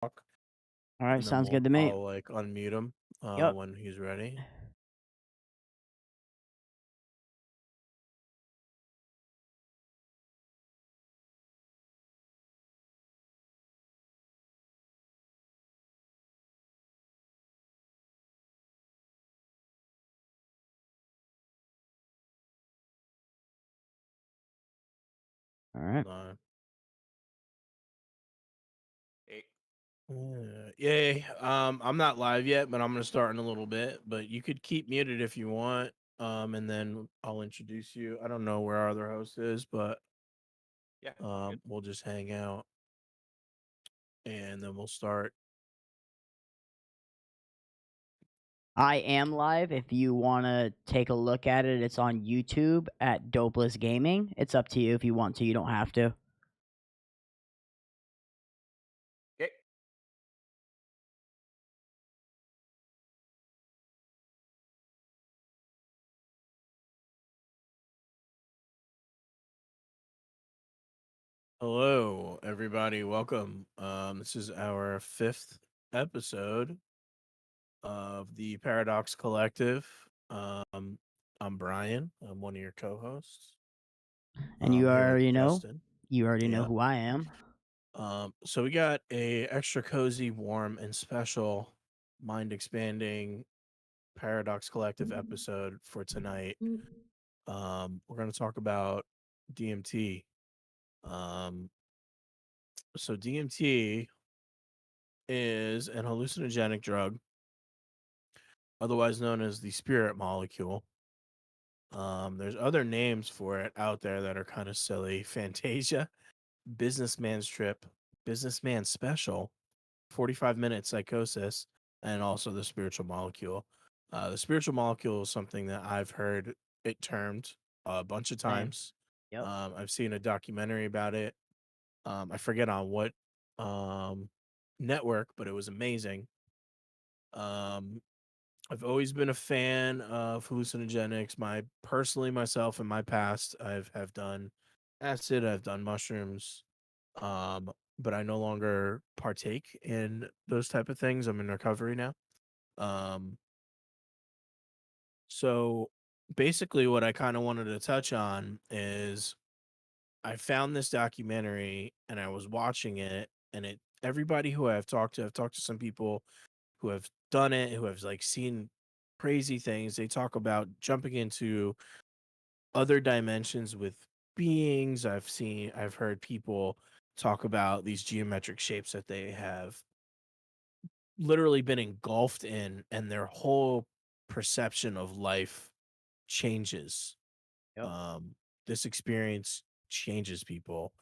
talk, All right, and then sounds good to me. I'll like unmute him Yep. when he's ready. All right. Uh, Yay. I'm not live yet, but I'm gonna start in a little bit. But you could keep muted if you want. And then I'll introduce you. I don't know where our other host is, but Yeah, good. we'll just hang out and then we'll start. I am live. If you want to take a look at it, it's on YouTube at Dopeless Gaming. It's up to you if you want to. You don't have to. Okay. Hello, everybody. Welcome. This is our 5th episode of the Paradox Collective. I'm Brian. I'm one of your co-hosts. And you Here with already know. Justin. You already know Yeah. who I am. So we got a extra cozy, warm, and special mind-expanding Paradox Collective episode for tonight. We're going to talk about DMT. So DMT is an hallucinogenic drug, otherwise known as the spirit molecule. There's other names for it out there that are kind of silly. Fantasia, businessman's trip, businessman special, 45-minute psychosis, and also the spiritual molecule. The spiritual molecule is something that I've heard it termed a bunch of Same. times. Yep. I've seen a documentary about it. I forget on what network, but it was amazing. Um, I've always been a fan of hallucinogenics. Myself in my past, have done acid, I've done mushrooms, but I no longer partake in those type of things. I'm in recovery now. Um, so basically, what I kind of wanted to touch on is I found this documentary and I was watching it, and everybody who I've talked to some people who have done it, who have like seen crazy things. They talk about jumping into other dimensions with beings. I've heard people talk about these geometric shapes that they have literally been engulfed in, and their whole perception of life changes. Yep. Um, this experience changes people.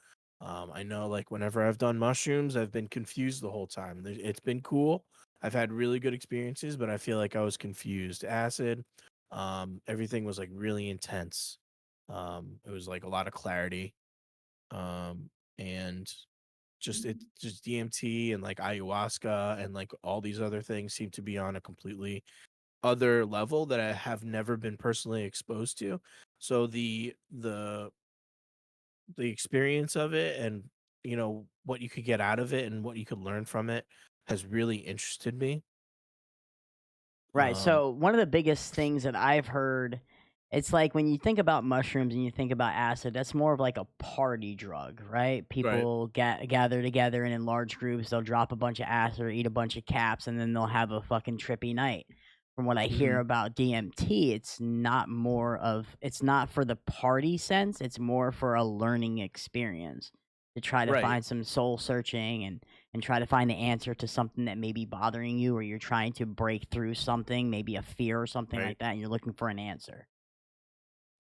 I know, like, whenever I've done mushrooms, I've been confused the whole time. It's been cool. I've had really good experiences, but I feel like I was confused. Acid, everything was like really intense. It was like a lot of clarity. And just DMT and like ayahuasca and like all these other things seem to be on a completely other level that I have never been personally exposed to. So the experience of it, and what you could get out of it and what you could learn from it, has really interested me. Right. Um So one of the biggest things that I've heard, it's like when you think about mushrooms and you think about acid, that's more of like a party drug, right? right. People gather together and in large groups, they'll drop a bunch of acid or eat a bunch of caps, and then they'll have a fucking trippy night. From what I hear Mhm. about DMT, it's not for the party sense. It's more for a learning experience to try to Right. find some soul searching and try to find the answer to something that may be bothering you, or you're trying to break through something, maybe a fear or something Right. like that, and you're looking for an answer.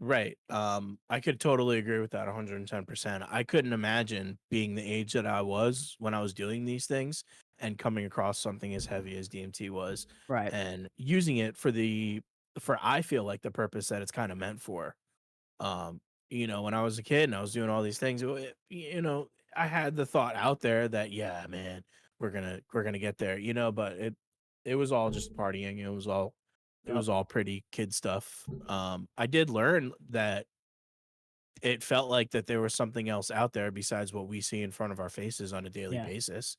Right. I could totally agree with that 110%. I couldn't imagine being the age that I was when I was doing these things and coming across something as heavy as DMT was, Right. and using it for I feel like the purpose that it's kind of meant for. Um, when I was a kid and I was doing all these things, I had the thought out there that, yeah, man, we're gonna get there, but it was all just partying. It Yep. was all pretty kid stuff. I did learn that it felt like that there was something else out there besides what we see in front of our faces on a daily Yeah. basis.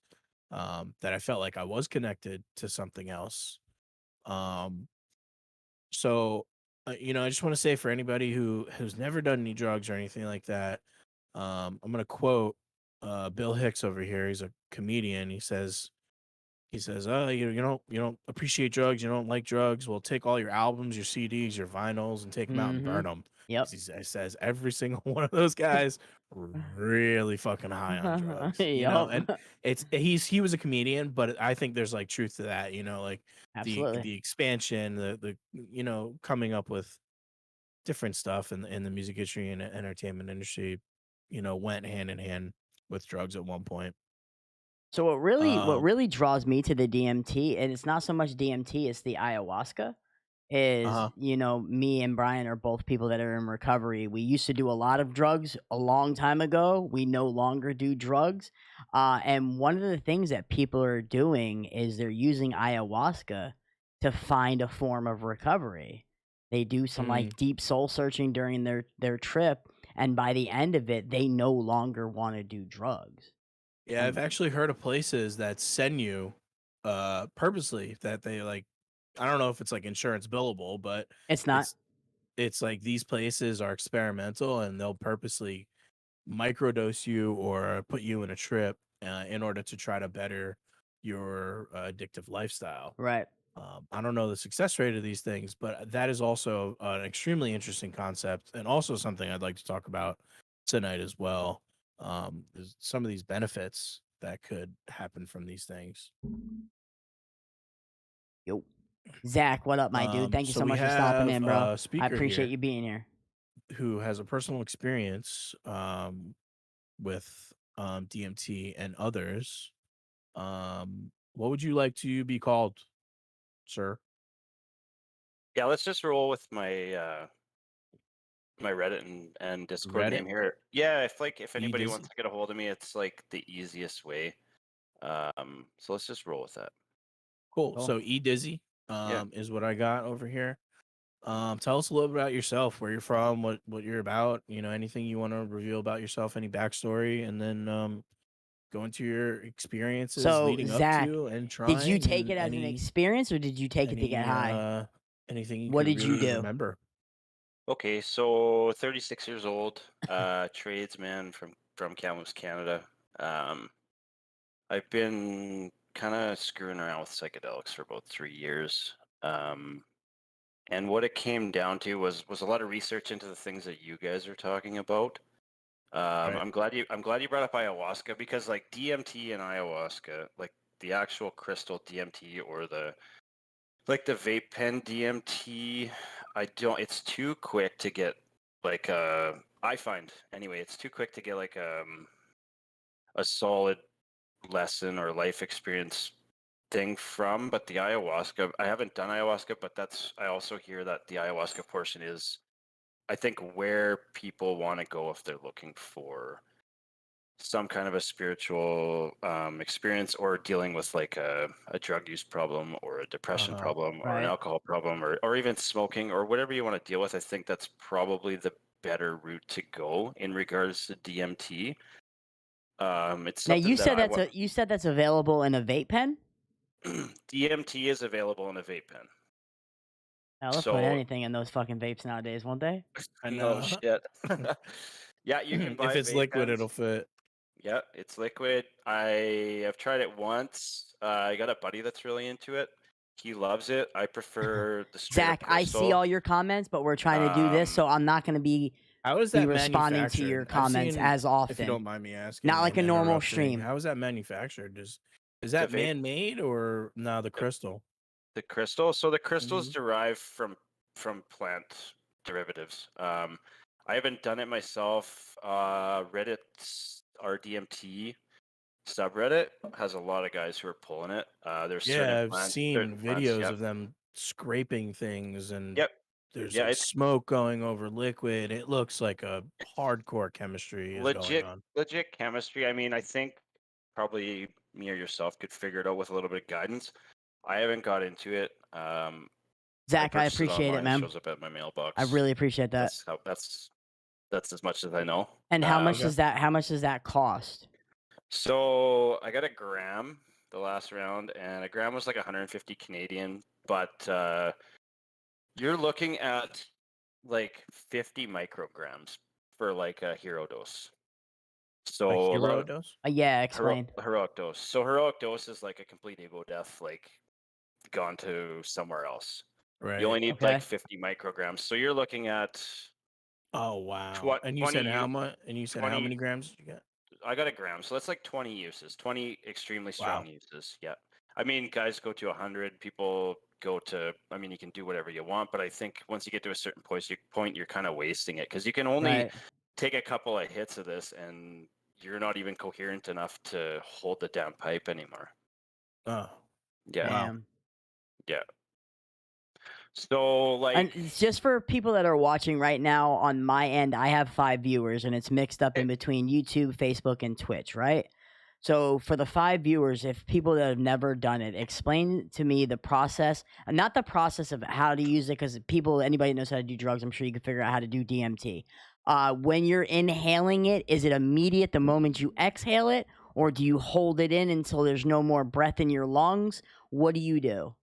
that I felt like I was connected to something else. Um, so, I just want to say for anybody who's never done any drugs or anything like that, I'm gonna quote Bill Hicks over here. He's a comedian. He says, "Oh, you don't appreciate drugs. You don't like drugs. Well, take all your albums, your CDs, your vinyls, and take them out and burn Mhm. them." Yep. He says every single one of those guys really fucking high on drugs, Yup. and he was a comedian, but I think there's like truth to that, like Absolutely. the expansion, the coming up with different stuff in the music industry and entertainment industry, went hand in hand with drugs at one point. So what Um, really draws me to the DMT, and it's not so much DMT, it's the ayahuasca, is, uh-huh. me and Brian are both people that are in recovery. We used to do a lot of drugs a long time ago. We no longer do drugs. And one of the things that people are doing is they're using ayahuasca to find a form of recovery. They do some Mm. like deep soul searching during their trip, and by the end of it, they no longer want to do drugs. Yeah, I've And actually heard of places that send you purposely that they like I don't know if it's like insurance billable, but it's not it's it's like these places are experimental and they'll purposely microdose you or put you in a trip in order to try to better your addictive lifestyle. right. I don't know the success rate of these things, but that is also an extremely interesting concept and also something I'd like to talk about tonight as well. There's some of these benefits that could happen from these things. Yo. Zach, what up, my dude? Thank you So so we much for stopping have in, bro. a I speaker appreciate here you being here. who has a personal experience with DMT and others. What would you like to be called, sir? Yeah, let's just roll with my my Reddit and Discord Reddit? name here. Yeah, if E anybody wants Dizzy? to get a hold of me, it's like the easiest way. So let's just roll with that. Cool. Cool. So E Dizzy Yeah. is what I got over here. Tell us a little bit about yourself, where you're from, what you're about, anything you want to reveal about yourself, any backstory, and then go into your experiences So, leading up Zach, to and did you trying take and it as an experience or did you take it to get any high? anything you What could did you really do? remember. Okay, so 36 years old, tradesman from Kamloops, Canada. Um, I've been kind of screwing around with psychedelics for about 3 years. Um, and what it came down to was a lot of research into the things that you guys are talking about. Right. I'm glad you brought up ayahuasca because like DMT and ayahuasca, like the actual crystal DMT or the vape pen DMT, I don't. It's too quick to get like I find anyway. It's too quick to get like a solid lesson or life experience thing from. But the ayahuasca, I haven't done ayahuasca, but I also hear that the ayahuasca portion is, I think, where people want to go if they're looking for some kind of a spiritual experience or dealing with like a drug use problem or a depression Uh-huh. problem or an Right. alcohol problem or even smoking or whatever you want to deal with. I think that's probably the better route to go in regards to DMT. It's Now something that I want. you said that's available in a vape pen? DMT is available in a vape pen. Now they'll put So anything in those fucking vapes nowadays, won't they? I no know. shit. Yeah, you can If buy it's vape liquid, it'll pens. fit. Yeah, it's liquid. I have tried it once. I got a buddy that's really into it. He loves it. I prefer the straight up Zach, I see crystal. all your comments, but we're trying to do this, Um, so I'm not going to How is be that responding to your manufactured? I've comments seen, as if you often. don't mind me Not asking like and a normal interrupting, stream. how is that manufactured? Is the that vape, man-made or no, the the, crystal? the crystal. So the crystals Hmm. derived from plant derivatives. I haven't done it myself. Reddit's RDMT subreddit has a lot of guys who are pulling it. There's Yeah, I've seen certain plants. videos Yep, of them scraping things and yep, there's yeah. like It's smoke going over liquid. It looks like a hardcore chemistry is going on. legit chemistry. I mean, I think probably me or yourself could figure it out with a little bit of guidance. I haven't got into it. I Zach, I purchased it appreciate it, online. It man. shows up at my I mailbox. really appreciate that. That's as much as I know. And Okay. how much does that cost? So I got a gram. the last round, and a gram was like 150 Canadian. But you're looking at like 50 micrograms for like a hero dose. A So a lot hero of dose? Yeah, explain. heroic dose. So heroic dose is like a complete ego death, like gone to somewhere else. You only Right. need like Okay. 50 micrograms. So you're looking at Oh, wow. tw- And you 20 said how u- much? And you said how 20 many grams did you get? I got a gram, so that's like 20 uses, 20 extremely strong Wow. uses. Yeah. I mean, guys go to 100, people go to, I mean, you can do whatever you want, but I think once you get to a certain point, you're kind of wasting it because you can only Right. take a couple of hits of this and you're not even coherent enough to hold the damn pipe anymore. Oh, Yeah. wow. Damn. Yeah. So, And like, it's just for people that are watching right now, on my end, I have 5 viewers, and it's mixed up in between YouTube, Facebook, and Twitch, right? So for the 5 viewers, if people that have never done it, explain to me the process, not the process of how to use it, because anybody knows how to do drugs, I'm sure you can figure out how to do DMT. When you're inhaling it, is it immediate the moment you exhale it, or do you hold it in until there's no more breath in your lungs? What do you do?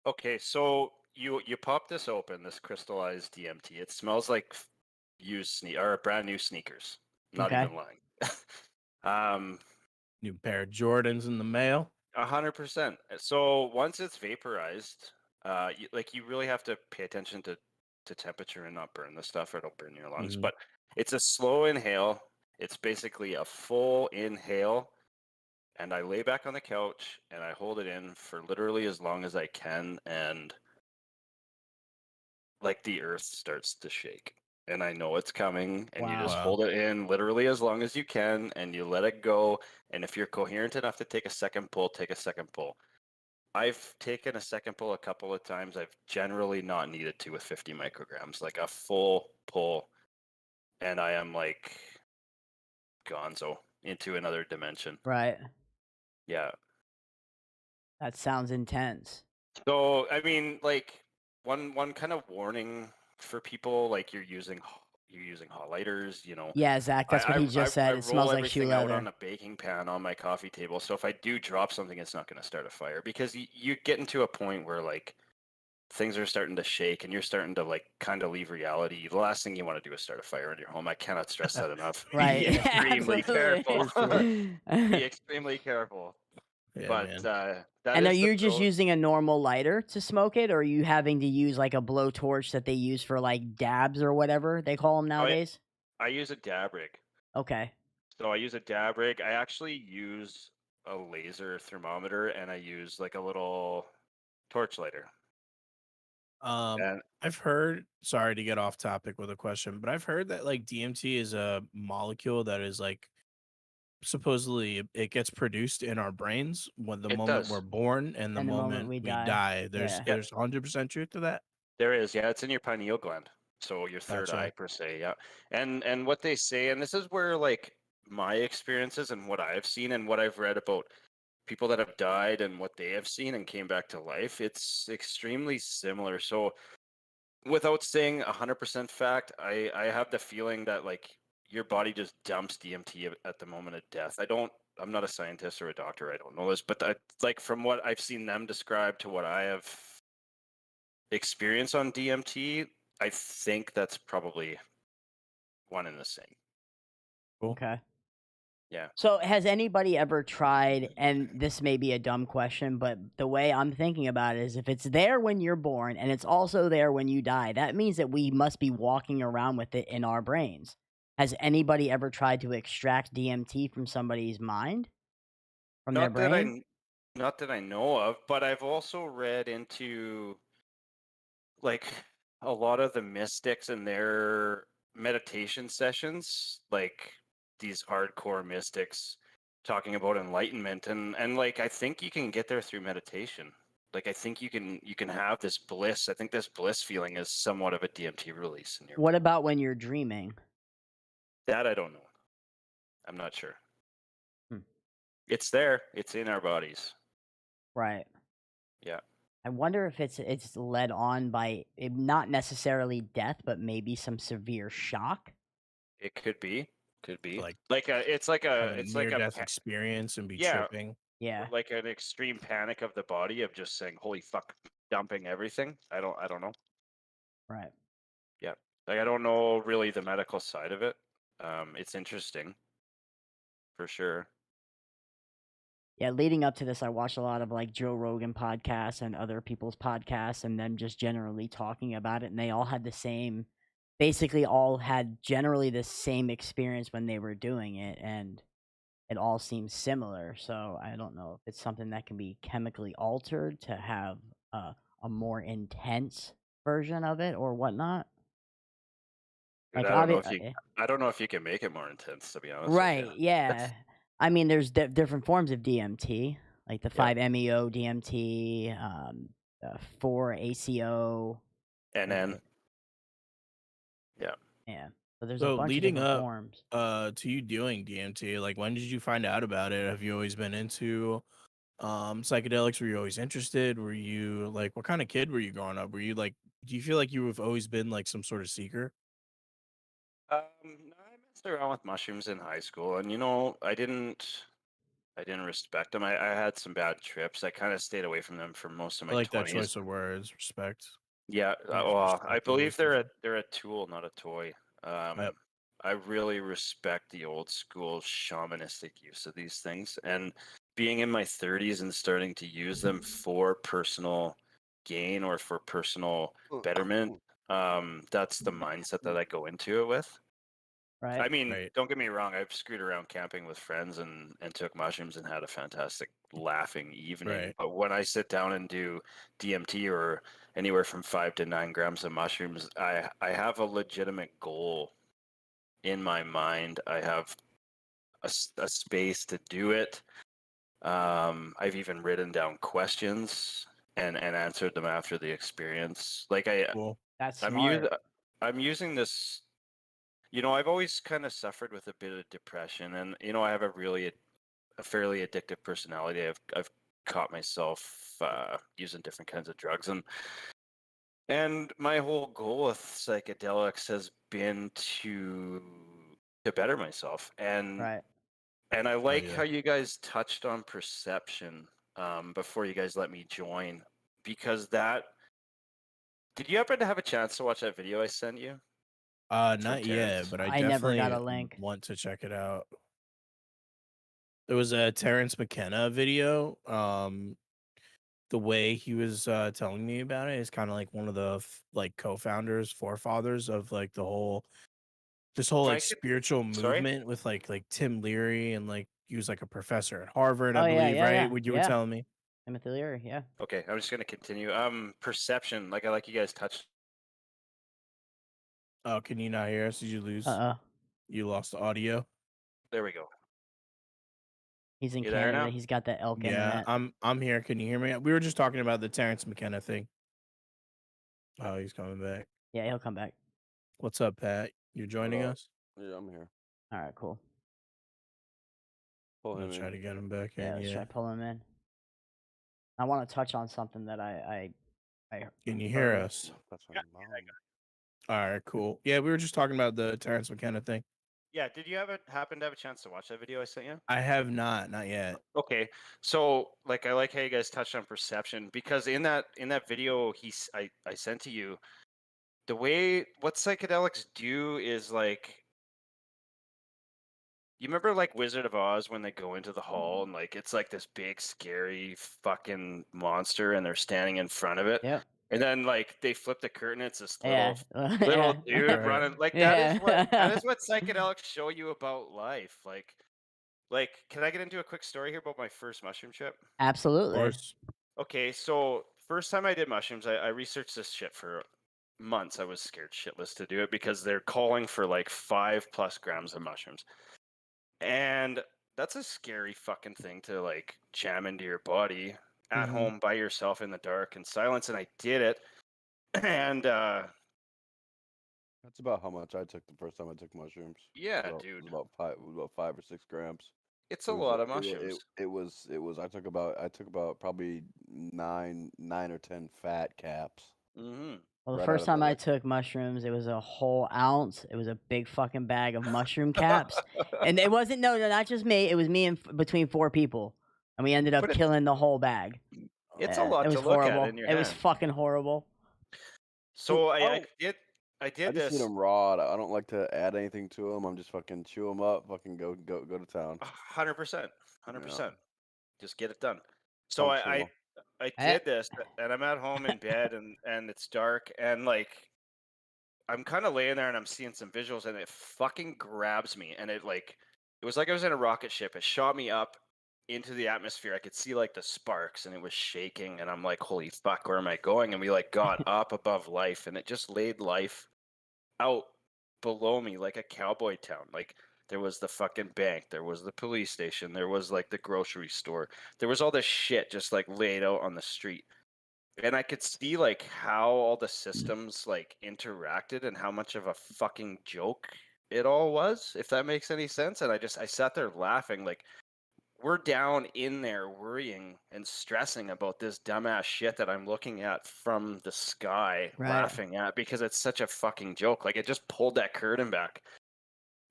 okay, so you pop this open, this crystallized DMT. It smells like used or brand new sneakers. Not Okay. even lying. um, New pair of Jordans in the mail. 100%. So once it's vaporized, you really have to pay attention to temperature and not burn the stuff, or it'll burn your lungs. Mhm. But it's a slow inhale. It's basically a full inhale, and I lay back on the couch and I hold it in for literally as long as I can, and like the earth starts to shake. And I know it's coming, and you just Wow. Wow. hold it in literally as long as you can, and you let it go. And if you're coherent enough to take a second pull, take a second pull. I've taken a second pull a couple of times. I've generally not needed to with 50 micrograms, like a full pull, and I am like gonzo into another dimension. Right. Yeah. That sounds intense. So I mean, like one kind of warning for people, like you're using hot lighters, you know. Yeah, Zach, I that's what I he I, just I said. It roll smells like shoe everything out on leather. a baking pan on my coffee table. So if I do drop something, it's not going to start a fire because you get into a point where like things are starting to shake and you're starting to like kind of leave reality. The last thing you want to do is start a fire in your home. I cannot stress that enough. Be Right. Yeah, Yeah, extremely careful. for sure. absolutely. Be extremely careful. Yeah, But man. that And are is the you just pro. using a normal lighter to smoke it, or are you having to use like a blowtorch that they use for like dabs or whatever they call them I nowadays? I use a dab rig. Okay. So I use a dab rig. I actually use a laser thermometer and I use like a little torch lighter. Um, And I've heard, sorry to get off topic with a question, but I've heard that like DMT is a molecule that is like supposedly it gets produced in our brains when the it moment we're does. born and the And the moment moment we we die. die. There's Yeah. Yeah, there's 100% truth to that. there is. Yeah, it's in your pineal gland. So your third eye Gotcha. per se. Yeah. And what they say, and this is where like my experiences and what I've seen and what I've read about people that have died and what they have seen and came back to life, it's extremely similar. So without saying 100% fact, I have the feeling that like your body just dumps DMT at the moment of death. I'm not a scientist or a doctor. I don't know this, but like from what I've seen them describe to what I have experienced on DMT, I think that's probably one and the same. Cool. Okay. Yeah. So, has anybody ever tried, and this may be a dumb question, but the way I'm thinking about it is if it's there when you're born and it's also there when you die, that means that we must be walking around with it in our brains. Has anybody ever tried to extract DMT from somebody's mind, from their Not that brain? I not that I know of, but I've also read into like a lot of the mystics and their meditation sessions, like these hardcore mystics talking about enlightenment and like I think you can get there through meditation. Like I think you can have this bliss. I think this bliss feeling is somewhat of a DMT release in your What about when you're dreaming? that I don't know. I'm not sure. Hmm. It's there. It's in our bodies. Right. Yeah. I wonder if it's led on by not necessarily death, but maybe some severe shock. It could be. Could To be. like Like a it's like have a a it's near like a death experience and be yeah, tripping. Yeah. like an extreme panic of the body of just saying, "Holy fuck," dumping everything. I don't know. Right. Yeah, like I don't know really the medical side of it. It's interesting for sure. Yeah, leading up to this, I watched a lot of like Joe Rogan podcasts and other people's podcasts, and them just generally talking about it. And they all had the same, basically, all had generally the same experience when they were doing it, and it all seems similar. So I don't know if it's something that can be chemically altered to have a more intense version of it or whatnot. Dude, Like, I don't know if you can make it more intense, to be honest with you. right, yeah. That's I mean, there's different forms of DMT, like the yeah, 5-MeO DMT, 4-ACO. and then yeah. Yeah. So there's a So bunch of leading different up forms. to you doing DMT, like when did you find out about it? Have you always been into psychedelics? Were you always interested? Were you like what kind of kid were you growing up? Were you like do you feel like you have always been like some sort of seeker? No, I messed around with mushrooms in high school, and I didn't respect them. I had some bad trips. I kind of stayed away from them for most of I my like that 20s. choice of words, respect. Yeah, Always well, I respect believe always different. they're a tool, not a toy. Yep. I really respect the old school shamanistic use of these things, and being in my 30s and starting to use them for personal gain or for personal betterment. That's the mindset that I go into it with. Right. I mean, Right. don't get me wrong. I've screwed around camping with friends and took mushrooms and had a fantastic laughing evening. Right. But when I sit down and do DMT or anywhere from 5 to 9 grams of mushrooms, I have a legitimate goal in my mind. I have a space to do it. I've even written down questions and answered them after the experience. Like Cool. That's I'm using smart. I'm using this. You know, I've always kind of suffered with a bit of depression, and I have a fairly addictive personality. I've caught myself using different kinds of drugs, and my whole goal with psychedelics has been to better myself, Right. and I Oh like yeah. how you guys touched on perception before you guys let me join, because that did you happen to have a chance to watch that video I sent you from Not yet, Terrence? but I I never got definitely a link. want to check it out. There was a Terrence McKenna video. The way he was telling me about it is kind of like one of the like co-founders, forefathers of like this whole If like I could, spiritual sorry. movement with like Tim Leary and like he was like a professor at Harvard, I Oh yeah, believe, yeah, right? yeah, What you were yeah. telling me. Timothy Leary, yeah. Okay, I'm just gonna continue. Perception, like I like you guys touched. Oh, can you not hear us? Did you lose? Uh-oh. You lost the audio? There we go. He's in You there Canada. now? He's got the elk Yeah, internet. I'm here. Can you hear me? We were just talking about the Terrence McKenna thing. Oh, he's coming back. Yeah, he'll come back. What's up, Pat? You're What joining up? us? Yeah, I'm here. All right, cool. Pull I'm gonna him try in. to get him back Yeah, in. let's try Yeah. pulling him in. I want to touch on something that I Can you hear heard. us? That's my Yeah, mom. All right, cool. Yeah, we were just talking about the Terrence McKenna thing. yeah. Did you happen to have a chance to watch that video I sent you? I have not yet. Okay, so like I like how you guys touched on perception, because in that video I sent to you, the way what psychedelics do is like, you remember like Wizard of Oz when they go into the hall and like it's like this big scary fucking monster and they're standing in front of it. Yep. And then like they flip the curtain, it's this Yeah. little Yeah. dude Right. running. Like that Yeah. is what psychedelics show you about life. Like can I get into a quick story here about my first mushroom trip? Of Absolutely. course. Okay, so first time I did mushrooms, I researched this shit for months. I was scared shitless to do it because they're calling for like 5+ grams of mushrooms. And that's a scary fucking thing to like jam into your body at Mhm. home by yourself in the dark and silence. And I did it. And That's about how much I took the first time I took mushrooms. yeah, It dude, was about five. It was about 5 or 6 grams. it's It a was. lot of It was. mushrooms. It was. It was. I took about probably nine or 10 fat caps Hmm. Well, the right out first of the time I neck. took mushrooms, it was a whole ounce. It was a big fucking bag of mushroom caps, and it wasn't no, not just me. It was me and between 4 people, and we ended up But it's killing the whole bag. a Yeah, lot it to was look at horrible. in your It was hand. fucking horrible. So Oh, I I did just eat this them raw. I don't like to add anything to them. I'm just fucking chew them up. Fucking go to town. 100%, Yeah, 100%. Just get it done. So functional. I Eh, did this, and I'm at home in bed, and it's dark, and like I'm kind of laying there, and I'm seeing some visuals, and it fucking grabs me, and it was like I was in a rocket ship. It shot me up into the atmosphere. I could see like the sparks, and it was shaking, and I'm like, holy fuck, where am I going? And we like got up above life, and it just laid life out below me like a cowboy town. Like there was the fucking bank, there was the police station, there was like the grocery store, there was all this shit just like laid out on the street. And I could see like how all the systems like interacted and how much of a fucking joke it all was, if that makes any sense. And I sat there laughing like we're down in there worrying and stressing about this dumbass shit that I'm looking at from the sky, right. laughing at because it's such a fucking joke. Like it just pulled that curtain back.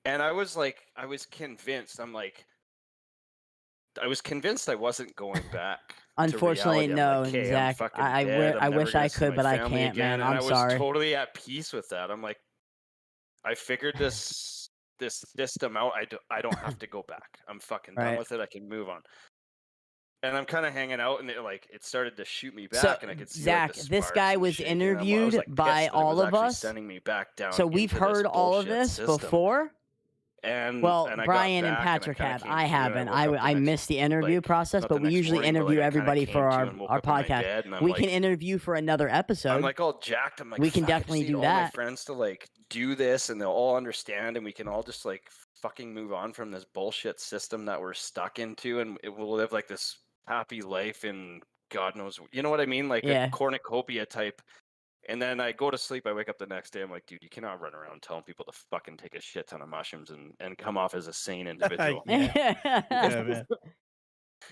And I was like, I was convinced I wasn't going back to Unfortunately, reality. I'm like, no, okay, I'm Zach. fucking dead. I I'm never wish gonna I see could, my but I family can't, man. again. And I'm I was sorry. totally at peace with that. I'm like, I figured this system out. I don't have to go back. I'm fucking done Right. with it. I can move on. And I'm kind of hanging out, and it started to shoot me So, back, and I could see Zach, like the this sparks guy and was shaking. And I was interviewed like by pissed that it was all of actually us. sending me back down So we've into this heard all of bullshit this system. before. Well, And I got Brian and back, and I Patrick kind of have. came I to, and I haven't. woke up the I next missed the interview like process, not but the we next usually morning, but interview like I kind of everybody came for to and woke our up in my podcast. bed, and We can interview for another I'm episode. like all jacked. I'm like, We can fuck, I just definitely need do all my that. friends to like do this, and they'll all understand, and we can all just like fucking move on from this bullshit system that we're stuck into, and it will live like this happy life in God knows, you know what I mean, like a Yeah. cornucopia type. And then I go to sleep. I wake up the next day. I'm like, dude, you cannot run around telling people to fucking take a shit ton of mushrooms and come off as a sane individual. Yeah, man.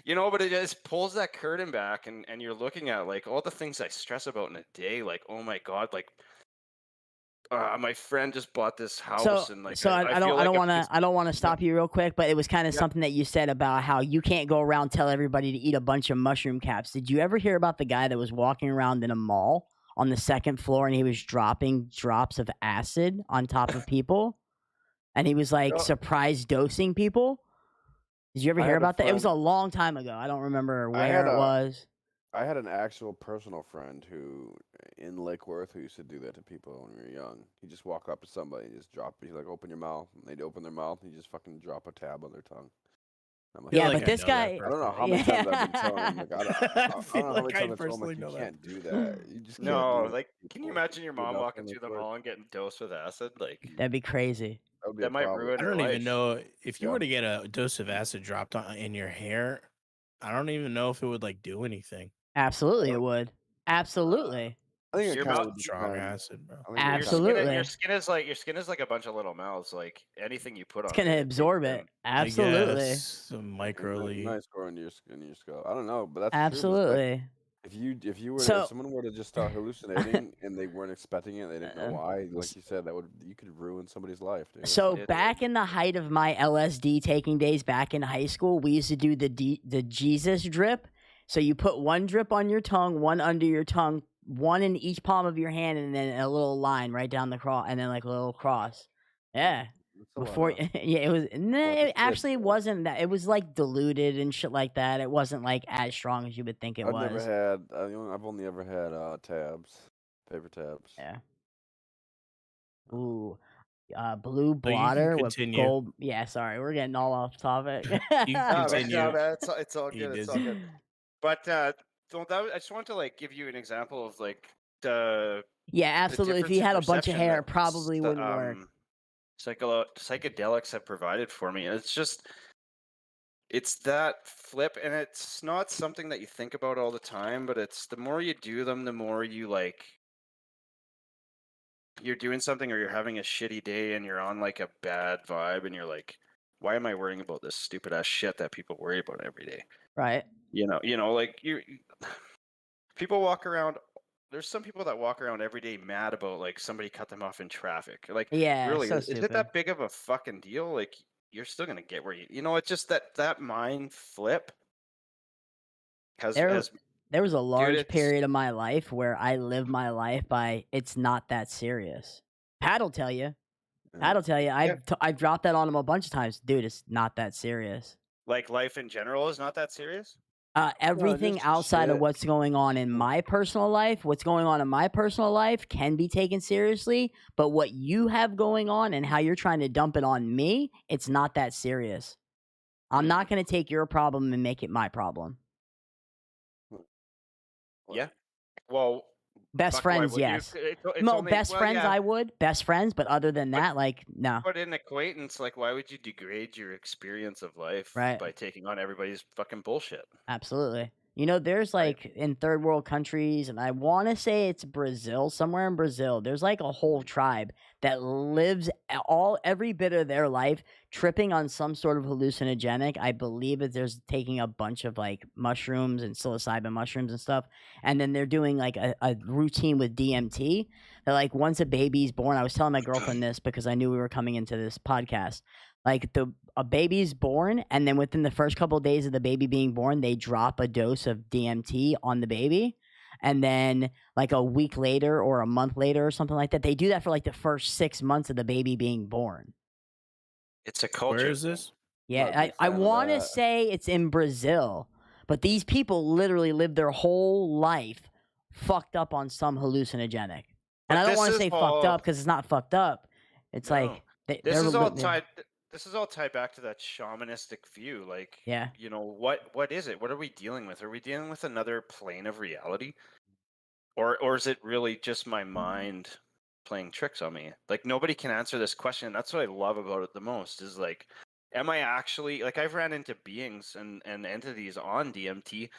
You know, but it just pulls that curtain back, and you're looking at like all the things I stress about in a day. Like, oh my God, like my friend just bought this house, and like I feel I like don't if want to this, I don't want to stop you real quick, but it was kind of yeah, something that you said about how you can't go around tell everybody to eat a bunch of mushroom caps. Did you ever hear about the guy that was walking around in a mall on the second floor and he was dropping drops of acid on top of people and he was like No, surprise dosing people? Did you ever I hear had a about that? It was friend. a long time ago. I don't remember I where had it a. was. I had an actual personal friend who, in Lake Worth, who used to do that to people when we were young. He'd just walk up to somebody and just drop. He'd like, open your mouth, and they'd open their mouth, and he'd just fucking drop a tab on their tongue. I'm like, Feel Yeah, like but I this know that guy, I don't know person. how many times I've been yeah. telling him, like, I I feel don't know how many like I times I told him, like, personally you know that. can't do that. You just can't do no, that like, to can you people. imagine your Do mom enough walking in through Lake the Worth. mall and getting dosed with acid? Like, That'd be crazy. That would be a that might problem. ruin I her don't even life. know if you Yeah. were to get a dose of acid dropped in your hair. I don't even know if it would like do anything. Absolutely, I it would. Absolutely. think it Your kind mouth, of would Strong depend. acid, bro. I think it would kind of Absolutely. your skin is like a bunch of little mouths. Like anything you put It's on gonna it, it takes absorb it. in. I Absolutely. guess some It might, microly. score in your skull. I don't know, but that's true. It's like Absolutely. if So, someone were to just start hallucinating and they weren't expecting it, they didn't know uh, why. Like you said, you could ruin somebody's life, dude. It's so like, It, back in the height of my LSD taking days back in high school, we used to do the Jesus drip. So you put one drip on your tongue, one under your tongue, one in each palm of your hand, and then a little line right down the cross, and then like a little cross. Yeah. that's a lot Before, of yeah, it was. Nah, like a it actually shit. wasn't that. It was like diluted and shit like that. It wasn't like as strong as you would think it I've never was. had. I've only ever had tabs, paper tabs. Yeah. Ooh. Blue So you can blotter with continue. gold. Yeah, sorry, we're getting all off topic. You can continue. it's all He good. It's did. all good. But so I just want to like give you an example of like Yeah, the absolutely. If difference he in had a bunch of perception hair, that it probably wouldn't work. psychedelics have provided for me. It's that flip, and it's not something that you think about all the time, but it's the more you do them, the more you like you're doing something or you're having a shitty day and you're on like a bad vibe and you're like, why am I worrying about this stupid ass shit that people worry about every day? Right. Like people walk around. There's some people that walk around every day mad about like somebody cut them off in traffic. Like, Yeah, really, so is it stupid. that big of a fucking deal? Like, you're still gonna get where it's just that mind flip There Has there was a dude, large it's period of my life where I lived my life by it's not that serious. Pat'll tell you. Yeah. Pat'll tell you. yeah, I've dropped that on him a bunch of times. Dude, it's not that serious. like life in general is not that serious. No, Everything just outside of shit. what's going on in my personal life, what's going on in my personal life can be taken seriously, but what you have going on and how you're trying to dump it on me, it's not that serious. I'm Mm, not going to take your problem and make it my problem. yeah. Well, Best fuck. Why friends, would you? yes. It's No, only best well, friends, yeah. I would. Best friends, but other than But that, like, no. but in acquaintance, like, why would you degrade your experience of life Right. by taking on everybody's fucking bullshit? Absolutely. You know, there's Right. like in third world countries, and I want to say it's Brazil, somewhere in Brazil, there's like a whole tribe that lives every bit of their life tripping on some sort of hallucinogenic. I believe that there's taking a bunch of like mushrooms and psilocybin mushrooms and stuff. And then they're doing like a routine with DMT. That like once a baby's born, I was telling my girlfriend this because I knew we were coming into this podcast. Like a baby's born, and then within the first couple of days of the baby being born, they drop a dose of DMT on the baby. And then, like a week later or a month later or something like that, they do that for like the first 6 months of the baby being born. It's a Where culture is thing. this? Yeah, Not a big I fan of want to that. say it's in Brazil, but these people literally live their whole life fucked up on some hallucinogenic. And I But don't this want to is say fucked all up because it's not fucked up. It's no. like they, This they're, is all li- they're tied. This is all tied back to that shamanistic view. Like, yeah. you know, what is it? What are we dealing with? Are we dealing with another plane of reality, or is it really just my mind playing tricks on me? Like, nobody can answer this question. That's what I love about it the most. Is like, am I actually like I've ran into beings and entities on DMT.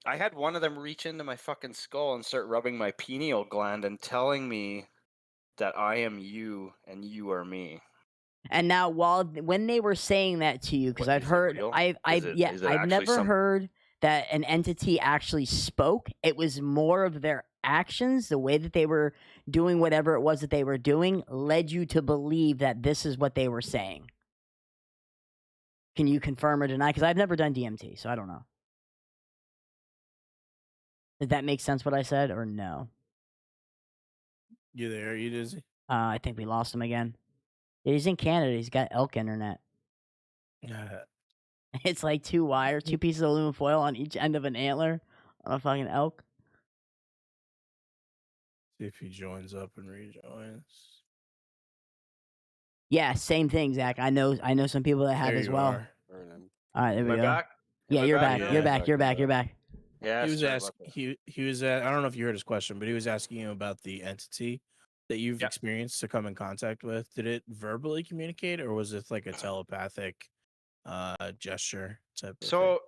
I had one of them reach into my fucking skull and start rubbing my pineal gland and telling me that I am you and you are me. And now, when they were saying that to you, because What I've is it heard, real? Is it I've actually never some? heard that an entity actually spoke. It was more of their actions, the way that they were doing whatever it was that they were doing, led you to believe that this is what they were saying. Can you confirm or deny? Because I've never done DMT, so I don't know. Did that make sense what I said, or no? You there? Are you dizzy? I think we lost him again. Yeah, he's in Canada. He's got elk internet. It's like two pieces of aluminum foil on each end of an antler on a fucking elk. See if he joins up and rejoins. Yeah, same thing, Zach. I know some people that have There as you well. are. All right, there Am we I go. back? Yeah, Am I you're back back. now? You're Yeah. back. You're back. You're back. Yeah, He was sorry about asking. that. He was at. I don't know if you heard his question, but he was asking you about the entity that you've Yeah. experienced to come in contact with. Did it verbally communicate, or was it like a telepathic gesture type of thing? So,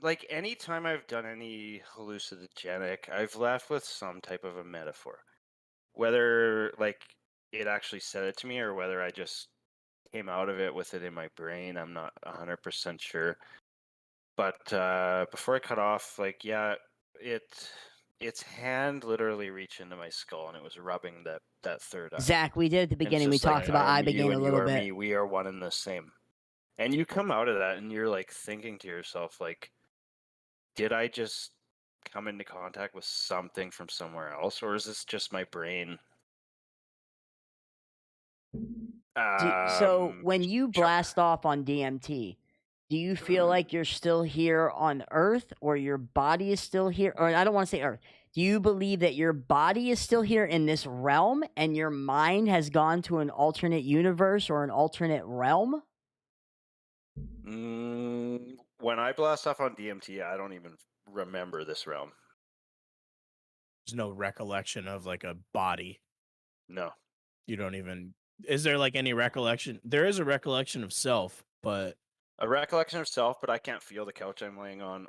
like, anytime I've done any hallucinogenic, I've left with some type of a metaphor. Whether, like, it actually said it to me or whether I just came out of it with it in my brain, I'm not 100% sure. But before I cut off, like, yeah, its hand literally reached into my skull and it was rubbing that third eye. Zach, we did at the And it's beginning. We just like, talked Right. about I am you ibogaine a and you little are bit. me. We are one and the same. And you come out of that and you're like thinking to yourself, like, did I just come into contact with something from somewhere else, or is this just my brain? So when you Sure. blast off on DMT, do you feel like you're still here on Earth, or your body is still here? Or I don't want to say Earth. Do you believe that your body is still here in this realm, and your mind has gone to an alternate universe or an alternate realm? When I blast off on DMT, I don't even remember this realm. There's no recollection of like a body. No. You don't even. Is there like any recollection? There is a recollection of self, but A recollection of self, but I can't feel the couch I'm laying on.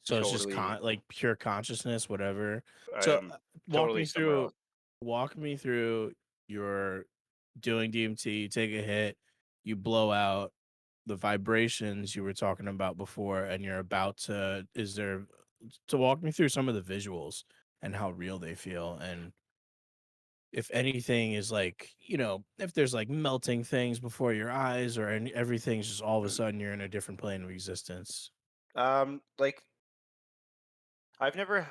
so it's just like pure consciousness, whatever. I So am walk totally me somewhere through. else. Walk me through your doing DMT. You take a hit, you blow out the vibrations you were talking about before, and you're about to. Is there to walk me through some of the visuals and how real they feel, and if anything is like, if there's like melting things before your eyes, or everything's just all of a sudden you're in a different plane of existence. Like I've never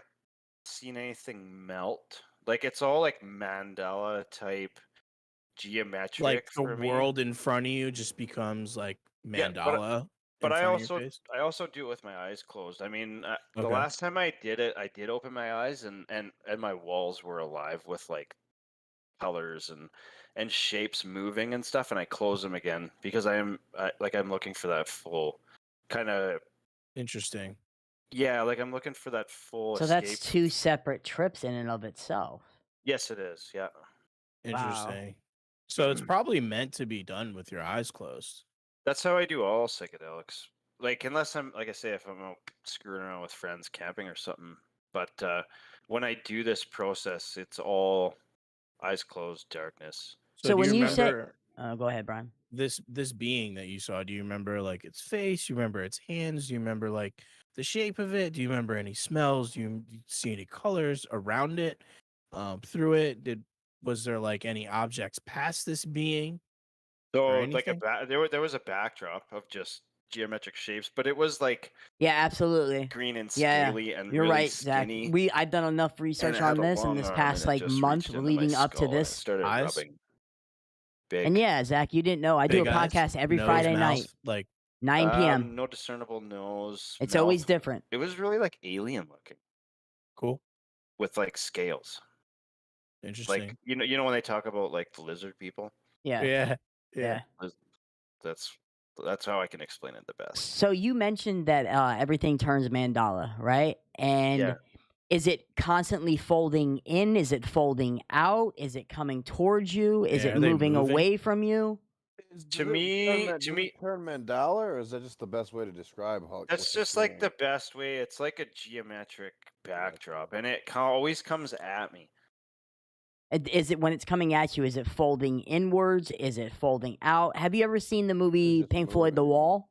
seen anything melt. Like it's all like mandala type Like geometric the for me. world in front of you just becomes like Yeah, mandala but in front of your face. I also do it with my eyes closed. I mean, the Okay. last time I did it, I did open my eyes and my walls were alive with like colors and shapes moving and stuff, and I close them again because I'm looking for that full kind of Interesting. yeah, like I'm looking for that full So that's escape. 2 separate trips in and of itself. Yes, it is. Yeah. Wow. Interesting. So it's probably meant to be done with your eyes closed. That's how I do all psychedelics. Like unless I'm like I say, if I'm out screwing around with friends camping or something. But when I do this process, it's all eyes closed, darkness. So So do you when you say remember go ahead, Brian. this being that you saw? Do you remember like its face? Do you remember its hands? Do you remember like the shape of it? Do you remember any smells? Do you see any colors around it? Through it? Was there like any objects past this being or So like anything? there was a backdrop of just geometric shapes, but it was like Yeah, absolutely. green and Yeah, scaly and you're really right, Zach. skinny, I've done enough and research it had on a this in long this arm, and past it like just month reached into my leading up to skull and it this. started Eyes? rubbing And big. yeah, Zach, you didn't know I do a Big eyes? podcast every Nose, Friday night, mouth? Like 9 p.m. No discernible nose, It's always mouth. different. It was really like alien looking cool. with like scales. Like Interesting. you know when they talk about like the lizard people, Yeah. Yeah. Yeah. that's how I can explain it the best. So you mentioned that everything turns mandala, right? And Yeah. is it constantly folding in? Is it folding out? Is it coming towards you? Is Yeah, it are they moving moving? away from you? To me, does it turn mandala, or is that just the best way to describe how? that's just like the best way. It's like a geometric backdrop, and it always comes at me. Is it when it's coming at you? Is it folding inwards? Is it folding out? Have you ever seen the movie just Pink Floyd, The moving. Wall?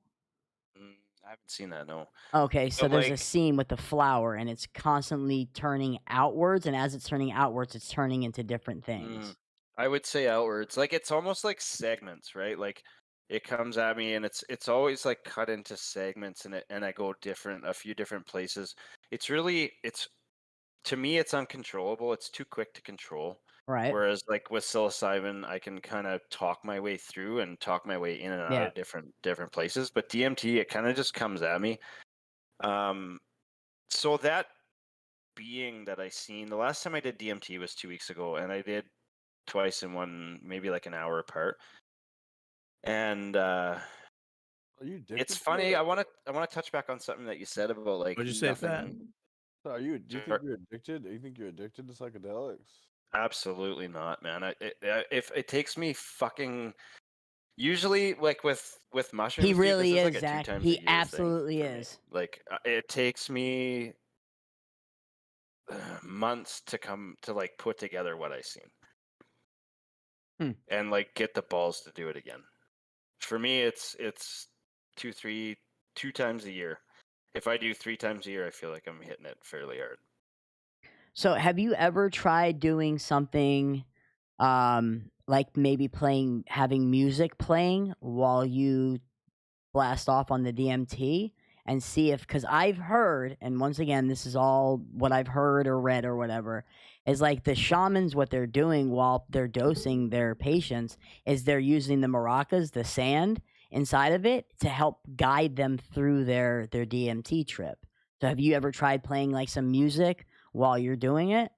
I haven't seen that. No. Okay, so But, there's a like- scene with the flower, and it's constantly turning outwards, and as it's turning outwards, it's turning into different things. I would say outwards. Like it's almost like segments, right? Like it comes at me and it's always like cut into segments and I go a few different places. It's to me it's uncontrollable. It's too quick to control. Right. Whereas like with psilocybin, I can kind of talk my way through and talk my way in and out of different places. But DMT, it kind of just comes at me. So that being that I seen the last time I did DMT was 2 weeks ago, and I did twice in one, maybe like an hour apart. And Are you addicted it's to funny. it? I want to touch back on something that you said about like What'd you say, Fat? So do you think you're addicted? Do you think you're addicted to psychedelics? Absolutely not, man. If it takes me fucking usually like with mushrooms, He dude, really this is, like a Zach. 2 times a He year thing absolutely for me. is. Like it takes me months to come to like put together what I seen and like get the balls to do it again. For me, it's 2 times a year. If I do 3 times a year, I feel like I'm hitting it fairly hard. So, have you ever tried doing something like maybe having music playing while you blast off on the DMT and see if, because I've heard, and once again, this is all what I've heard or read or whatever, is like the shamans, what they're doing while they're dosing their patients is they're using the maracas, the sand inside of it, to help guide them through their DMT trip. So, have you ever tried playing like some music while you're doing it?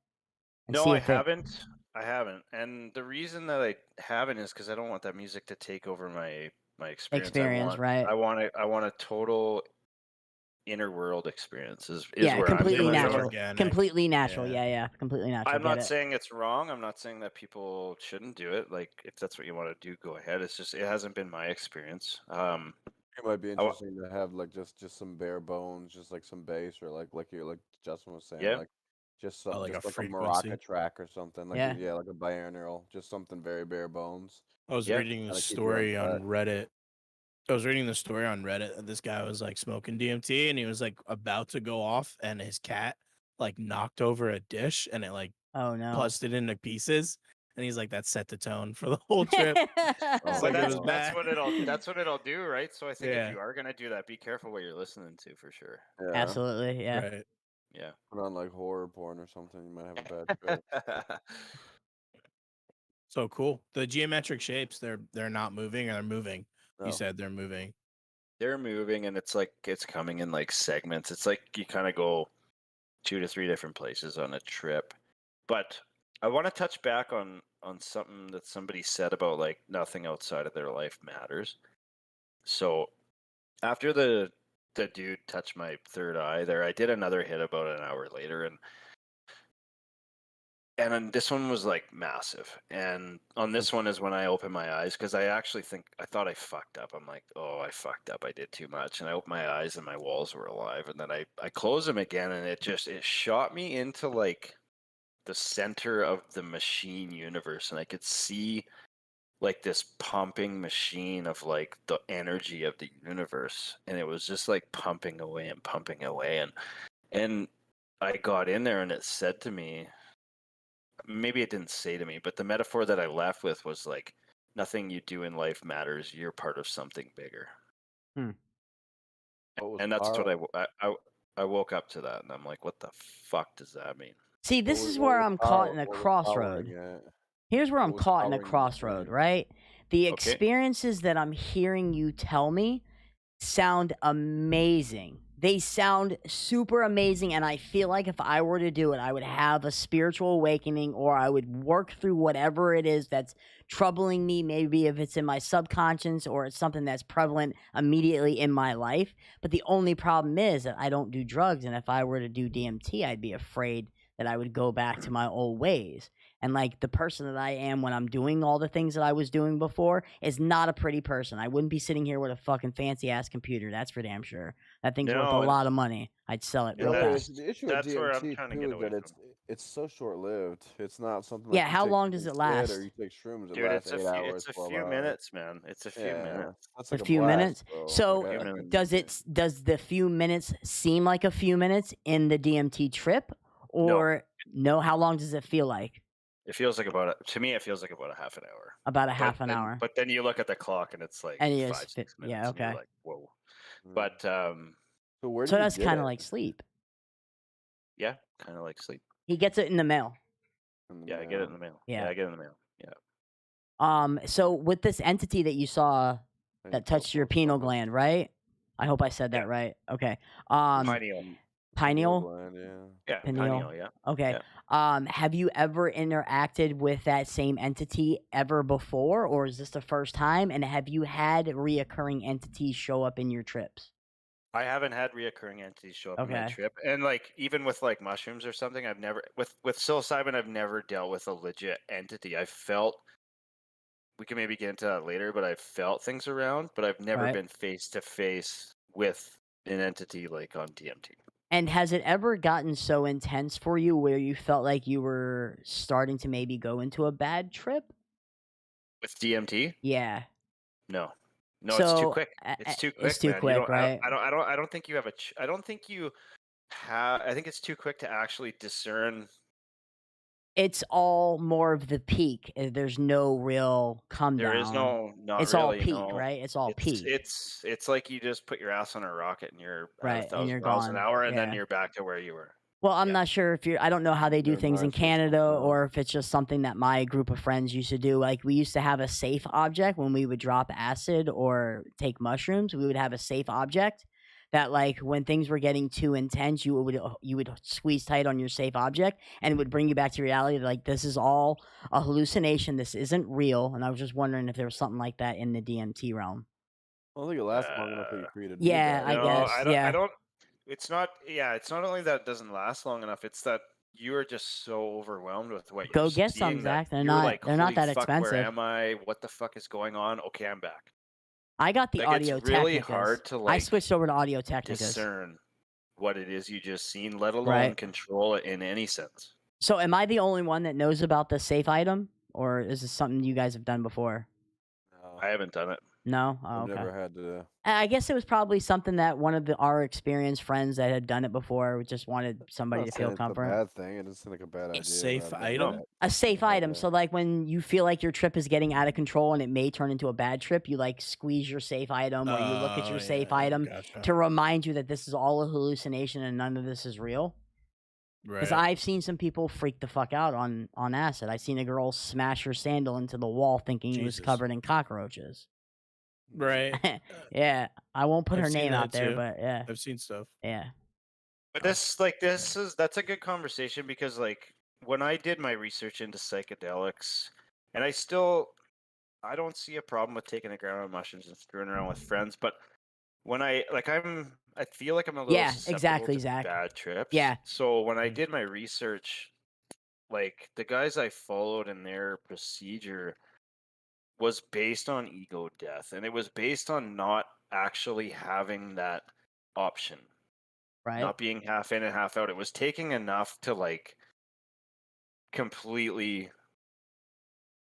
No, I haven't. I haven't. And the reason that I haven't is because I don't want that music to take over my experience. Right? I want a total inner world experience. Is Yeah, where completely I'm coming natural. from. Organic. Completely natural. Yeah. Yeah, completely natural. I'm Get not it. saying it's wrong. I'm not saying that people shouldn't do it. Like if that's what you want to do, go ahead. It's just it hasn't been my experience. It might be interesting to have like just some bare bones, just like some bass, or like Justin was saying, Yeah. like just some like a just like a frequency. maraca track or something, like Yeah. like a binaural, just something very bare bones. I was Yeah. reading the Gotta keep you story on on Reddit. I was reading the story on Reddit. And this guy was like smoking DMT and he was like about to go off and his cat like knocked over a dish and it like Oh no. busted into pieces. And he's like, that set the tone for the whole trip. Oh, like it that's, was that's bad. what it'll do, right? So I think Yeah. if you are gonna do that, be careful what you're listening to for sure. Yeah. Absolutely. Yeah. Right. Yeah. Put on like horror porn or something. You might have a bad trip. So cool. The geometric shapes, they're not moving or they're moving. You No. said they're moving. They're moving, and it's like it's coming in like segments. It's like you kind of go 2 to 3 different places on a trip. But I want to touch back on something that somebody said about like nothing outside of their life matters. So after the dude touched my third eye there, I did another hit about an hour later, and then this one was like massive. And on this one is when I opened my eyes, because I thought I fucked up. I'm like, oh, I fucked up. I did too much. And I opened my eyes and my walls were alive. And then I closed them again, and it shot me into like the center of the machine universe. And I could see like this pumping machine of like the energy of the universe. And it was just like pumping away and pumping away. And I got in there, and it said to me, maybe it didn't say to me, but the metaphor that I left with was like, nothing you do in life matters. You're part of something bigger. Hmm. And that's what I woke up to that, and I'm like, what the fuck does that mean? See, this is where I'm caught in a What was powering crossroad. it? Here's where What I'm was caught in a powering the crossroad, machine? right? The Okay. experiences that I'm hearing you tell me sound amazing. They sound super amazing, and I feel like if I were to do it, I would have a spiritual awakening, or I would work through whatever it is that's troubling me. Maybe if it's in my subconscious or it's something that's prevalent immediately in my life. But the only problem is that I don't do drugs, and if I were to do DMT, I'd be afraid that I would go back to my old ways. And like the person that I am when I'm doing all the things that I was doing before is not a pretty person. I wouldn't be sitting here with a fucking fancy ass computer. That's for damn sure. That thing's worth a No, lot of money. I'd sell it and real Well, fast. the issue with that's where I'm DMT trying to too get is away that from. it's so short lived. It's not something Yeah, like you how take long does something it shit or last? you take shrooms. It Dude, lasts 8 hours, it's a 12 few hours. minutes, man. It's a few Yeah, minutes. that's A like a few blast, minutes. bro. So Like, Few minutes. does the few minutes seem like a few minutes in the DMT trip, or no? How long does it feel like? It feels like to me, it feels like about a half an hour. About a half an hour. But then you look at the clock, and it's like And it 5, is 6 minutes, yeah, and you're okay. like, whoa. mm. But So where do So you that's get kind of it? like sleep. yeah, kind of like sleep. He gets it in the mail. In the Yeah, I get it in mail? the mail. Yeah. Yeah, I get it in the mail. Yeah. So with this entity that you saw And that you felt touched your so pineal strong. gland, right? I hope I said Yeah. that right. Okay. Pineal. Pineal? gland, yeah. Yeah, Pineal. pineal. Yeah. Okay. Yeah. Have you ever interacted with that same entity ever before, or is this the first time? And have you had reoccurring entities show up in your trips? I haven't had reoccurring entities show up in my Okay. trip, and like even with like mushrooms or something, I've never with psilocybin, I've never dealt with a legit entity. I felt we can maybe get into that later, but I've felt things around, but I've never Right. been face to face with an entity like on DMT. And has it ever gotten so intense for you where you felt like you were starting to maybe go into a bad trip? With DMT? Yeah. No. No, it's too So quick. It's too quick, it's too man. You quick, don't. right? I don't think you have I don't think you have. I think it's too quick to actually discern. It's all more of the peak. There's no real come There down. is not It's really. all peak, No. right? It's all peak. It's like you just put your ass on a rocket and you're at Right, and 1,000 you're miles an gone. hour, and then Yeah. you're back to where you were. Well, I'm Yeah. not sure if I don't know how they do Your things in mind shuts Canada down. or if it's just something that my group of friends used to do. Like we used to have a safe object when we would drop acid or take mushrooms. We would have a safe object that like when things were getting too intense, you would squeeze tight on your safe object and it would bring you back to reality. Like this is all a hallucination. This isn't real. And I was just wondering if there was something like that in the DMT realm. I don't think it lasts long enough for you to do Yeah, that. I No, guess. I don't. Yeah. I don't. It's not. Yeah, it's not only that it doesn't last long enough. It's that you are just so overwhelmed with what Go you're get some, seeing that Zach. They're you're not like, they're not "Holy that fuck, where expensive. am I? What the fuck is going on? Okay, I'm back." I got the Like, it's Audio really Technicas. hard to I like switched over to Audio Technicas. discern what it is you just seen, let alone Right. control it in any sense. So am I the only one that knows about the safe item, or is this something you guys have done before? No, I haven't done it. No? Oh, I've okay. never had to. I guess it was probably something that one of our experienced friends that had done it before just wanted I'm somebody not to saying feel it's a comfort. bad thing. It doesn't seem like a bad idea. safe but I've never item? had- A safe never had item. that. So like when you feel like your trip is getting out of control and it may turn into a bad trip, you like squeeze your safe item or you look at your safe item Gotcha. to remind you that this is all a hallucination and none of this is real. Because Right. I've seen some people freak the fuck out on acid. I seen a girl smash her sandal into the wall thinking it was Jesus. covered in cockroaches. Right. Yeah, I won't put I've her seen name out that there, too. but yeah, I've seen stuff. yeah, But that's a good conversation because like when I did my research into psychedelics, and I don't see a problem with taking a gram of mushrooms and screwing around with friends, but when I feel like I'm a little yeah, susceptible exactly, to Zach. bad trips. Yeah, So when I Mm. did my research, like the guys I followed in their procedure was based on ego death, and it was based on not actually having that option, right, not being half in and half out. It was taking enough to like completely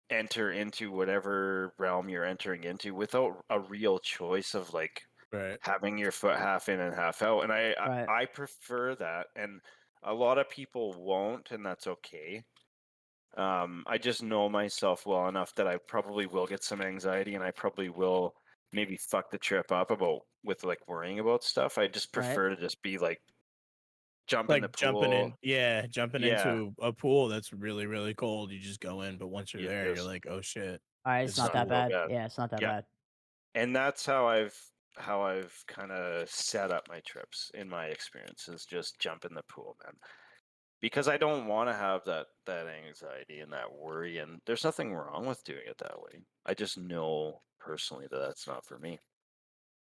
enter into whatever realm you're entering into without a real choice of like Right. having your foot half in and half out. And right, I prefer that, and a lot of people won't, and that's okay. I just know myself well enough that I probably will get some anxiety, and I probably will maybe fuck the trip up about with like worrying about stuff. I just right. prefer to just be like jump in the Like jumping pool. in, yeah, jumping Yeah, into a pool that's really, really cold. You just go in, but once you're you there, you're just like, oh shit, All right, it's this is not not that cool. so bad. bad. Yeah, it's not that Yeah, bad. and that's how I've kind of set up my trips in my experience is just jump in the pool, man. Because I don't want to have that anxiety and that worry, and there's nothing wrong with doing it that way. I just know personally that that's not for me.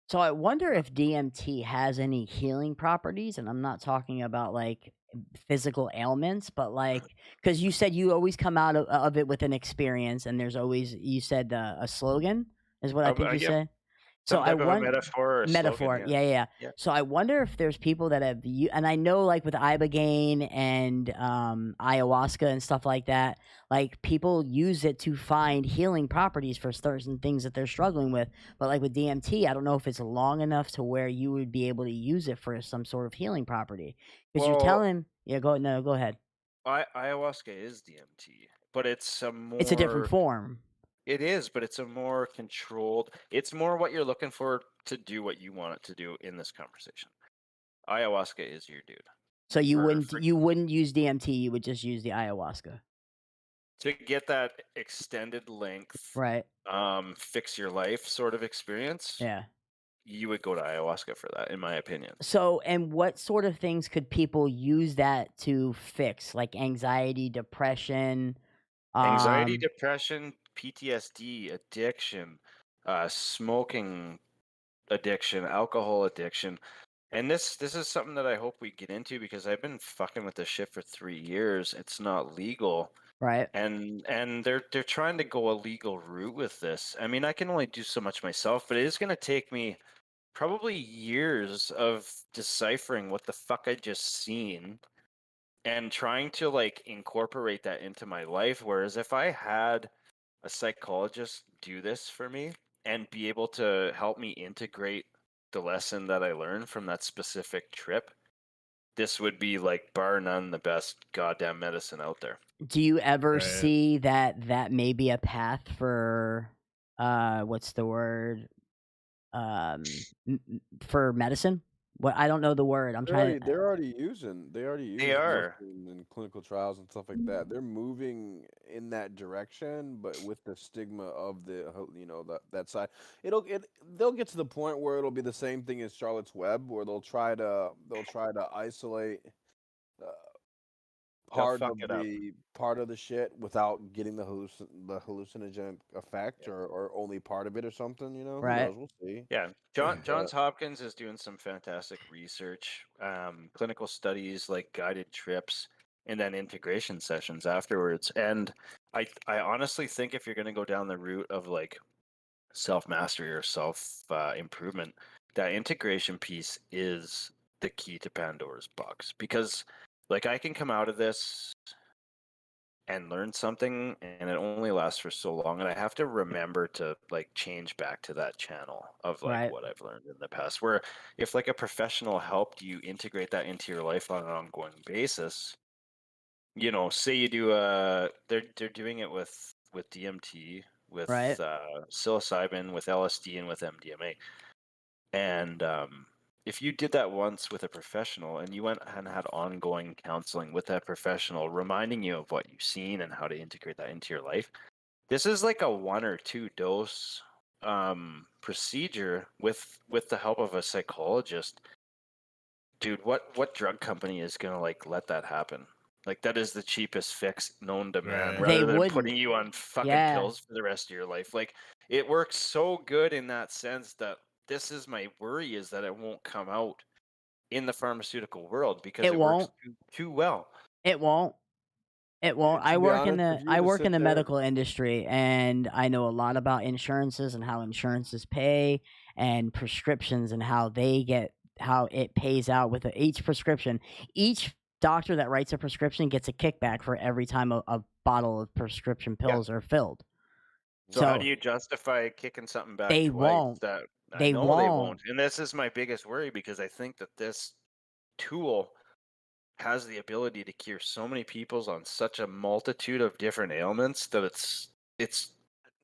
So I wonder if DMT has any healing properties, and I'm not talking about like physical ailments, but like because you said you always come out of it with an experience, and there's always you said a slogan is what I think you Yeah, said. So some I type of a want metaphor or a slogan. metaphor, Yeah, yeah, yeah, yeah. yeah. So I wonder if there's people that have and I know like with ibogaine and ayahuasca and stuff like that, like people use it to find healing properties for certain things that they're struggling with. But like with DMT, I don't know if it's long enough to where you would be able to use it for some sort of healing property. Because you're Well, telling, yeah, go ahead. ayahuasca is DMT, but it's a It's a different more form, it is, but it's a more controlled. It's more what you're looking for to do what you want it to do in this conversation. Ayahuasca is your dude so for you wouldn't use DMT, you would just use the ayahuasca, to get that extended length, right? fix your life sort of experience. Yeah. You would go to ayahuasca for that, in my opinion. So, and what sort of things could people use that to fix? Like anxiety, depression? Anxiety, Um, depression, PTSD, addiction, smoking addiction, alcohol addiction. And this is something that I hope we get into because I've been fucking with this shit for 3 years. It's not legal. right, And they're trying to go a legal route with this. I mean, I can only do so much myself, but it is gonna take me probably years of deciphering what the fuck I just seen and trying to like incorporate that into my life. Whereas if I had a psychologist do this for me and be able to help me integrate the lesson that I learned from that specific trip, this would be like bar none the best goddamn medicine out there. do you ever Right. see that may be a path for what's the word? For medicine? What I don't know the word. I'm trying to They already They use are. morphine in clinical trials and stuff like that. They're moving in that direction, but with the stigma of that side. They'll get to the point where it'll be the same thing as Charlotte's Web, where they'll try to isolate uh, They'll fuck it up. part of the shit without getting the hallucinogen effect, or only part of it or something. Who right, knows? We'll see. Yeah, But Johns Hopkins is doing some fantastic research, clinical studies like guided trips, and then integration sessions afterwards. And I honestly think if you're going to go down the route of like self mastery or self improvement, that integration piece is the key to Pandora's box because like I can come out of this and learn something and it only lasts for so long and I have to remember to like change back to that channel of like right. what I've learned in the past where if like a professional helped you integrate that into your life on an ongoing basis, say you do they're doing it with DMT, with Right. psilocybin, with LSD, and with MDMA, and if you did that once with a professional and you went and had ongoing counseling with that professional, reminding you of what you've seen and how to integrate that into your life, this is like a 1 or 2 dose procedure with the help of a psychologist. Dude, what drug company is gonna like let that happen? Like that is the cheapest fix known to man, Right. They rather than wouldn't. putting you on fucking Yeah. pills for the rest of your life. Like it works so good in that sense that this is my worry, is that it won't come out in the pharmaceutical world because It it works won't. too well. It won't. It won't. To be honest, if you were I to work in sit the there, medical industry, and I know a lot about insurances and how insurances pay and prescriptions and how it pays out with each prescription. Each doctor that writes a prescription gets a kickback for every time a bottle of prescription Yeah. pills are filled. So how So do you justify kicking something back they twice? won't. That I They know they won't. won't. And this is my biggest worry, because I think that this tool has the ability to cure so many people's on such a multitude of different ailments that it's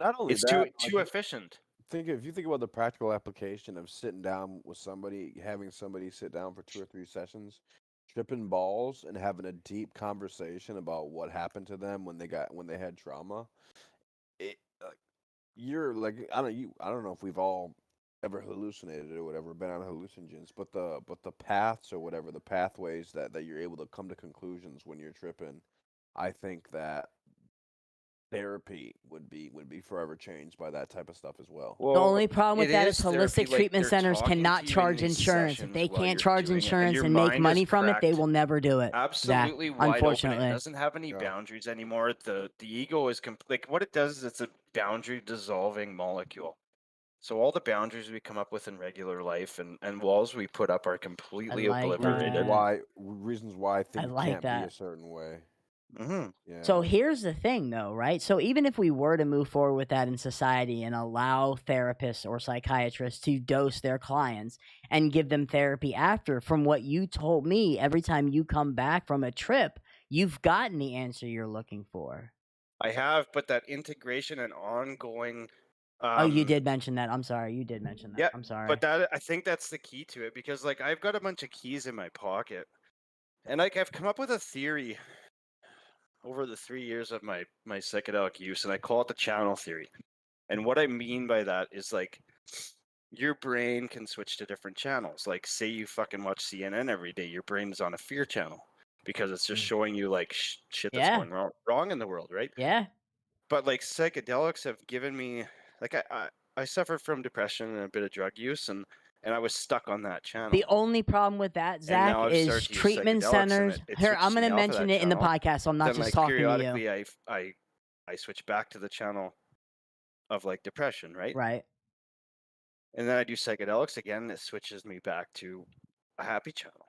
not only it's that, too efficient. if you think about the practical application of sitting down with somebody, having somebody sit down for 2 or 3 sessions, tripping balls and having a deep conversation about what happened to them when they had trauma. It you're like, I don't know if we've all ever hallucinated or whatever, been on hallucinogens, but the paths or whatever, the pathways that you're able to come to conclusions when you're tripping, I think that therapy would be forever changed by that type of stuff as well. The only problem with it that is is therapy, holistic like, treatment they're centers talking cannot to you in charge these insurance. If sessions they while can't you're charge doing it, and insurance your and make mind money is from it, they cracked will never do it. Zach, absolutely wide open. It unfortunately. doesn't have any Yeah. boundaries anymore. The ego is like, what it does is it's a boundary dissolving molecule. So all the boundaries we come up with in regular life and walls we put up are completely like obliterated. that. Reasons why I things like can't be that. a certain way. Mm-hmm. Yeah. So here's the thing, though, right? So even if we were to move forward with that in society and allow therapists or psychiatrists to dose their clients and give them therapy after, from what you told me, every time you come back from a trip, you've gotten the answer you're looking for. I have, but that integration and ongoing. Oh, you did mention that. I'm sorry. You did mention that. Yeah, I'm sorry. but that, I think that's the key to it, because like I've got a bunch of keys in my pocket, and like I've come up with a theory over the 3 years of my psychedelic use, and I call it the channel theory. And what I mean by that is, like, your brain can switch to different channels. Like, say you fucking watch CNN every day, your brain is on a fear channel because it's just showing you like shit that's Yeah. going wrong in the world, right? Yeah. But like psychedelics have given me, like, I suffer from depression and a bit of drug use, and I was stuck on that channel. The only problem with that, And Zach, now I've is started to use treatment psychedelics, and centers. it Here, I'm switches going me to off of mention that it in the channel. podcast, so I'm not Then, just like, talking to you. periodically, I switch back to the channel of like depression, right? Right. And then I do psychedelics again, and it switches me back to a happy channel.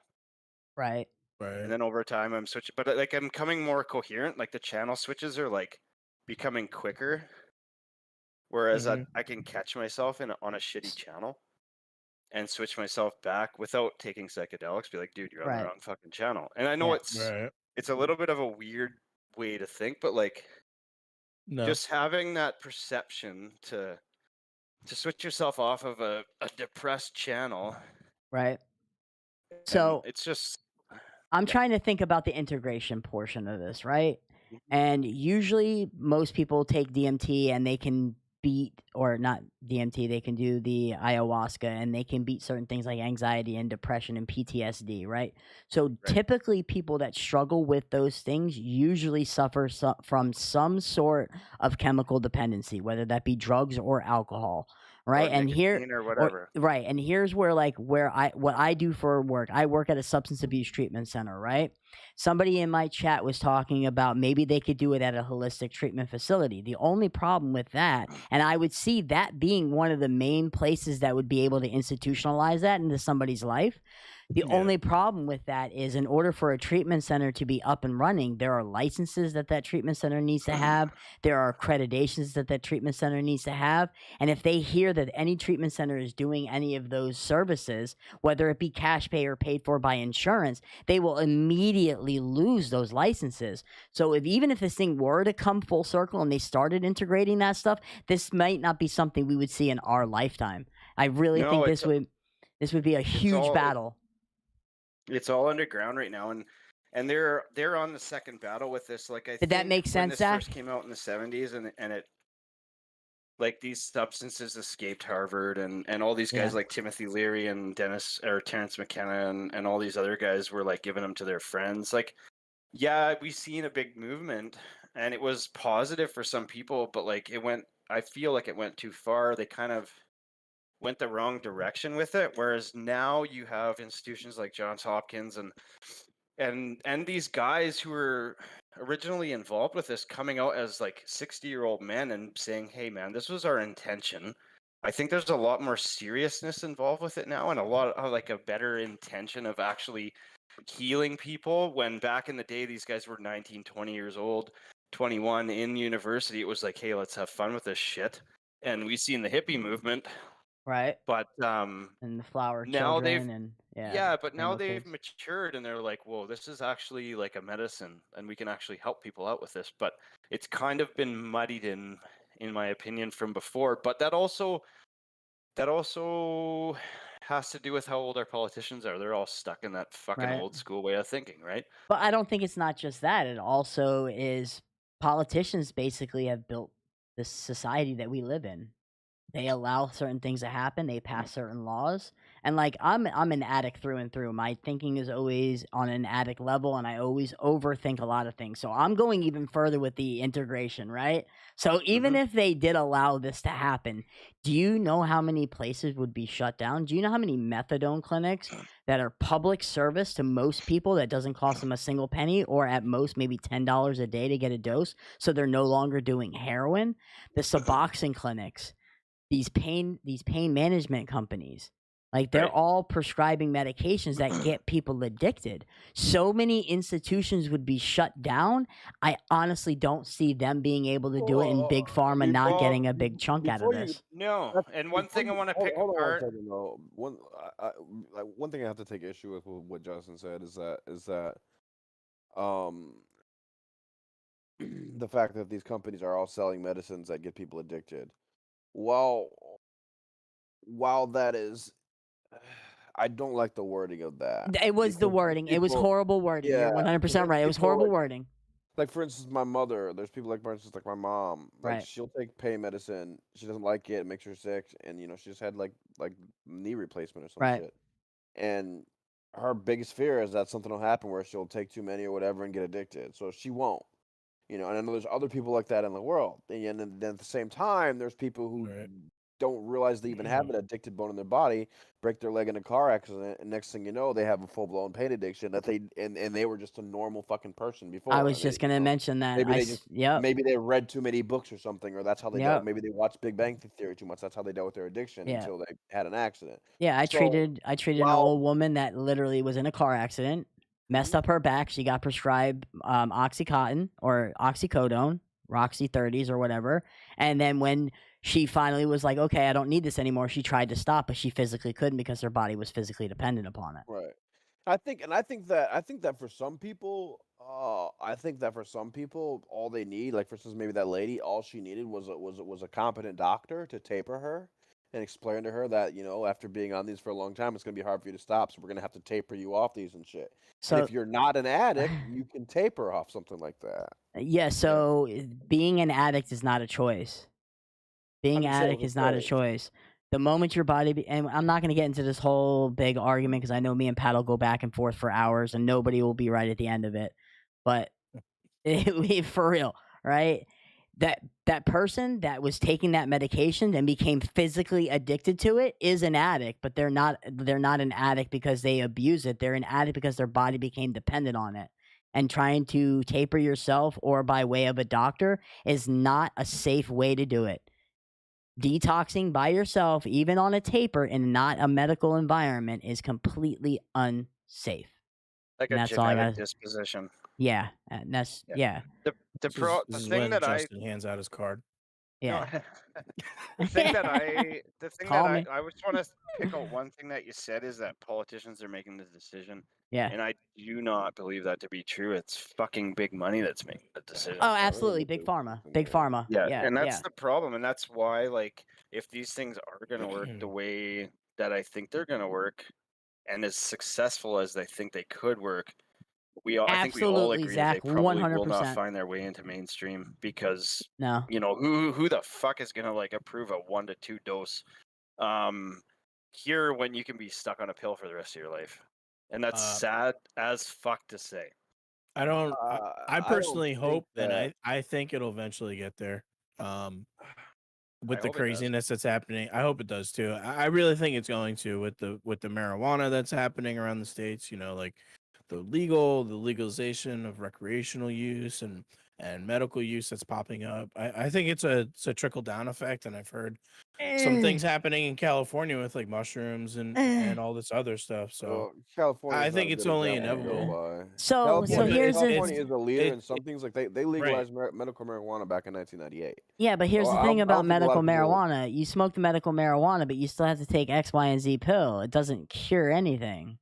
Right. And Right. then over time, I'm switching, but like I'm becoming more coherent. Like the channel switches are like becoming quicker, whereas Mhm. I can catch myself on a shitty channel and switch myself back without taking psychedelics. Be like, dude, you're on the Right. wrong fucking channel. And I know Yeah. Right. it's a little bit of a weird way to think, but like No. just having that perception to switch yourself off of a depressed channel, Right. and So it's just I'm yeah. trying to think about the integration portion of this, right? Mhm. And usually most people take DMT and they can beat, or not DMT, they can do the ayahuasca and they can beat certain things like anxiety and depression and PTSD, right? So Right. typically people that struggle with those things usually suffer from some sort of chemical dependency, whether that be drugs or alcohol, right? Or And here nicotine or whatever. right, and here's where what I do for work. I work at a substance abuse treatment center, right? Somebody in my chat was talking about maybe they could do it at a holistic treatment facility. The only problem with that, and I would see that being one of the main places that would be able to institutionalize that into somebody's life. The Yeah. only problem with that is, in order for a treatment center to be up and running, there are licenses that treatment center needs to have. There are accreditations that treatment center needs to have. And if they hear that any treatment center is doing any of those services, whether it be cash pay or paid for by insurance, they will immediately lose those licenses. So even if this thing were to come full circle and they started integrating that stuff, this might not be something we would see in our lifetime. I really think this would. This would be a It's huge all battle. it's all underground right now, and they're on the second battle with this. Like, I Did that think make when sense, this first Zach? came out in the 70s, and it like these substances escaped Harvard, and all these guys Yeah. like Timothy Leary and Terrence McKenna and all these other guys were like giving them to their friends. Like, yeah, we've seen a big movement, and it was positive for some people, but like I feel like it went too far. They kind of went the wrong direction with it. Whereas now you have institutions like Johns Hopkins and these guys who were originally involved with this coming out as like 60-year-old men and saying, hey man, this was our intention. I think there's a lot more seriousness involved with it now, and a lot of like a better intention of actually healing people, when back in the day these guys were 19, 20 years old, 21 in university. It was like, hey, let's have fun with this shit. And we've seen the hippie movement, Right. but And the flower now children and but now rainbow they've kids. matured and they're like, whoa, this is actually like a medicine and we can actually help people out with this. But it's kind of been muddied in my opinion from before. But that also has to do with how old our politicians are. They're all stuck in that fucking Right. old school way of thinking, right? But I don't think it's not just that. It also is politicians basically have built this society that we live in. They allow certain things to happen. They pass certain laws. And like I'm an addict through and through. My thinking is always on an addict level and I always overthink a lot of things. So I'm going even further with the integration, right? So even Mhm. if they did allow this to happen, do you know how many places would be shut down? Do you know how many methadone clinics that are public service to most people that doesn't cost them a single penny, or at most maybe $10 a day to get a dose, so they're no longer doing heroin? The Suboxone clinics, these pain management companies, like they're Right. all prescribing medications that get people addicted. So many institutions would be shut down. I honestly don't see them being able to do it, and big pharma not Before getting a big chunk out of before you this. No. And one before thing I you want to hold, pick hold on one apart. second though. One thing I have to take issue with what Justin said is that um the fact that these companies are all selling medicines that get people addicted. While while that is, I don't like the wording of that It was the because there's wording. It was people, horrible wording. yeah, You're because 100% there's right. It was people horrible wording. like for instance my mother. There's people like for instance like my mom. Like Right. she'll take pain medicine. She doesn't like it. It makes her sick, and she just had like knee replacement or some Right. shit. And her biggest fear is that something will happen where she'll take too many or whatever and get addicted. So she won't. And I know there's other people like that in the world. And then at the same time, there's people who Right. don't realize they even have an addicted bone in their body, break their leg in a car accident, and next thing you know, they have a full blown pain addiction that and they were just a normal fucking person I before. was And they, just gonna mention that. maybe they just Yep. maybe they read too many books or something, or that's how they dealt. Yep. Maybe they watched Big Bang Theory too much. That's how they dealt with their addiction Yeah. until they had an accident. Yeah, I So treated an while old woman that literally was in a car accident, messed Mhm. up her back. She got prescribed Oxycontin or oxycodone, Roxy 30s or whatever. And then when she finally was like, okay, I don't need this anymore, she tried to stop, but she physically couldn't because her body was physically dependent upon it. Right. I think that for some people, all they need, like for instance, maybe that lady, all she needed was a competent doctor to taper her and explain to her that after being on these for a long time, it's gonna be hard for you to stop, so we're gonna have to taper you off these and shit. And So if you're not an addict, you can taper off something like that. yeah, so being an addict is not a choice. Being I'm just saying addict what is I'm not a saying. choice. The moment your body and I'm not gonna get into this whole big argument because I know me and Pat will go back and forth for hours and nobody will be right at the end of it. But for real, right? That person that was taking that medication and became physically addicted to it is an addict, but they're not an addict because they abuse it. They're an addict because their body became dependent on it. And trying to taper yourself or by way of a doctor is not a safe way to do it. Detoxing by yourself, even on a taper in not a medical environment, is completely unsafe. Like And a that's all I genetic got. disposition. Yeah, and that's Yeah. yeah, The This the is thing when that Justin hands out his card. no, yeah. the thing that Call me. I just want to pick out one thing that you said is that politicians are making the decision, Yeah. and I do not believe that to be true. It's fucking big money that's making the decision. Oh, I really absolutely. look Big at pharma. something Big pharma. Yeah, Yeah, and that's yeah. the problem, and that's why, like, if these things are gonna work the way that I think they're going to work, and as successful as they think they could work, I think we all Absolutely, agree that they Zach, probably will not 100%. find their way into mainstream because No. who the fuck is gonna like approve a 1 to 2 dose here when you can be stuck on a pill for the rest of your life, and that's sad as fuck to say. I don't. I I don't personally think hope, and that. I think it'll eventually get there. With the hope it does. craziness that's happening, I hope it does too. I really think it's going to with the marijuana that's happening around the states. Like the legalization of recreational use and medical use that's popping up. I think it's a trickle down effect, and I've heard some things happening in California with like mushrooms and all this other stuff. So Well, California I is not think a it's good only example to go inevitable. by. So here's the California is a leader it, in some it things. Like they right. legalized medical marijuana back in 1998. Yeah, but here's So the thing I about don't think a lot medical of people. marijuana. You smoke the medical marijuana, but you still have to take X, Y, and Z pill. It doesn't cure anything.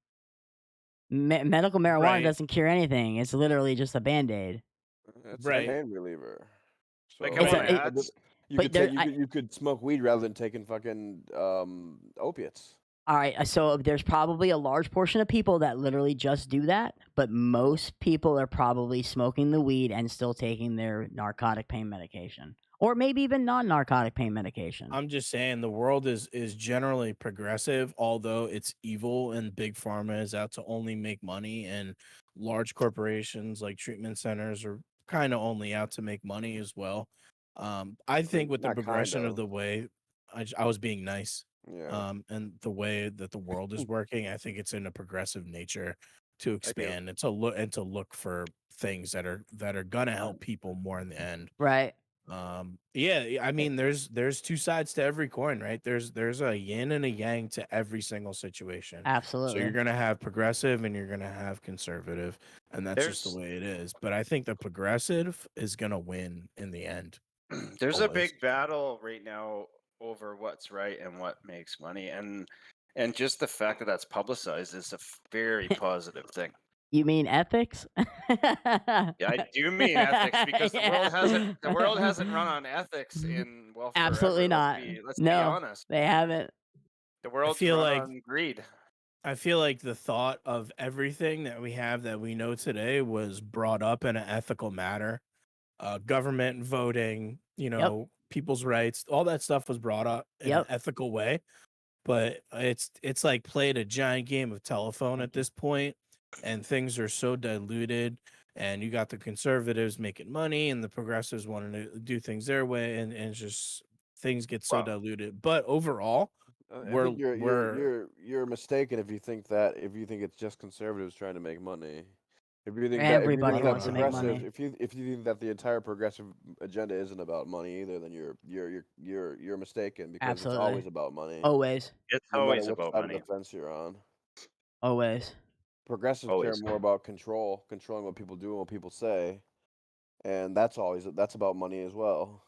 Medical marijuana Right. doesn't cure anything. It's literally just a Band-Aid. It's a Right. pain reliever. So Like It's how a- on it- ads, you but could there- take you could smoke weed rather than taking fucking opiates. All right, so there's probably a large portion of people that literally just do that, but most people are probably smoking the weed and still taking their narcotic pain medication, or maybe even non-narcotic pain medication. I'm just saying the world is generally progressive, although it's evil and big pharma is out to only make money, and large corporations like treatment centers are kind of only out to make money as well. I think with the Not kind progression of of. the way I was being nice, Yeah. and the way that the world is working, I think it's in a progressive nature to I do. expand and to look for things that are gonna help people more in the end. Right. Yeah, I mean there's two sides to every coin, right? There's a yin and a yang to every single situation. So Absolutely. you're gonna have progressive and you're gonna have conservative, and that's just the There's way it is. But I think the progressive is gonna win in the end. there's a Always. big battle right now over what's right and what makes money, and just the fact that that's publicized is a very positive thing. You mean ethics? Yeah, I do mean ethics because the world Yeah. hasn't run on ethics in forever. Absolutely not. Let's be No, honest. they haven't. The world's feel run like- on greed. I feel like the thought of everything that we have that we know today was brought up in an ethical matter. Government voting, people's rights, all that stuff was brought up in an Yep. ethical way. But it's like played a giant game of telephone at this point, and things are so diluted. And you got the conservatives making money, and the progressives wanting to do things their way, and just things get so Wow. diluted. But overall, I we're think you're mistaken if you think it's just conservatives trying to make money. If you think Everybody wants to make money. if you think that the entire progressive agenda isn't about money either, then you're mistaken because Absolutely. it's always about money. Always. It's No matter always what about side money. of the fence you're on. Always. Progressives Always. care more about controlling what people do and what people say, and that's about money as well.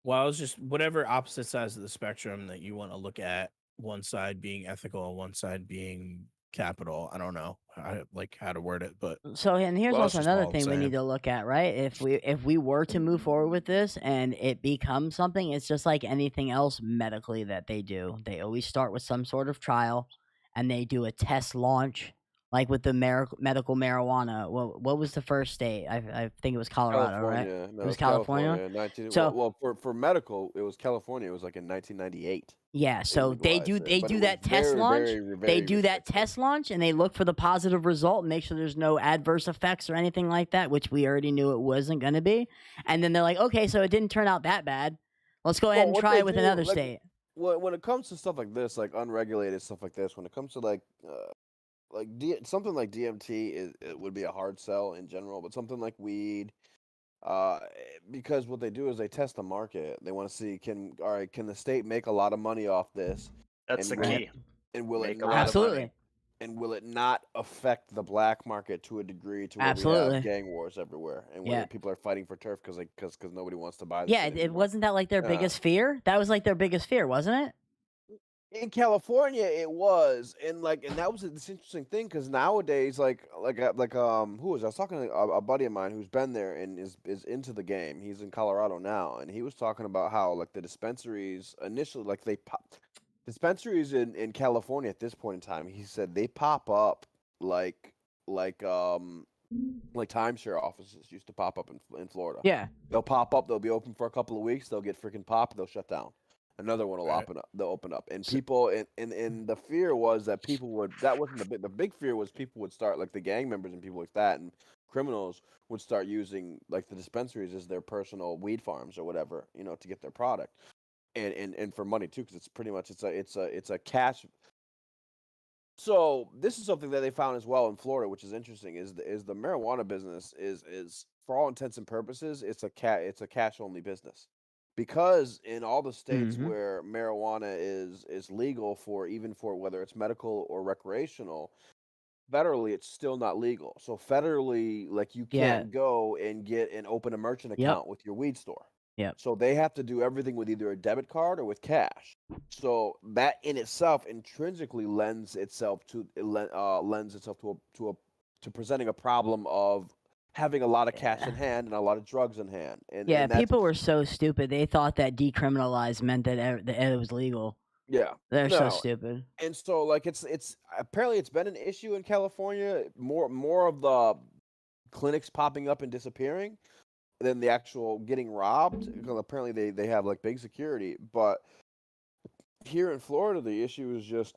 Well, it's just whatever opposite sides of the spectrum that you want to look at, one side being ethical and one side being capital. I don't know how to word it, but So, and here's Well, it's also just another all I'm thing we need saying. to look at, right? If we were to move forward with this and it becomes something, it's just like anything else medically that they do. They always start with some sort of trial, and they do a test launch, like with the medical marijuana. What was the first state? I think it was Colorado, right? California. No, It was it's California? So- for medical, it was California. It was like in 1998. Yeah, so they do legalized it, but it was that test very, launch. very, They very do that restricted. test launch and they look for the positive result and make sure there's no adverse effects or anything like that, which we already knew it wasn't going to be. And then they're like, okay, so it didn't turn out that bad. Let's go ahead and what try they it with do, another like, state. When it comes to stuff like this, like unregulated stuff like this, when it comes to something like DMT, it would be a hard sell in general, but something like weed, because what they do is they test the market. They want to see can the state make a lot of money off this? That's the And will key. And will it Make a not, lot of Absolutely. money. and will it not affect the black market to a degree to where we Absolutely. have gang wars everywhere and where Yeah. people are fighting for turf because nobody wants to buy this Yeah, shit it anymore. wasn't that like their Yeah. biggest fear? That was like their biggest fear, wasn't it? In California, it was, and that was this interesting thing because nowadays, who was I was talking to a buddy of mine who's been there and is into the game. He's in Colorado now, and he was talking about how like the dispensaries initially, like dispensaries in California at this point in time, he said they pop up like like um like timeshare offices used to pop up in Florida. Yeah. They'll pop up. They'll be open for a couple of weeks. They'll get freaking popped. They'll shut down. Another one will Right. open up. They'll open up, and So- people and the fear was that people would. That wasn't the big. The big fear was people would start like the gang members and people like that, and criminals would start using like the dispensaries as their personal weed farms or whatever, to get their product, and for money too, because it's pretty much it's a cash. So this is something that they found as well in Florida, which is interesting. Is the marijuana business is for all intents and purposes, it's a cash only business, because in all the states Mhm. where marijuana is legal for even for whether it's medical or recreational, federally it's still not legal. So federally, like you Yeah. can't go and get and open a merchant Yep. account with your weed store. Yep. So they have to do everything with either a debit card or with cash. So that in itself intrinsically lends itself to to presenting a problem of having a lot of cash in hand and a lot of drugs in hand. Yeah, And that's people were so stupid. They thought that decriminalized meant that it was legal. yeah. They're so No. stupid. And so like it's apparently it's been an issue in California, more of the clinics popping up and disappearing than the actual getting robbed, because apparently they have like big security. But here in Florida, the issue is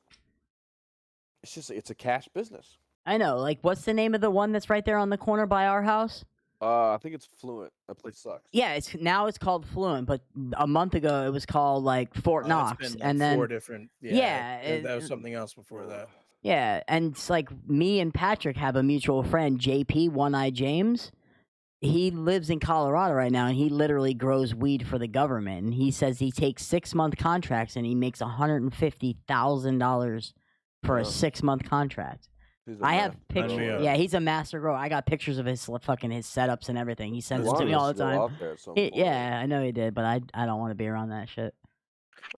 it's a cash business. I know. Like, what's the name of the one that's right there on the corner by our house? I think it's Fluent. That place sucks. Yeah, it's called Fluent, but a month ago it was called like Fort It's Knox, been like and then 4 different. yeah, that was something else before that. yeah, and it's like me and Patrick have a mutual friend, JP, One Eye James. He lives in Colorado right now, and he literally grows weed for the government. And he says he takes 6-month contracts, and he makes $150,000 for a Wow. 6-month contract. He's a I have master pictures. grower. Yeah, he's a master grower. I got pictures of his setups and everything. He sends it to Wanted me all the to go time. out there at some point. Yeah, I know he did, but I don't want to be around that shit.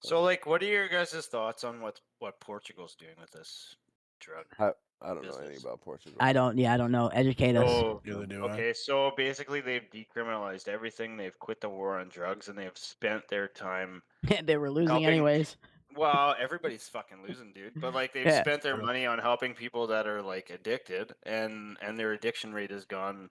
So, like, what are your guys' thoughts on what Portugal's doing with this drug? I don't know anything business. about Portugal. I don't know. Educate us. So, Neither do I. okay, so basically they've decriminalized everything. They've quit the war on drugs, and they've spent their time. They were losing helping- anyways. Well, everybody's fucking losing, dude. But like they've Yeah. spent their True. money on helping people that are like addicted, and their addiction rate has gone.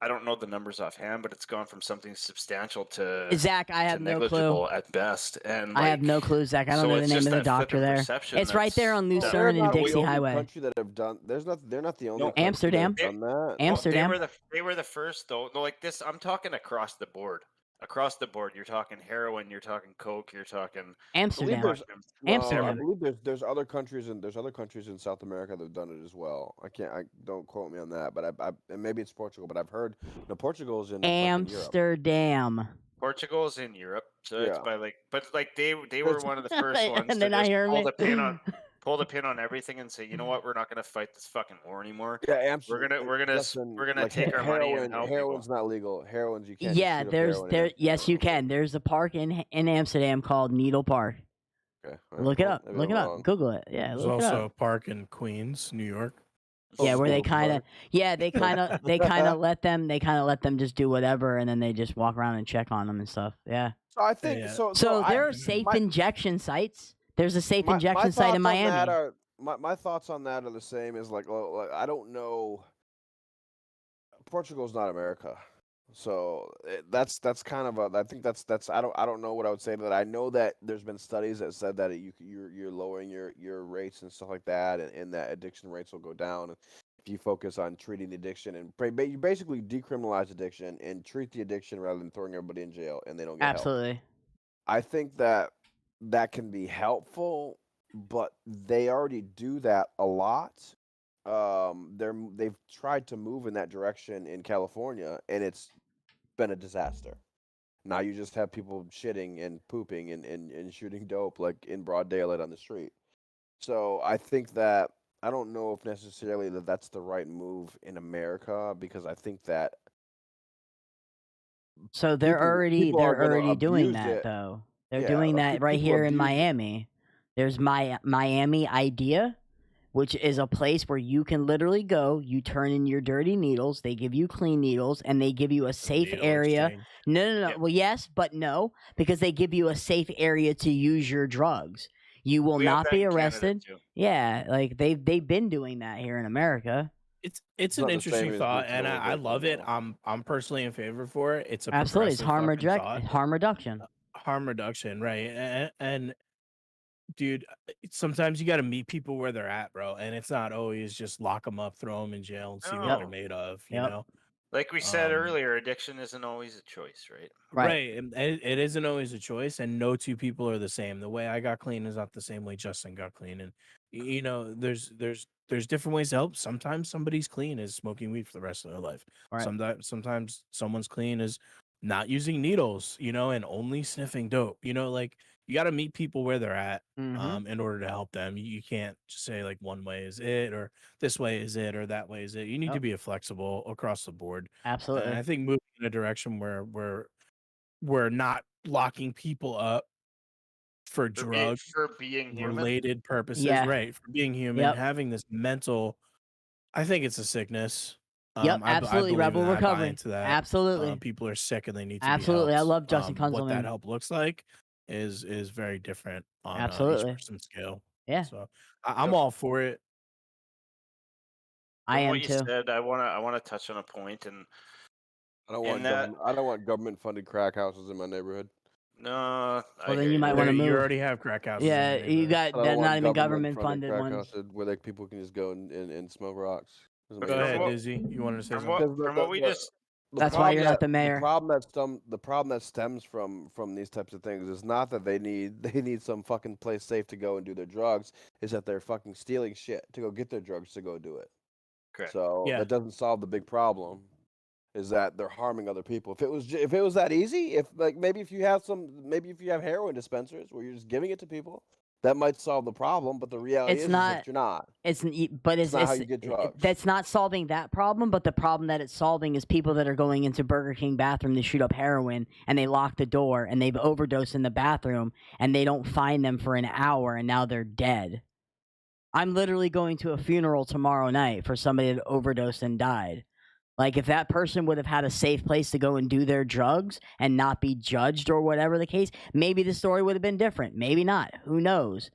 I don't know the numbers offhand, but it's gone from something substantial to Zach, I have no clue. negligible at best. And I have like, no clue, Zach. I don't so know the it's name just of the that doctor flippant there. perception It's right there on that's- They're Lucerne and not the Dixie only Highway. country that have done. They're not the only. No, country that have Amsterdam. done that. Amsterdam. They were the first though. No, like this, I'm talking across the board. Across the board, you're talking heroin, you're talking coke, you're talking. Amsterdam. there's- No, I Amsterdam. believe there's other countries in South America that have done it as well. I don't quote me on that, but I and maybe it's Portugal, but I've heard Portugal's in fucking Europe. Amsterdam. Portugal's in Europe, so it's Yeah. by like, but like they were one of the first ones And to they're not just hearing pull me. the pin on everything and say, you know what, we're not going to fight this fucking war anymore. Yeah, We're absolutely. gonna like, take our money and help heroin's people. not legal. Heroin's you can't. Yeah, just shoot up heroin in yes you Amsterdam. can. There's a park in Amsterdam called Needle Park. Okay, Look it well, up. maybe Look I'm it up. wrong. Google it. Yeah, There's look it also up. a park in Queens, New York. Yeah, where they Needle kind of Park. they kind of let them just do whatever, and then they just walk around and check on them and stuff. Yeah. So I think Yeah. So I- there are safe my- injection sites. There's a safe my injection site thoughts in on Miami. that are- my thoughts on that are the same as like I don't know. Portugal's not America, so that's kind of a. I think that's I don't know what I would say to that. I know that there's been studies that said that you're lowering your rates and stuff like that, and that addiction rates will go down if you focus on treating the addiction and you basically decriminalize addiction and treat the addiction rather than throwing everybody in jail and they don't get help. Absolutely. I think that can be helpful, but they already do that a lot. They've tried to move in that direction in California, and it's been a disaster. Now you just have people shitting and pooping and shooting dope like in broad daylight on the street. So I think that I don't know if necessarily that's the right move in America, because I think that So they're people are gonna already doing abuse that it. though. They're Yeah, doing like, that right people here in abuse it. Miami. There's Miami Idea, which is a place where you can literally go, you turn in your dirty needles, they give you clean needles, and they give you a safe Needle area. exchange. No. Yep. Well, yes, but no, because they give you a safe area to use your drugs. You will We have not that be in Canada arrested. too. Yeah, like they've been doing that here in America. It's an not the interesting same as thought, being and I controlled love it. though. I'm personally in favor for it. It's a Absolutely, it's progressive fucking thought. harm reduction. Harm reduction, right? And dude, sometimes you got to meet people where they're at, bro. And it's not always just lock them up, throw them in jail, and see what Yep. they're No. made of. You Yep. know, Like we said Um, earlier, addiction isn't always a choice, right? Right. And it isn't always a choice, and no two people are the same. The way I got clean is not the same way Justin got clean, and you know, there's different ways to help. Sometimes somebody's clean is smoking weed for the rest of their life. Right. Sometimes someone's clean is not using needles, you know, and only sniffing dope. You know, like you got to meet people where they're at, Mhm. in order to help them. You can't just say like one way is it, or this way is it, or that way is it. You need to Yep. be flexible across the board. And Absolutely. I think moving in a direction where we're not locking people up for drug For being human. related purposes, Yeah. right? For being human, Yep. having this mental, I think it's a sickness. Yep. I Absolutely. believe Rebel in that. I buy recovery. into that. Absolutely. People are sick and they need to Absolutely. be I helped. love Justin What that Kunzelman. help looks like is very different on each Absolutely. person's scale. Yeah. So I'm all for it. I From am what you too. said, I wanna touch on a point, and I don't in want that I don't want government funded crack houses in my neighborhood. no, I Well, then hear you you. might wanna You move. already have crack houses in Yeah, your you neighborhood. got I don't that not want even government funded funded crack ones. houses where like people can just go and smoke rocks. Doesn't But Go make any ahead, from what sense. Dizzy. You wanted to say from something? what Because from what we just the That's why problem you're not the that mayor. the problem that stems from these types of things is not that they need some fucking place safe to go and do their drugs. Is that they're fucking stealing shit to go get their drugs to go do it. correct. So Yeah. that doesn't solve the big problem. Is that they're harming other people? If it was that easy, if like maybe if you have heroin dispensers where you're just giving it to people, that might solve the problem. But the reality It's is not. that you're not. But It's not how you get drugs. that's not solving that problem. But the problem that it's solving is people that are going into Burger King bathroom to shoot up heroin, and they lock the door, and they've overdosed in the bathroom, and they don't find them for an hour, and now they're dead. I'm literally going to a funeral tomorrow night for somebody that overdosed and died. Like, if that person would have had a safe place to go and do their drugs and not be judged or whatever the case, maybe the story would have been different. Maybe not. Who knows?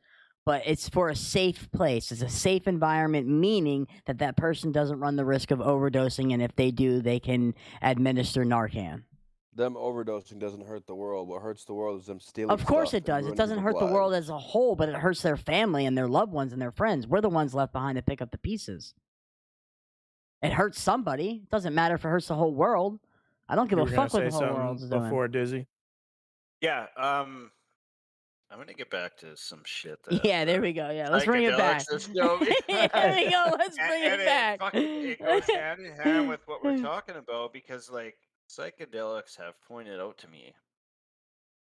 But it's for a safe place. It's a safe environment, meaning that that person doesn't run the risk of overdosing, and if they do, they can administer Narcan. Them overdosing doesn't hurt the world. What hurts the world is them stealing. Of course stuff it and does. It ruining doesn't hurt people's the world lives. as a whole, but it hurts their family and their loved ones and their friends. We're the ones left behind to pick up the pieces. It hurts somebody. It doesn't matter if it hurts the whole world. I don't give You a were gonna fuck what say the whole world's something doing. before Dizzy? Yeah, I'm gonna get back to some shit that Yeah, there we go. Yeah, let's bring it back. psychedelics has shown me. There we go. Let's bring And it back. it goes hand in hand with what we're talking about, because like psychedelics have pointed out to me,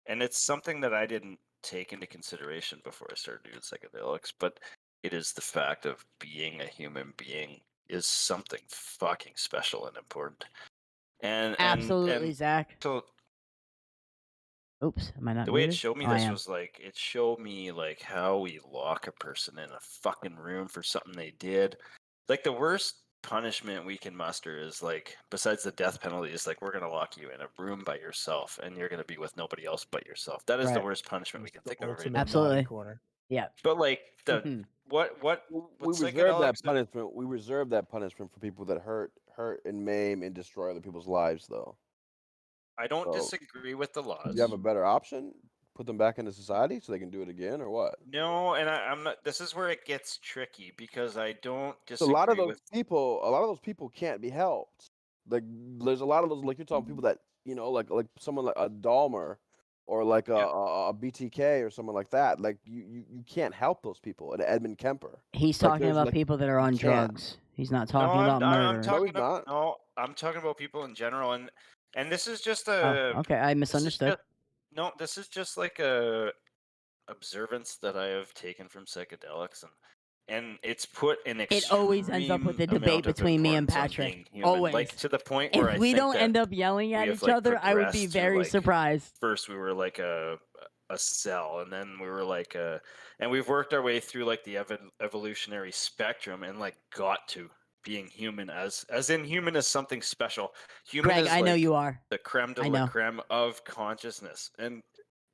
and it's something that I didn't take into consideration before I started doing psychedelics, but it is the fact of being a human being is something fucking special and important. And Absolutely, Zach. so Oops, am I not the way it muted? showed me Oh, I this am. was like, it showed me like how we lock a person in a fucking room for something they did. Like the worst punishment we can muster is like, besides the death penalty, is like, we're gonna lock you in a room by yourself and you're gonna be with nobody else but yourself. That is the Right. worst punishment we It's can the think of right ultimate now. Absolutely. naughty corner. Yeah. But like the Mhm. what We reserve that punishment. We reserve that punishment for people that hurt and maim and destroy other people's lives, though. I don't So, disagree with the laws. you have a better option? Put them back into society so they can do it again, or what? No, and I'm not. This is where it gets tricky, because I don't So a lot of disagree those people can't be helped. Like there's a lot of those, like you're talking people that like someone like a Dahmer or like a BTK or someone like that. Like you can't help those people. And Edmund Kemper. He's Like, talking there's, about like, people that are on you can't. drugs. He's not No, talking about I'm murder. talking he's not. no, I'm talking about people in general, and this is just Oh, a okay. I this is misunderstood. just, no, this is just like a observance that I have taken from psychedelics, and it's put an extreme It always ends up with the amount debate of between me and importance on Patrick. being human, Always. like to the point where If I we think don't that end up yelling we at have, each like, other, I would be progressed to, very like, surprised. first we were like a a cell, and then we were like and we've worked our way through like the evolutionary spectrum and like got to being human, as in human is something special. Human Greg, is I know like you are. the creme de I la know. creme of consciousness, and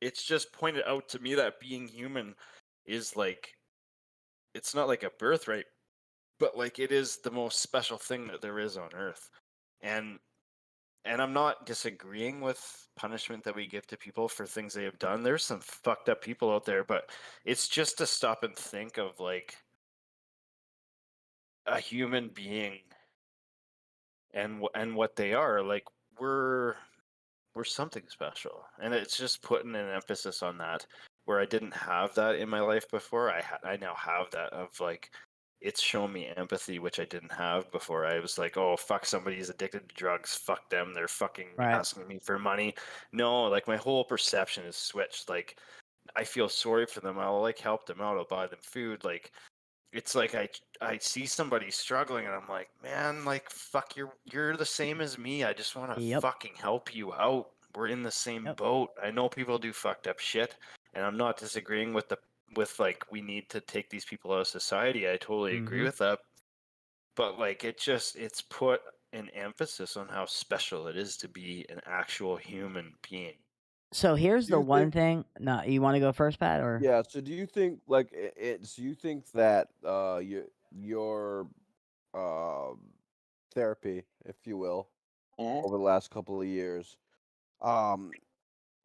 it's just pointed out to me that being human is like, it's not like a birthright, but like it is the most special thing that there is on earth. And I'm not disagreeing with punishment that we give to people for things they have done. There's some fucked up people out there, but it's just to stop and think of like a human being and what they are. Like we're something special, and it's just putting an emphasis on that, where I didn't have that in my life before. I now have that of like, it's shown me empathy, which I didn't have before. I was like, oh fuck, somebody's addicted to drugs, fuck them, they're fucking Right. asking me for money. No, like my whole perception is switched. Like I feel sorry for them, I'll like help them out, I'll buy them food. Like it's like I see somebody struggling and I'm like, man, like fuck, you're the same as me. I just want to Yep. fucking help you out. We're in the same Yep. boat. I know people do fucked up shit, and I'm not disagreeing with like we need to take these people out of society. I totally agree with that. But like it's put an emphasis on how special it is to be an actual human being. So here's Do the you one think? thing. No, you want to go first, Pat, or? Yeah. So do you think like it's? Do you think that your um therapy, if you will, over the last couple of years, um,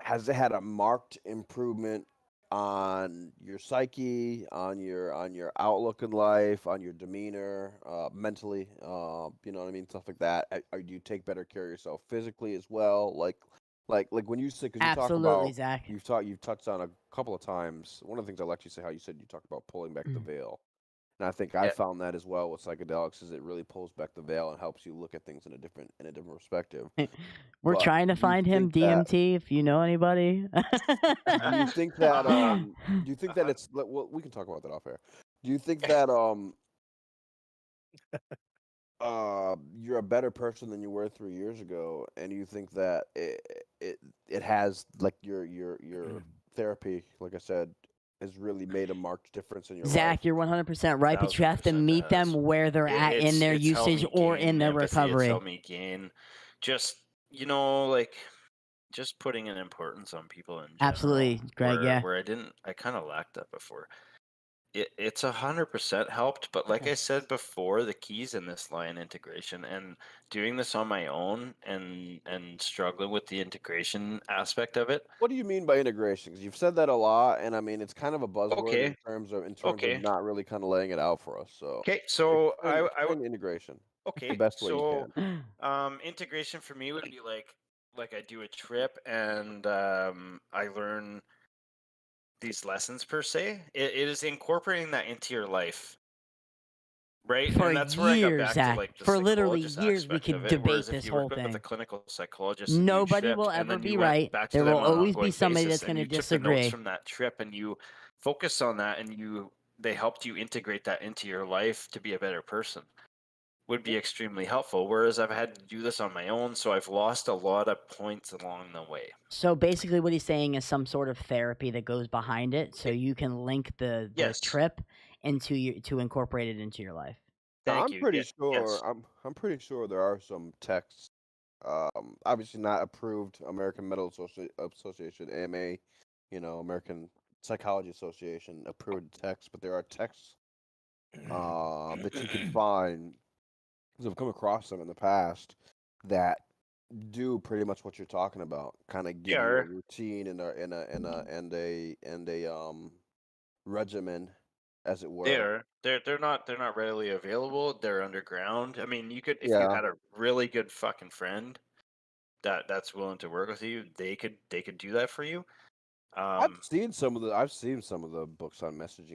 has it had a marked improvement on your psyche, on your outlook in life, on your demeanor, mentally, you know what I mean, stuff like that? Or do you take better care of yourself physically as well? Like when you say, because you talk Absolutely, about, Zach. you've touched on a couple of times. One of the things I like you say, how you said you talk about pulling back the veil. And I think I Yeah. found that as well with psychedelics, is it really pulls back the veil and helps you look at things in a different perspective. We're But trying to do you find him think that DMT. If you know anybody. do you think that do you think that Uh-huh. it's well, we can talk about that off air. Do you think that you're a better person than you were 3 years ago, and you think that it has, like, your therapy, like I said, has really made a marked difference in your life? Zach, you're 100% right, but you have to 1000% it meet them has. where they're at in their It's helped usage me or in gain their empathy. It's recovery. helped me gain just, like just putting an importance on people in general. Absolutely, Greg. Yeah. Where I kind of lacked that before. It's 100% helped, but like I said before, the keys in this lie in integration, and doing this on my own and struggling with the integration aspect of it. What do you mean by integration? Because you've said that a lot, and I mean it's kind of a buzzword Okay. in terms of Okay. not really kind of laying it out for us. So Okay. So explain integration the okay. best way you So can. integration for me would be like I do a trip and I learn these lessons per se. It is incorporating that into your life, right? For And that's where I got years, back to Zach. like the For literally psychologist years, we aspect of could it. debate Whereas if this you whole work with a thing. clinical psychologist and you Nobody will tripped and ever then be you went right. back There to them will on an always be ongoing somebody basis that's and going to you took the notes disagree. from that trip and you focused on that and they helped you integrate that into your life to be a better person, would be extremely helpful. Whereas I've had to do this on my own, so I've lost a lot of points along the way. So basically, what he's saying is some sort of therapy that goes behind it, so you can link the Yes. trip to incorporate it into your life. Thank I'm you. pretty Yes. sure I'm pretty sure there are some texts, obviously not approved, American Medical Association, AMA, American Psychology Association approved texts, but there are texts that you can find, because I've come across them in the past, that do pretty much what you're talking about. Kind of give you a routine and a regimen, as it were. They're not readily available. They're underground. I mean, you could, if you Yeah. had a really good fucking friend that's willing to work with you, they could do that for you. I've seen some of the books on message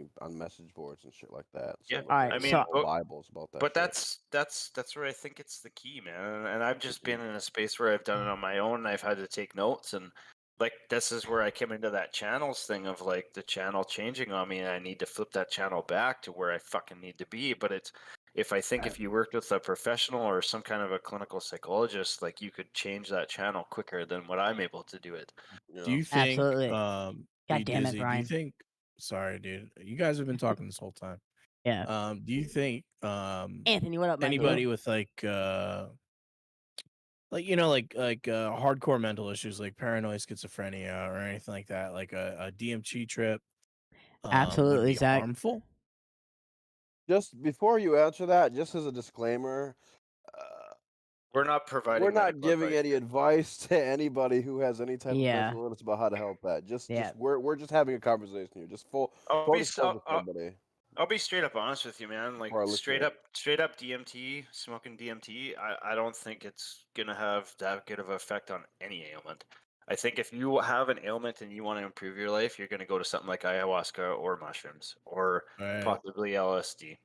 boards and shit like that. Yeah. Some of All the right, I so mean, Bibles about that but shit. that's where I think it's the key, man. And I've just been in a space where I've done it on my own and I've had to take notes, and like this is where I came into that channels thing of like the channel changing on me and I need to flip that channel back to where I fucking need to be. But it's, if you worked with a professional or some kind of a clinical psychologist, like you could change that channel quicker than what I'm able to do it. Do you think absolutely. God Hey, damn it, Dizzy, do you Brian. think? Sorry, dude. You guys have been talking this whole time. Yeah. Do you think Anthony, what up, my dude? anybody with like hardcore mental issues like paranoid schizophrenia or anything like that, like a DMT trip, would Absolutely, be Zach. harmful? Just before you answer that, just as a disclaimer, uh, We're not we're providing not medical giving advice. any advice to anybody who has any type of Yeah. mental illness about how to help that. Yeah. We're just having a conversation here. Just full disclosure for everybody. I'll be straight up honest with you, man. Like For our straight listeners. up DMT, smoking DMT, I don't think it's gonna have that good of an effect on any ailment. I think if you have an ailment and you want to improve your life, you're gonna go to something like ayahuasca or mushrooms or Right. possibly LSD.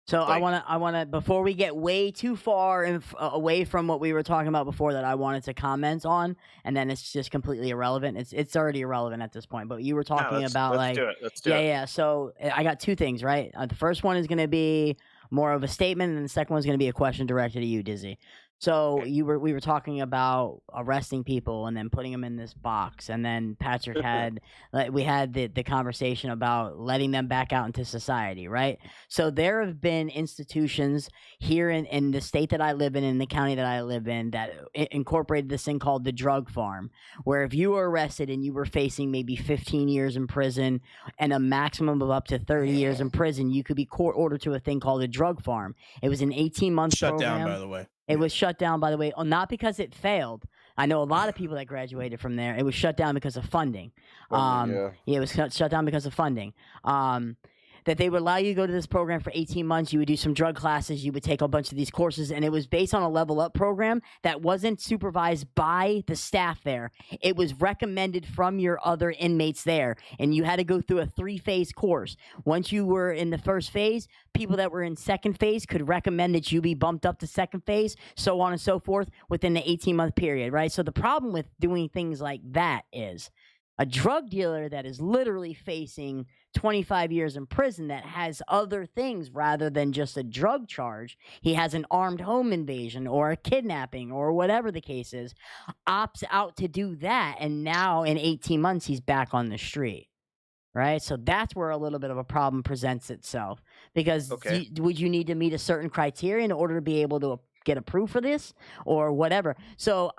So I Like- want to before we get way too far away from what we were talking about before that I wanted to comment on, and then it's just completely irrelevant. It's already irrelevant at this point. But you were talking about let's do it. Let's do it. yeah. So I got two things, right? The first one is going to be more of a statement, and the second one is going to be a question directed to you, Dizzy. So Okay. we were talking about arresting people and then putting them in this box, and then Patrick had we had the conversation about letting them back out into society, right? So there have been institutions here in the state that I live in the county that I live in, that incorporated this thing called the drug farm, where if you were arrested and you were facing maybe 15 years in prison and a maximum of up to 30 years in prison, you could be court ordered to a thing called a drug farm. It was an 18-month Shut program. down, by the way. It was shut down, by the way, not because it failed. I know a lot of people that graduated from there. It was shut down because of funding. Yeah, it was shut down because of funding. That they would allow you to go to this program for 18 months. You would do some drug classes. You would take a bunch of these courses, and it was based on a level up program that wasn't supervised by the staff there. It was recommended from your other inmates there, and you had to go through a 3-phase course. Once you were in the first phase, people that were in second phase could recommend that you be bumped up to second phase, so on and so forth, within the 18-month period, right? So the problem with doing things like that is a drug dealer that is literally facing 25 years in prison that has other things rather than just a drug charge. He has an armed home invasion or a kidnapping or whatever the case is, opts out to do that. And now in 18 months, he's back on the street. Right. So that's where a little bit of a problem presents itself, because Okay. would you need to meet a certain criteria in order to be able to get approved for this or whatever? So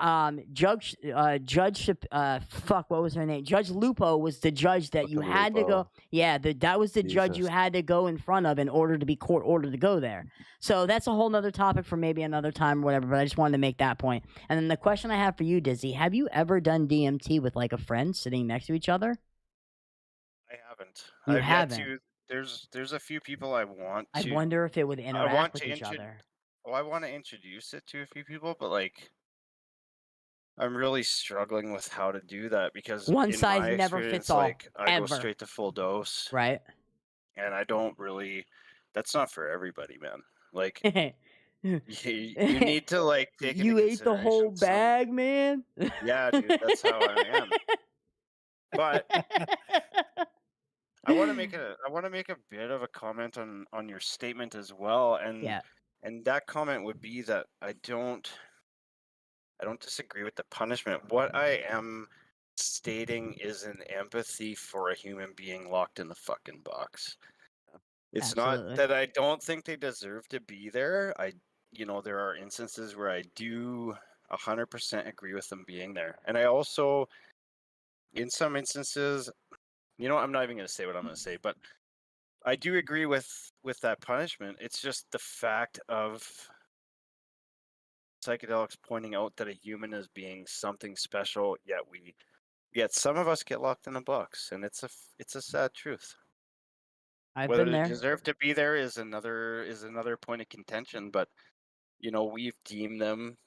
Judge fuck, what was her name? Judge Lupo was the judge that you Fucking had to go. Lupo. Yeah, that was the judge you Jesus. had to go in front of in order to be court ordered to go there. So that's a whole nother topic for maybe another time or whatever, but I just wanted to make that point. And then the question I have for you, Dizzy, have you ever done DMT with like a friend sitting next to each other? I haven't. You I've haven't? Yet to, there's a few people I want I to. wonder if it would I interact want with to each other. Well, I want to introduce it to a few people, but like I'm really struggling with how to do that because One in size my never experience, fits all, like I go ever. straight to full dose, Right? and I don't really. That's not for everybody, man. Like you need to like take into You ate the whole consideration some. bag, man. Yeah, dude, that's how I am. But I want to make a bit of a comment on your statement as well, and Yeah. and that comment would be that I don't disagree with the punishment. What I am stating is an empathy for a human being locked in the fucking box. It's Absolutely. not that I don't think they deserve to be there. There are instances where I do 100% agree with them being there. And I also, in some instances, I'm not even going to say what I'm going to say, but I do agree with that punishment. It's just the fact of psychedelics pointing out that a human is being something special, yet some of us get locked in a box, and it's a sad truth. I've Whether been they there. deserve to be there is another point of contention, but we've deemed them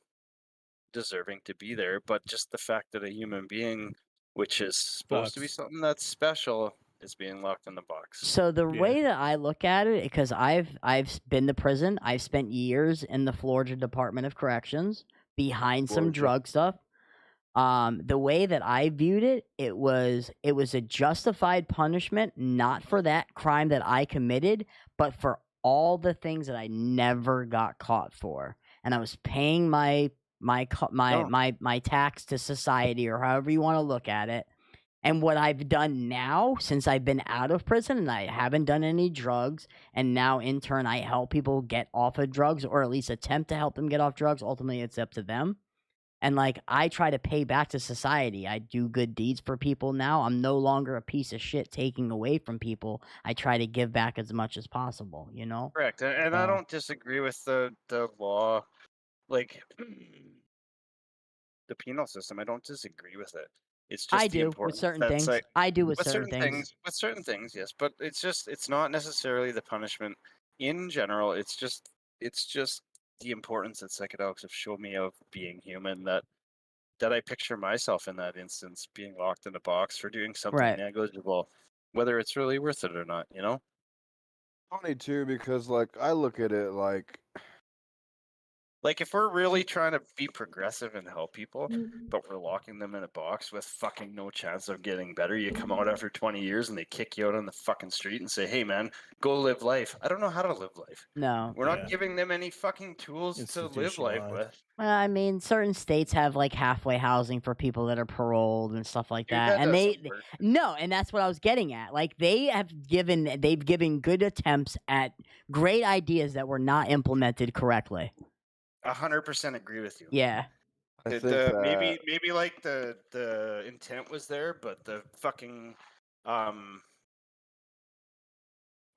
deserving to be there. But just the fact that a human being, which is supposed to be Sucks. something that's special, is being locked in the box. So the Yeah. way that I look at it, because I've been to prison, I've spent years in the Florida Department of Corrections behind some Florida. drug stuff. The way that I viewed it, it was a justified punishment, not for that crime that I committed, but for all the things that I never got caught for, and I was paying my No. tax to society, or however you want to look at it. And what I've done now since I've been out of prison and I haven't done any drugs, and now in turn I help people get off of drugs or at least attempt to help them get off drugs. Ultimately, it's up to them. And like I try to pay back to society. I do good deeds for people now. I'm no longer a piece of shit taking away from people. I try to give back as much as possible, you know? Correct, and I So don't disagree with the law, like the penal system. I don't disagree with it. It's I just the do with importance certain that's things. like I do with with certain certain things. things, yes, but it's not necessarily the punishment in general. It's just the importance that psychedelics have shown me of being human, that I picture myself in that instance being locked in a box for doing something Right. negligible, whether it's really worth it or not, you know? Funny too, because like I look at it like Like, if we're really trying to be progressive and help people, but we're locking them in a box with fucking no chance of getting better, you come out after 20 years and they kick you out on the fucking street and say, hey, man, go live life. I don't know how to live life. No. We're not Yeah. giving them any fucking tools to live life Institutionalized. with. Well, I mean, certain states have like halfway housing for people that are paroled and stuff like Dude, that. that And doesn't work. no, and that's what I was getting at. Like they've given good attempts at great ideas that were not implemented correctly. 100% agree with you. Yeah. I think The that maybe like the intent was there, but the fucking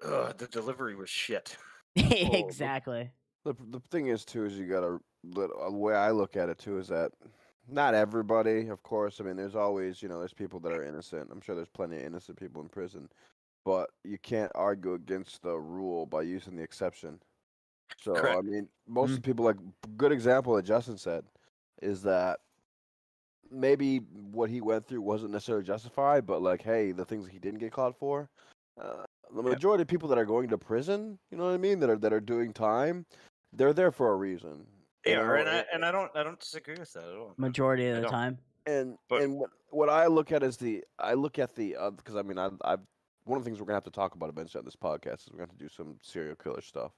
the delivery was shit. well, Exactly. the thing is too is you gotta the way I look at it too is that not everybody, of course. I mean, there's always there's people that are innocent. I'm sure there's plenty of innocent people in prison, but you can't argue against the rule by using the exception. So I Correct. mean, most of Mm. the people like good example that Justin said is that maybe what he went through wasn't necessarily justified, but like, hey, the things he didn't get caught for, the Yeah. majority of people that are going to prison, you know what I mean, that are doing time, they're there for a reason, They you are, know, and I don't disagree with that at all, man. Majority of I the don't. time. But and what I look at is I look at the because I mean I've one of the things we're gonna have to talk about eventually on this podcast is we're gonna have to do some serial killer stuff,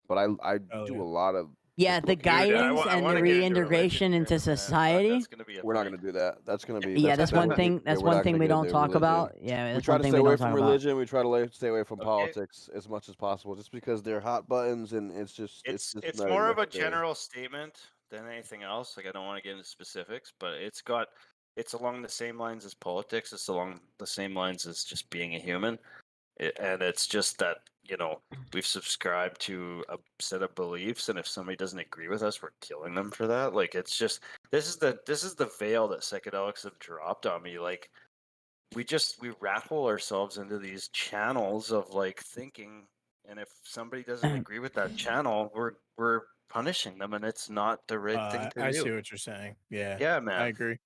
but I Oh do yeah. a lot of Yeah, just the looking at dude, that. guidance I and want the to get into religion reintegration here in into a minute. That's society. gonna be a We're not thing. gonna do that. That's gonna be Yeah, that's that's gonna one be thing. yeah. That's We're one not thing gonna we get don't into talk religion. about. Yeah, We that's try one to thing stay we away don't from talk about. religion. We try to stay away from Okay, politics as much as possible, just because they're hot buttons and it's it's just it's not more of a necessary. general statement than anything else. Like, I don't want to get into specifics, but it's along the same lines as politics. It's along the same lines as just being a human. And it's just that we've subscribed to a set of beliefs, and if somebody doesn't agree with us, we're killing them for that. Like, it's just this is the veil that psychedelics have dropped on me. Like, we rat hole ourselves into these channels of like thinking, and if somebody doesn't agree with that channel, we're punishing them, and it's not the right thing to I do. see what you're saying. Yeah, Yeah, I man. agree.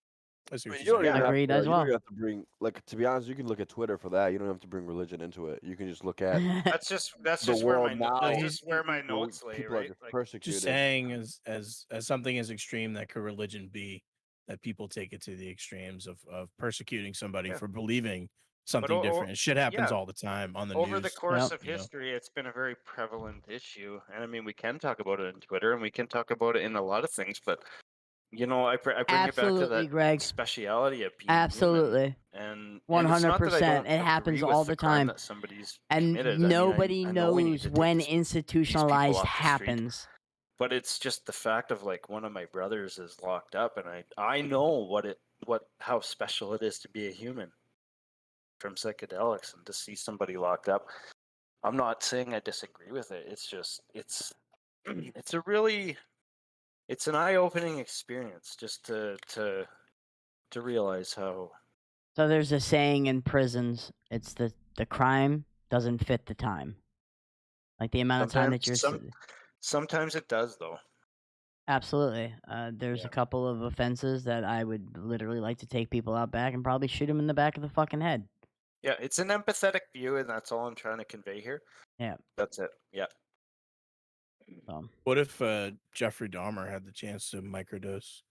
I see I what mean, you're you don't saying. even Yeah. have Agreed to. as You don't even well. have to bring like to be honest. You can look at Twitter for that. You don't have to bring religion into it. You can just look at That's the just where world my No, that's now. he's just where my Where notes lay, people are right? just Like, just persecuted. saying as something as extreme that could religion be, that people take it to the extremes of persecuting somebody yeah. for believing But something different. Shit happens yeah, all the time on the over the news, course Yep. of you know. history, it's been a very prevalent issue, and I mean, we can talk about it in Twitter, and we can talk about it in a lot of things, but I bring it back to Absolutely, that Greg. speciality of being human, Absolutely. and it's not that I 100%. don't It happens agree all with the the crime time. that somebody's And committed. I mean, nobody I know we need knows to take when these people institutionalized off the street, happens. but it's just the fact of like one of my brothers is locked up, and I know how special it is to be a human from psychedelics, and to see somebody locked up. I'm not saying I disagree with it. It's just it's a really it's an eye-opening experience just to realize how. So there's a saying in prisons, it's the crime doesn't fit the time. Like the amount of time Sometimes that you're sometimes it does, though. Absolutely. There's a Yeah. couple of offenses that I would literally like to take people out back and probably shoot them in the back of the fucking head. Yeah, it's an empathetic view, and that's all I'm trying to convey here. Yeah. That's it. Yeah. So What if Jeffrey Dahmer had the chance to microdose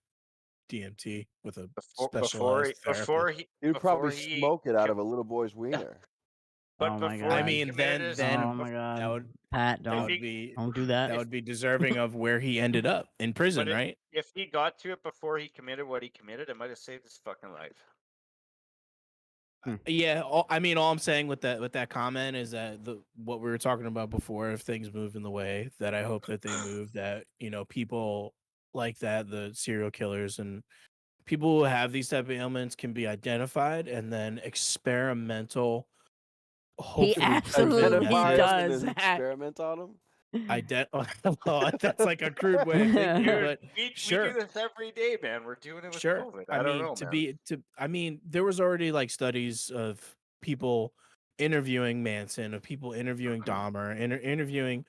DMT with a specialized therapist? You'd probably before he smoke it out com- of a little boy's wiener. but oh my before I god. he mean, committed then his then Oh my that god. would Pat, if don't he do that. that if would be deserving of where he ended up in but prison, right? if he got to it before he committed what he committed, it might have saved his fucking life. Yeah, all I'm saying with that comment is that what we were talking about before, if things move in the way that I hope that they move, that people like that, the serial killers and people who have these type of ailments can be identified, and then experimental, He hopefully proven absolutely Identify methods. them and does then that. experiment on them. Well, that's like a crude way of thinking, Dude, but we sure. do this every day, man. We're doing it with Sure. COVID. I I don't mean, know, man. there was already like studies of people interviewing Manson, of people interviewing Dahmer, interviewing,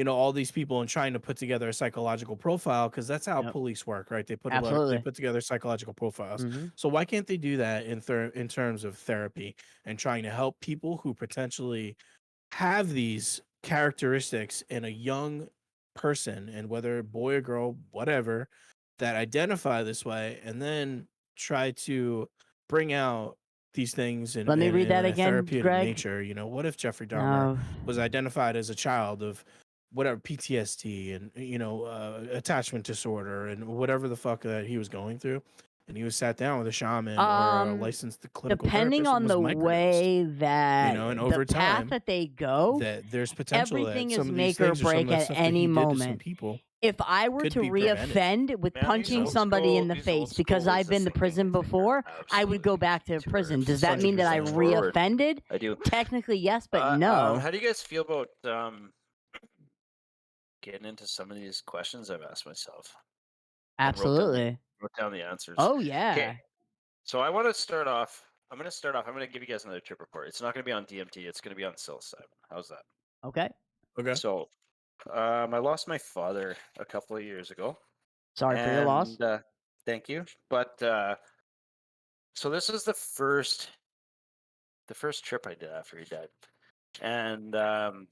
all these people and trying to put together a psychological profile, because that's how Yep. police work, right? They Absolutely. put together psychological profiles. Mhm. So why can't they do that in terms of therapy and trying to help people who potentially have these characteristics in a young person, and whether boy or girl, whatever, that identify this way, and then try to bring out these things in, Let me in, read that in a again, therapeutic Greg. nature. What if Jeffrey Dahmer No. was identified as a child of whatever PTSD and attachment disorder and whatever the fuck that he was going through, and he was sat down with a shaman or a Um, licensed clinical Depending therapist and on was the microdosed, way that and the over path time that they go, that there's potential that everything is some of these make or things or some break of that at stuff that any he did to some moment. people If I were could to be prevented. reoffend with Man, punching somebody in the these face old because school ways I've of been to thinking, prison I think, are before, I would go absolutely back to too prison. Does that too mean that I far forward. reoffended? I do. Technically, yes, but no. How do you guys feel about getting into some of these questions I've asked myself and Absolutely. wrote down the answers? Oh Okay, yeah. so I want to start off. I'm going to start off. I'm going to give you guys another trip report. It's not going to be on DMT. It's going to be on psilocybin. How's that? Okay. Okay. So, I lost my father a couple of years ago, Sorry for your loss. and thank you. But so this is the first trip I did after he died, and I'm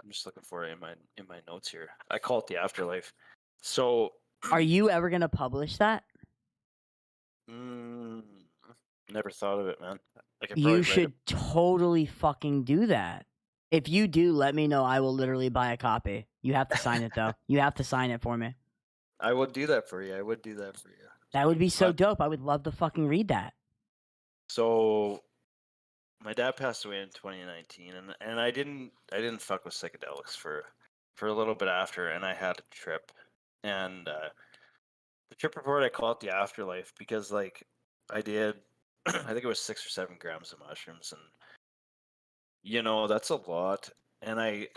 just looking for it in my notes here. I call it the afterlife. So, Are you ever gonna publish that? never thought of it, man. I could probably You write it. should totally fucking do that. If you do, let me know. I will literally buy a copy. You have to sign it though. You have to sign it for me. I would do that for you. I would do that for you. That would be so But- dope. I would love to fucking read that. So my dad passed away in 2019, and I didn't fuck with psychedelics for a little bit after, and I had a trip, and the trip report, I call it the afterlife because like I did I think it was 6 or 7 grams of mushrooms, and that's a lot. And I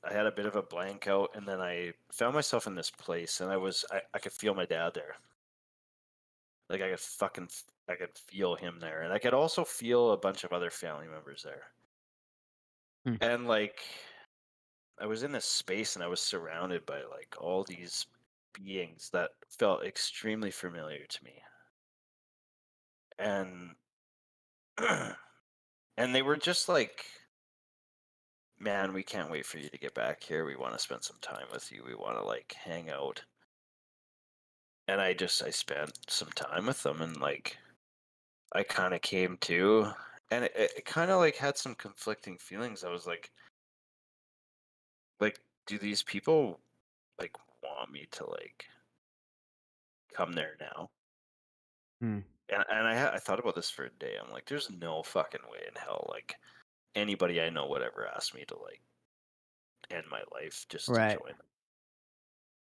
had a bit of a blank out, and then I found myself in this place, and I could feel my dad there. Like I could feel him there, and I could also feel a bunch of other family members there. Hmm. And like I was in this space, and I was surrounded by like all these beings that felt extremely familiar to me. And and they were just like, man, we can't wait for you to get back here. We want to spend some time with you. We want to like hang out. And I spent some time with them, and like I kind of came to, and it kind of like had some conflicting feelings. I was like, do these people like want me to like come there now? Hmm. And I thought about this for a day. I'm like, there's no fucking way in hell like anybody I know would ever ask me to like end my life just Right. to join them.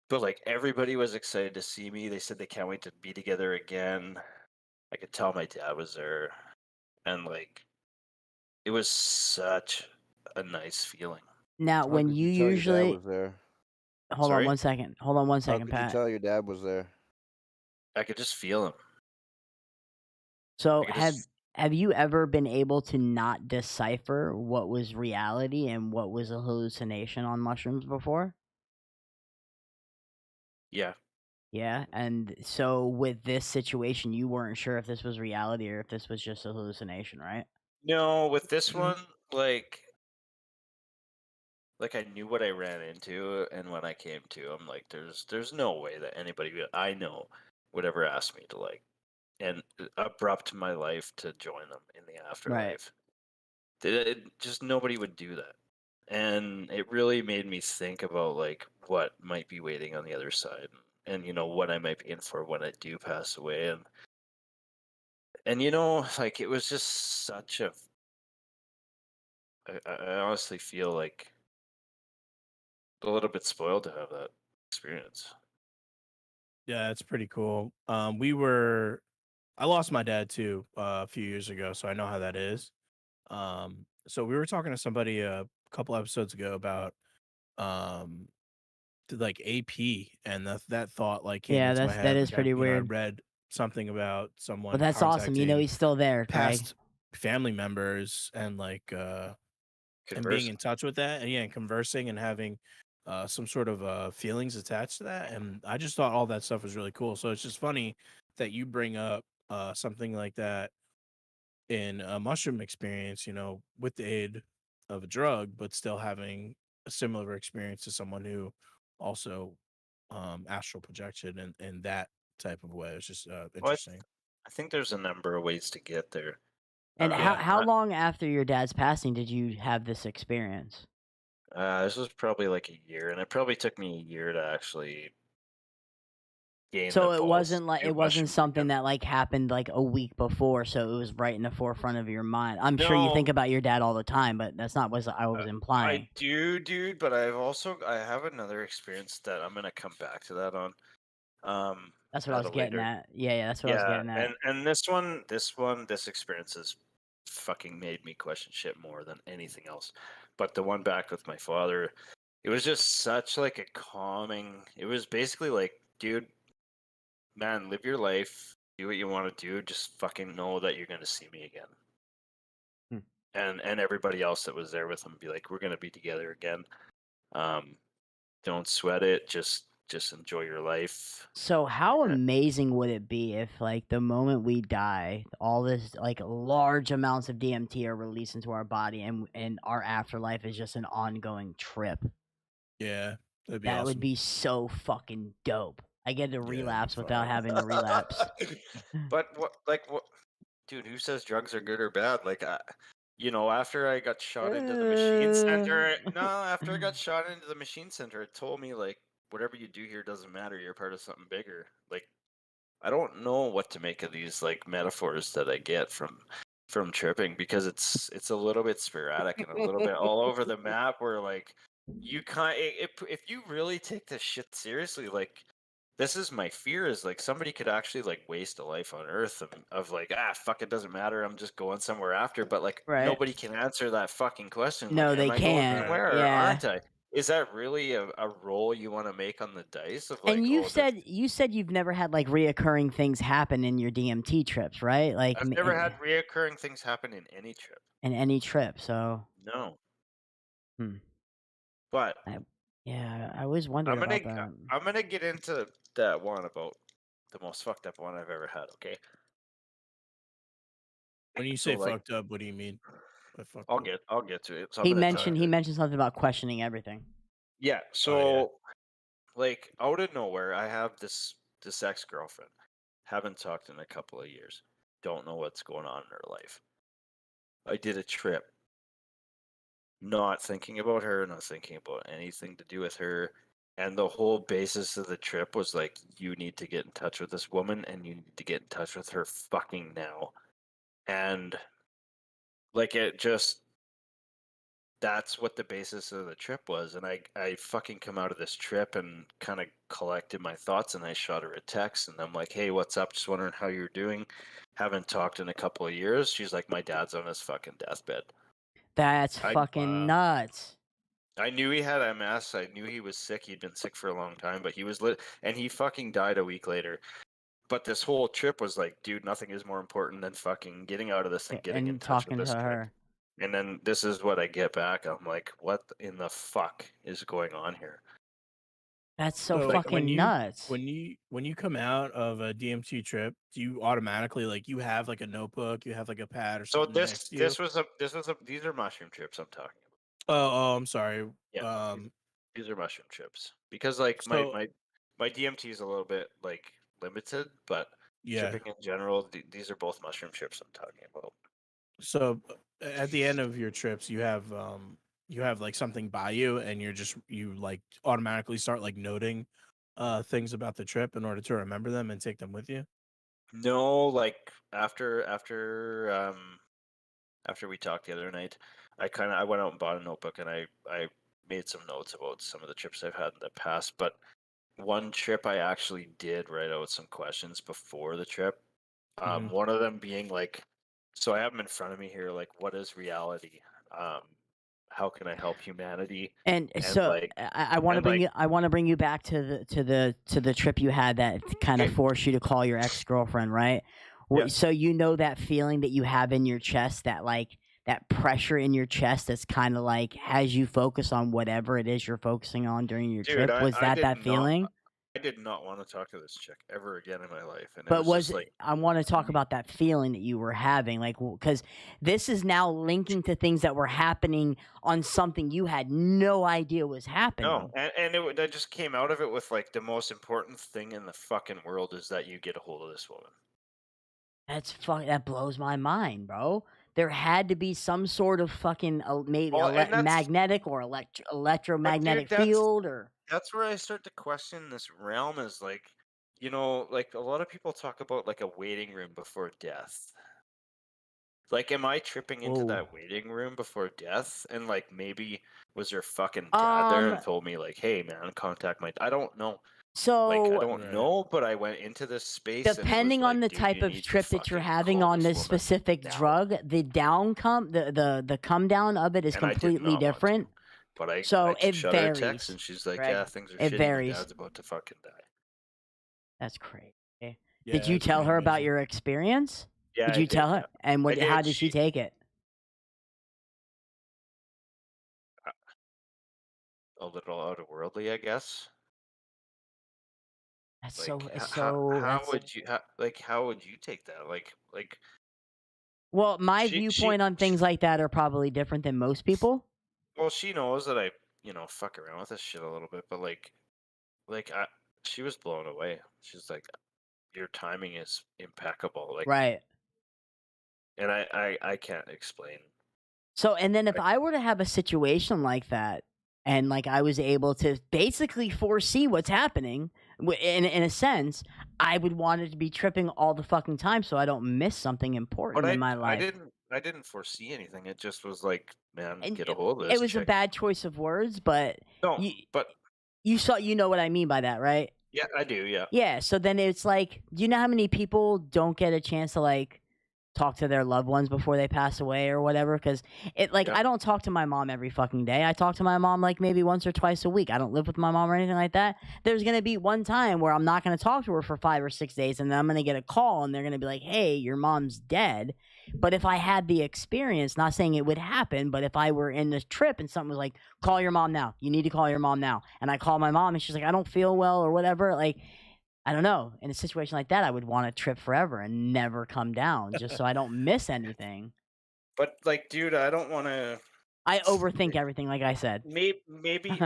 But like everybody was excited to see me. They said they can't wait to be together again. I could tell my dad was there, and like it was such a nice feeling. Now, How when could you you tell your dad usually was there? hold on Sorry? one second. Hold on one How second, could you Pat. tell your dad was there? I could just feel him. So I could just have you ever been able to not decipher what was reality and what was a hallucination on mushrooms before? yeah. Yeah, and so with this situation, you weren't sure if this was reality or if this was just a hallucination, right? No, with this one, like I knew what I ran into, and when I came to, I'm like, there's no way that anybody I know would ever ask me to like and abrupt my life to join them in the afterlife. Just nobody would do that, and it really made me think about like what might be waiting on the other side, and what I might be in for when I do pass away. And And like it was just such a. I honestly feel like a little bit spoiled to have that experience. Yeah, it's pretty cool. I lost my dad too a few years ago, so I know how that is. So we were talking to somebody a couple episodes ago about um like AP, and that thought like came Yeah, into my that head. is Like pretty I weird. read something about But someone that's awesome. You know contacting he's still there, Craig. past family members and like and being Conversing. in touch with that, and yeah, and conversing and having some sort of feelings attached to that. And I just thought all that stuff was really cool. So it's just funny that you bring up something like that in a mushroom experience, with the aid of a drug, but still having a similar experience to someone who also astral projection in that type of way. It's just Well, interesting. I think there's a number of ways to get there. And Yeah. how long after your dad's passing did you have this experience? This was probably like a year, and it probably took me a year to actually gain the So balls to it do wasn't mushrooms something again. that like happened like a week before, so it was right in the forefront of your mind. I'm sure you No, think about your dad all the time, but that's not what I was I implying. do, dude, but I have another experience that I'm gonna come back to that on That's what I at was a getting later. at. Yeah, that's what I was Yeah, getting at. and this experience has fucking made me question shit more than anything else. But the one back with my father, it was just such like a calming. It was basically like, dude, man, live your life, do what you want to do, just fucking know that you're gonna see me again. Hmm. And everybody else that was there with him be like, we're gonna be together again. Um, don't sweat it. Just enjoy your life. So how amazing would it be if like the moment we die, all this like large amounts of DMT are released into our body and our afterlife is just an ongoing trip? Yeah, that'd be That would awesome. be so fucking dope. I get to Yeah, that'd be relapse without fire. having to relapse. But what, dude? Who says drugs are good or bad? Like, after I got shot into the machine center, no, after I got shot into the machine center, it told me like, whatever you do here doesn't matter. You're part of something bigger. Like, I don't know what to make of these like metaphors that I get from tripping, because it's a little bit sporadic and a little bit all over the map, where like you kind if you really take this shit seriously, like this is my fear, is like somebody could actually like waste a life on earth of like, fuck, it doesn't matter, I'm just going somewhere after. But like Right? nobody can answer that fucking question, like, No, am they I going can't. Right. somewhere or Yeah. aren't I? Is that really a role you want to make on the dice of And like, oh, this. you said you've never had like reoccurring things happen in your DMT trips, right? Like I've never had reoccurring things happen in any trip. in any trip. So, No, hmm, but I, yeah, I always wondered I'm gonna about that. I'm gonna get into that one about the most fucked up one I've ever had. Okay, When you so say like, fucked up, what do you mean by fucked I'll up? get to it. So I'm gonna tell you. He mentioned something about questioning everything. Yeah. Oh yeah. So like out of nowhere, I have this ex girlfriend. Haven't talked in a couple of years. Don't know what's going on in her life. I did a trip, not thinking about her, not thinking about anything to do with her. And the whole basis of the trip was like, you need to get in touch with this woman and you need to get in touch with her fucking now. And like, it just, that's what the basis of the trip was. And I fucking come out of this trip and kind of collected my thoughts, and I shot her a text and I'm like, hey, what's up? Just wondering how you're doing. Haven't talked in a couple of years. She's like, my dad's on his fucking deathbed. That's I fucking Wow. nuts. I knew he had MS. I knew he was sick. He'd been sick for a long time, but he was lit, and he fucking died a week later. But this whole trip was like, dude, nothing is more important than fucking getting out of this and getting in And touch with talking to this kid. her. And then this is what I get back. I'm like, what in the fuck is going on here? That's so So Like, fucking nuts. when you come out of a DMT trip, do you automatically like you have like a notebook, you have like a pad or so something next to you? these are mushroom trips I'm talking about. I'm sorry. Yeah, these, Um, these are mushroom trips, because like so my DMT is a little bit like limited, but yeah. tripping in general, these are both mushroom trips I'm talking about. So at the end of your trips, you have like something by you, and you like automatically start like noting things about the trip in order to remember them and take them with you. No, like after we talked the other night, I went out and bought a notebook and I made some notes about some of the trips I've had in the past. But one trip I actually did write out some questions before the trip. Mhm. One of them being like, so I have them in front of me here. Like, what is reality? How can I help humanity? And And so like, I want to and bring like, you. I want to bring you back to the trip you had that kind of okay, forced you to call your ex girlfriend, right? yeah, So you know that feeling that you have in your chest, that like that pressure in your chest, that's kind of like has you focus on whatever it is you're focusing on during your dude, trip. Was that that feeling? I did not want to talk to this chick ever again in my life, and it But was just was like, I want to talk about that feeling that you were having, like, because this is now linking to things that were happening on something you had no idea was no, happening. I just came out of it with like the most important thing in the fucking world is that you get a hold of this woman. That blows my mind, bro. There had to be some sort of fucking maybe Well, and magnetic or but dude, electromagnetic field or that's where I start to question this realm is like, like a lot of people talk about like a waiting room before death. Like, am I tripping into whoa. that waiting room before death? And like, maybe was your fucking dad there Um. and told me like, hey man, contact my. I don't know. Like, I So don't Right. know, but I went into this space and it was depending on like, the dude, type you of need to trip that you're fucking having call on this this woman specific now. drug, the come down of it is And I did completely not want to, different. but I So it shot her a text varies, and she's like, yeah, Greg. things are It shitty. Your varies. dad's about to fucking die. That's crazy. Did Yeah, you it's tell pretty her about crazy. your experience? Yeah, Did I you did. tell her? Yeah, And I what? How did. did she take it? Uh, a little out of worldly, I guess. That's Like, so. how That's would you how would you take that? Like well. My she, viewpoint on things like that are probably different than most people. well, she knows that I fuck around with this shit a little bit, but like she was blown away. She's like, your timing is impeccable. Like, Right. and I can't explain. So, and then if Like, I were to have a situation like that, and like I was able to basically foresee what's happening, in a sense, I would want it to be tripping all the fucking time, so I don't miss something but important in my life. I didn't foresee anything. It just was like, man, And get a hold of it this was a chick. bad choice of words, but No, you but you know what I mean by that, right? yeah, I do. Yeah, Yeah. So then it's like, do you know how many people don't get a chance to like talk to their loved ones before they pass away or whatever? Because it like yeah. I don't talk to my mom every fucking day. I talk to my mom like maybe once or twice a week. I don't live with my mom or anything like that. There's gonna be one time where I'm not gonna talk to her for 5 or 6 days, and then I'm gonna get a call and they're gonna be like, "Hey, your mom's dead." But if I had the experience, not saying it would happen, but if I were in this trip and something was like, "Call your mom now. You need to call your mom now," and I call my mom and she's like, "I don't feel well" or whatever, like I don't know. In a situation like that, I would want to trip forever and never come down just so I don't miss anything. But like, dude, I don't want to. I overthink everything, like I said. Maybe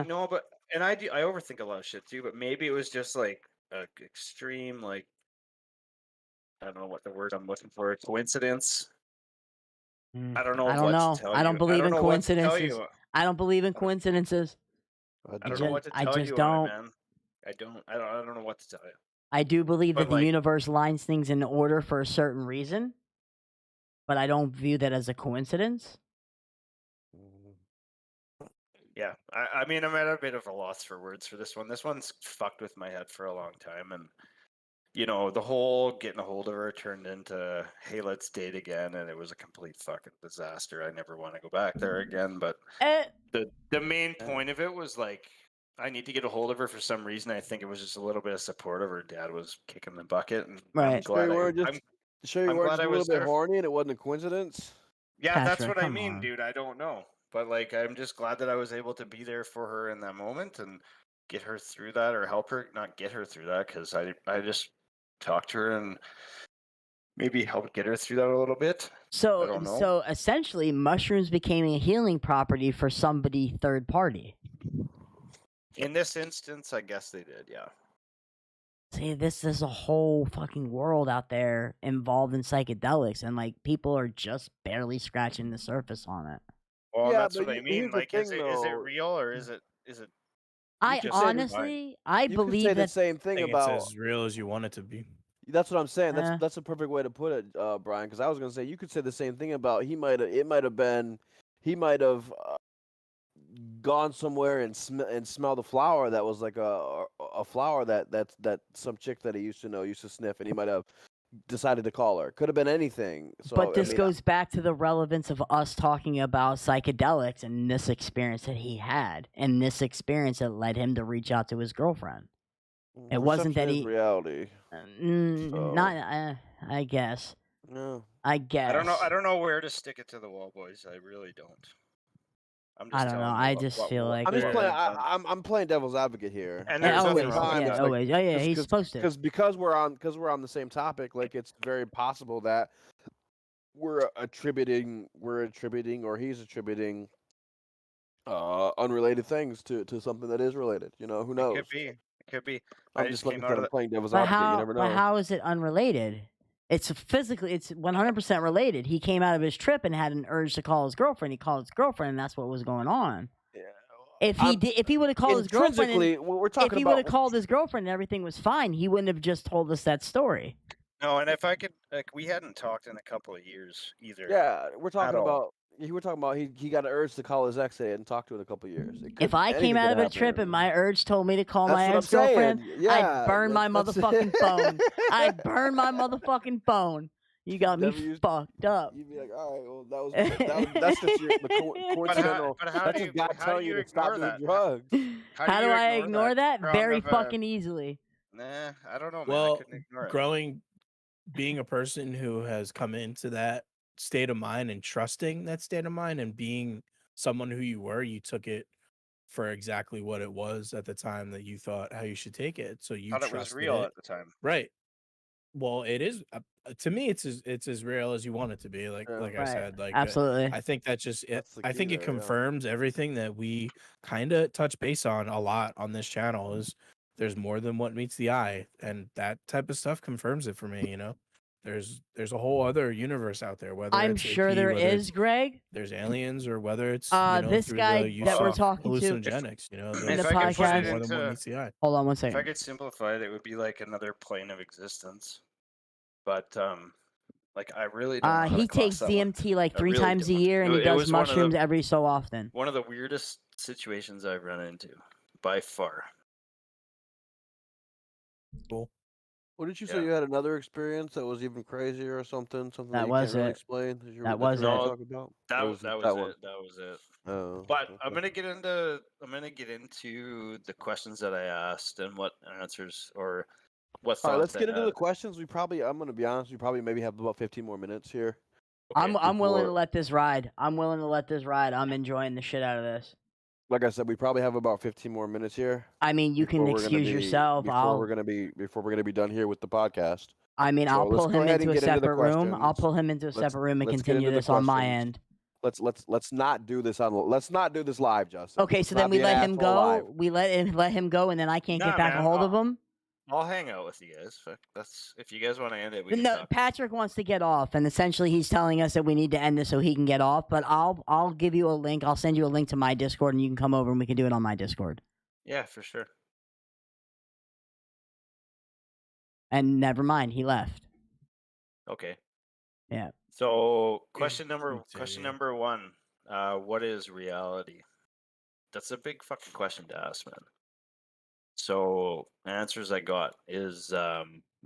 no, but and I overthink a lot of shit too. But maybe it was just like a extreme, like, I don't know what the word I'm looking for, a coincidence. I don't know I don't what to know. tell I don't you. I believe don't in know what to tell coincidences. you. I don't believe in I don't, coincidences. I I I don't do. know just what to I tell just you on it, don't. man. I don't know what to tell you. I do believe that But the like, universe lines things in order for a certain reason, but I don't view that as a coincidence. Mhm. yeah, I mean, I'm at a bit of a loss for words for this one. This one's fucked with my head for a long time, and the whole getting a hold of her turned into, hey, let's date again, and it was a complete fucking disaster. I never want to go back there again. But Eh, the main Yeah. point of it was like, I need to get a hold of her for some reason. I think it was just a little bit of support of her dad was kicking the bucket, and I'm right. Sure glad you were I'm glad just I a little was bit there. horny and it wasn't a coincidence. Yeah, that's Patrick, what I come mean, on. dude. I don't know, but like, I'm just glad that I was able to be there for her in that moment and get her through that, or help her not get her through that, because I just talked to her and maybe help get her through that a little bit. I So don't know. so essentially mushrooms became a healing property for somebody third party. In this instance, I guess they did. Yeah. See, this is a whole fucking world out there involved in psychedelics, and like people are just barely scratching the surface on it. Well, and Yeah, that's but what I mean. here's the Like, is thing, it though. real, or is it You I could just say in the your mind? honestly, I you could say believe the that same I thing think it's about as real as you want it to be. That's what I'm saying. Eh. That's a perfect way to put it, Brian. Because I was gonna say you could say the same thing about it might have been he might have gone somewhere and smell the flower that was like a flower that some chick that he used to know used to sniff, and he might have decided to call her. Could have been anything. But So I this mean, goes back to the relevance of us talking about psychedelics and this experience that he had, and this experience that led him to reach out to his girlfriend. It wasn't perception that is he, reality. not, So I guess, yeah. I I don't know. guess. I don't know where to stick it to the wall, boys. I really don't. I'm I just don't know. telling you I just feel like I'm just we're. playing. went down. I'm playing devil's advocate here. And Yeah, there's At the same nothing always. wrong with time, Yeah, that. it's like always. Oh, yeah, he's supposed to. because we're on the same topic. Like it's very possible that we're attributing or he's attributing unrelated things to something that is related. You know, who It knows? could be. It could be. I I'm just just like came I out said, of I'm the. playing devil's But advocate. You never know. how is it unrelated? It's physically, it's 100% related. He came out of his trip and had an urge to call his girlfriend. He called his girlfriend, and that's what was going on. Yeah. If he would have called his girlfriend, Intrinsically, we're if talking he would have about. called his girlfriend and everything was fine, he wouldn't have just told us that story. No, and if I could, like, we hadn't talked in a couple of years either. Yeah, we're At talking all. about. We're talking about he got an urge to call his ex and talk to her in a couple of years. If I came out of a trip and my urge told me to call my That's what I'm ex-girlfriend, saying. Yeah, I'd burn my that's motherfucking phone. I'd burn my motherfucking phone. You got me Never used- fucked up. You'd be like, all right, well, that's just coincidental. But how That's do just you? God But how telling do you you to stop ignore doing that? drugs. How do I ignore that? prong Very of a- fucking easily. Nah, I don't know, man. I Well, couldn't ignore it. being a person who has come into that state of mind and trusting that state of mind and being someone who you were, you took it for exactly what it was at the time that you thought how you should take it. So you Thought it was trusted real it. at the time. Right. Well, it is to me. It's as real as you want it to be. Like Yeah. I Right. said, like Absolutely. I think that just That's the I key think it there, yeah. confirms everything that we kind of touch base on a lot on this channel. Is there's more than what meets the eye, and that type of stuff confirms it for me. You know, there's a whole other universe out there. Whether I'm it's sure AP, there whether is, it's Greg. there's aliens, or whether it's This through guy the use that we're of talking to hallucinogenics. You know, in there's, the If I could put podcast. it more than what into, meets the eye. Hold on one if I second. could simplify it, it would be like another plane of existence. But like I really don't know how He to class takes that one. DMT like I 3 really times a don't. year, and he It does was one of the- mushrooms every so often. One of the weirdest situations I've run into, by far. Cool. What did you say? Yeah. You had another experience that was even crazier or something? Something That that you was can't really it. explain? That was you were it. talking about? That Or was it that one? it. That was it. Oh, But okay. I'm gonna get into the questions that I asked and what answers or what thoughts. All right, let's I get into had. the questions. I'm gonna be honest. We probably maybe have about 15 more minutes here. Okay. I'm willing to before- let this ride. I'm enjoying the shit out of this. Like I said, we probably have about 15 more minutes here. I mean, you can before we're gonna excuse yourself. Before we're gonna be done here with the podcast. I mean, So I'll let's pull go him ahead into and a get into the separate room. I'll questions. pull him into a separate room and let's get continue into the this on my questions. end. Let's not do this live, Justin. Okay, Let's so not then we be an let him asshole live. go. We let him go, and then I can't Nah, get back a man, hold of him. I'll hang out with you guys. Fuck, that's if you guys want to end it, we can No, talk. Patrick wants to get off, and essentially he's telling us that we need to end this so he can get off. But I'll give you a link. I'll send you a link to my Discord, and you can come over and we can do it on my Discord. Yeah, for sure. And never mind, he left. Okay. Yeah. So Yeah, question number yeah. one. What is reality? That's a big fucking question to ask, man. So answers I got is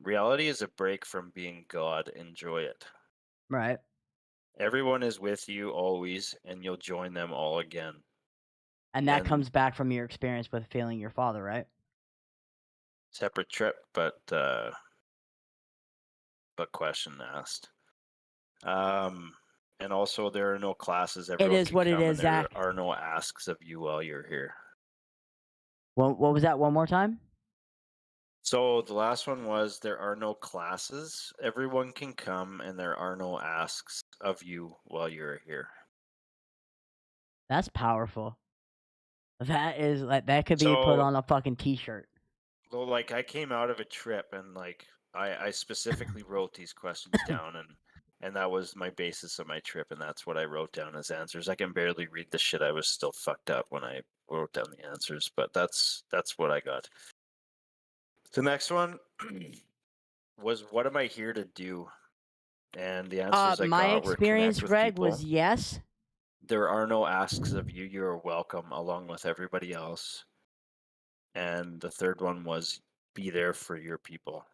reality is a break from being God. Enjoy it. Right. Everyone is with you always, and you'll join them all again. And that And- comes back from your experience with failing your father, right? Separate trip, but question asked. And also there are no classes. Everyone is can what it come, and is, Zach. There are no asks of you while you're here. What was that? One more time? So the last one was there are no classes. Everyone can come, and there are no asks of you while you're here. That's powerful. That is like that could be put So- on a fucking t-shirt. Well, like I came out of a trip, and like I specifically wrote these questions down, and that was my basis of my trip, and that's what I wrote down as answers. I can barely read the shit. I was still fucked up when I wrote down the answers, but that's what I got. The next one, was what am I here to do? And the answers I My got were experience, connect with Greg, people. was yes. There are no asks of you. You are welcome along with everybody else. And the third one was be there for your people.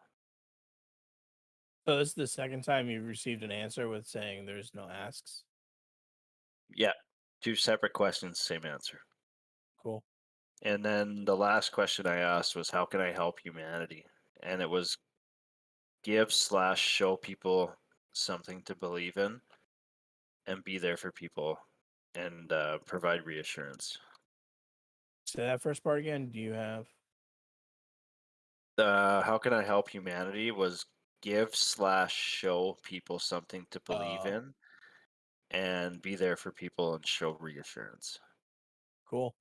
So this is the second time you've received an answer with saying there's no asks. Yeah, 2 separate questions, same answer. Cool. And then the last question I asked was, how can I help humanity? And it was give/show people something to believe in and be there for people and provide reassurance. Say that first part again. Do you have? How can I help humanity was give/show people something to believe in and be there for people and show reassurance. Cool.